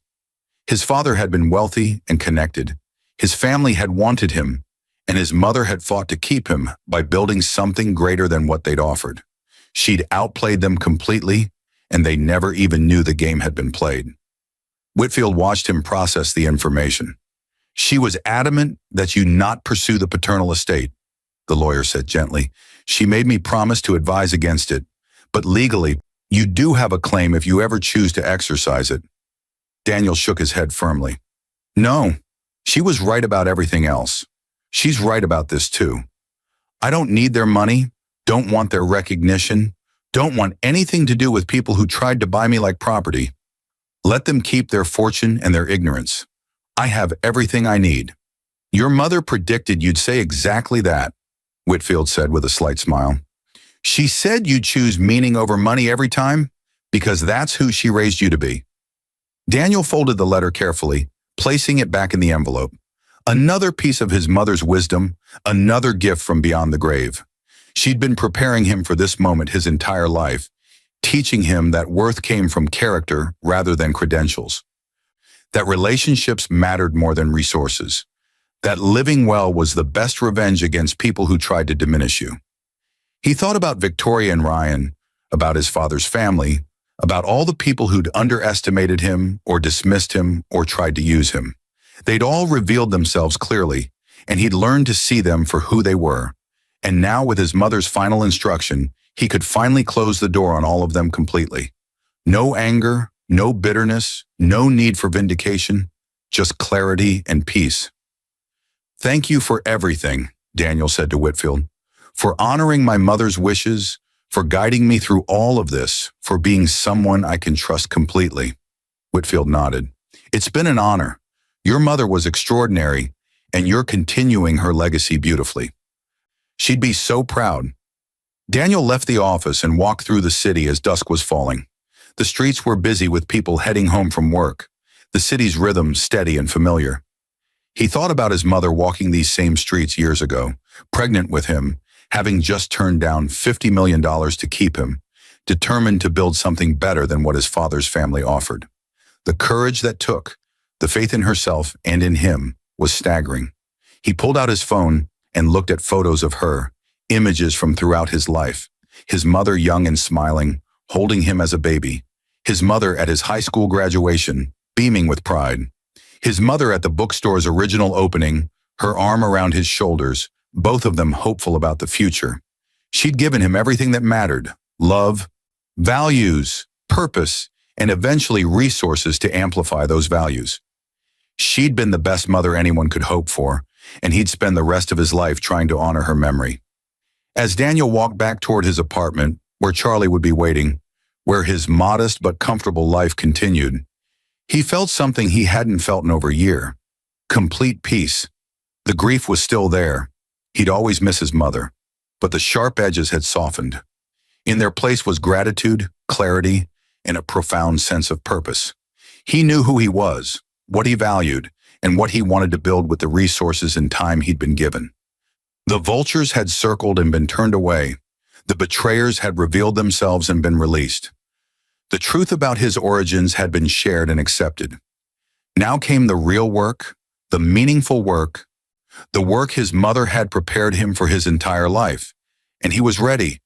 His father had been wealthy and connected. His family had wanted him, and his mother had fought to keep him by building something greater than what they'd offered. She'd outplayed them completely, and they never even knew the game had been played. Whitfield watched him process the information. She was adamant that you not pursue the paternal estate, the lawyer said gently. She made me promise to advise against it, but legally, you do have a claim if you ever choose to exercise it. Daniel shook his head firmly. No, she was right about everything else. She's right about this too. I don't need their money, don't want their recognition, don't want anything to do with people who tried to buy me like property. Let them keep their fortune and their ignorance. I have everything I need. Your mother predicted you'd say exactly that, Whitfield said with a slight smile. She said you'd choose meaning over money every time because that's who she raised you to be. Daniel folded the letter carefully, placing it back in the envelope. Another piece of his mother's wisdom, another gift from beyond the grave. She'd been preparing him for this moment his entire life, teaching him that worth came from character rather than credentials, that relationships mattered more than resources, that living well was the best revenge against people who tried to diminish you. He thought about Victoria and Ryan, about his father's family, about all the people who'd underestimated him or dismissed him or tried to use him. They'd all revealed themselves clearly, and he'd learned to see them for who they were. And now, with his mother's final instruction, he could finally close the door on all of them completely. No anger, no bitterness, no need for vindication, just clarity and peace. Thank you for everything, Daniel said to Whitfield, for honoring my mother's wishes, for guiding me through all of this, for being someone I can trust completely. Whitfield nodded. It's been an honor. Your mother was extraordinary, and you're continuing her legacy beautifully. She'd be so proud. Daniel left the office and walked through the city as dusk was falling. The streets were busy with people heading home from work, the city's rhythm steady and familiar. He thought about his mother walking these same streets years ago, pregnant with him, having just turned down $50 million to keep him, determined to build something better than what his father's family offered. The courage that took, the faith in herself and in him, was staggering. He pulled out his phone and looked at photos of her, images from throughout his life. His mother young and smiling, holding him as a baby. His mother at his high school graduation, beaming with pride. His mother at the bookstore's original opening, her arm around his shoulders, both of them hopeful about the future. She'd given him everything that mattered: love, values, purpose, and eventually resources to amplify those values. She'd been the best mother anyone could hope for, and he'd spend the rest of his life trying to honor her memory. As Daniel walked back toward his apartment, where Charlie would be waiting, where his modest but comfortable life continued, he felt something he hadn't felt in over a year: complete peace. The grief was still there. He'd always miss his mother, but the sharp edges had softened. In their place was gratitude, clarity, and a profound sense of purpose. He knew who he was, what he valued, and what he wanted to build with the resources and time he'd been given. The vultures had circled and been turned away. The betrayers had revealed themselves and been released. The truth about his origins had been shared and accepted. Now came the real work, the meaningful work, the work his mother had prepared him for his entire life. And he was ready.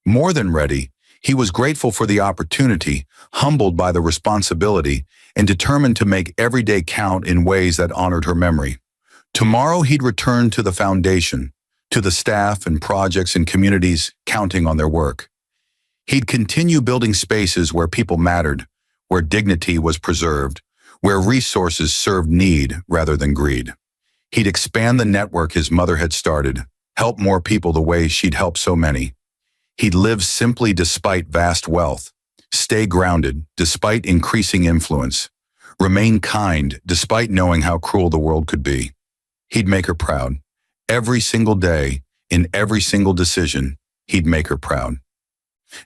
More than ready, he was grateful for the opportunity, humbled by the responsibility, and determined to make every day count in ways that honored her memory. Tomorrow he'd return to the foundation, to the staff and projects and communities counting on their work. He'd continue building spaces where people mattered, where dignity was preserved, where resources served need rather than greed. He'd expand the network his mother had started, help more people the way she'd helped so many. He'd live simply despite vast wealth, stay grounded despite increasing influence, remain kind despite knowing how cruel the world could be. He'd make her proud. Every single day, in every single decision, he'd make her proud.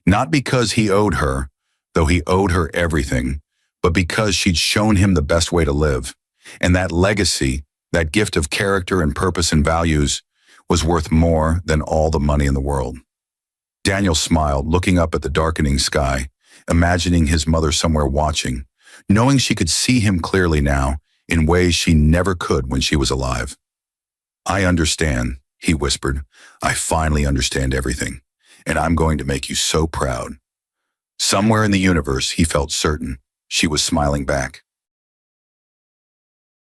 Not because he owed her, though he owed her everything, but because she'd shown him the best way to live. And that legacy, that gift of character and purpose and values, was worth more than all the money in the world. Daniel smiled, looking up at the darkening sky, imagining his mother somewhere watching, knowing she could see him clearly now, in ways she never could when she was alive. "I understand," he whispered. "I finally understand everything, and I'm going to make you so proud." Somewhere in the universe, he felt certain she was smiling back.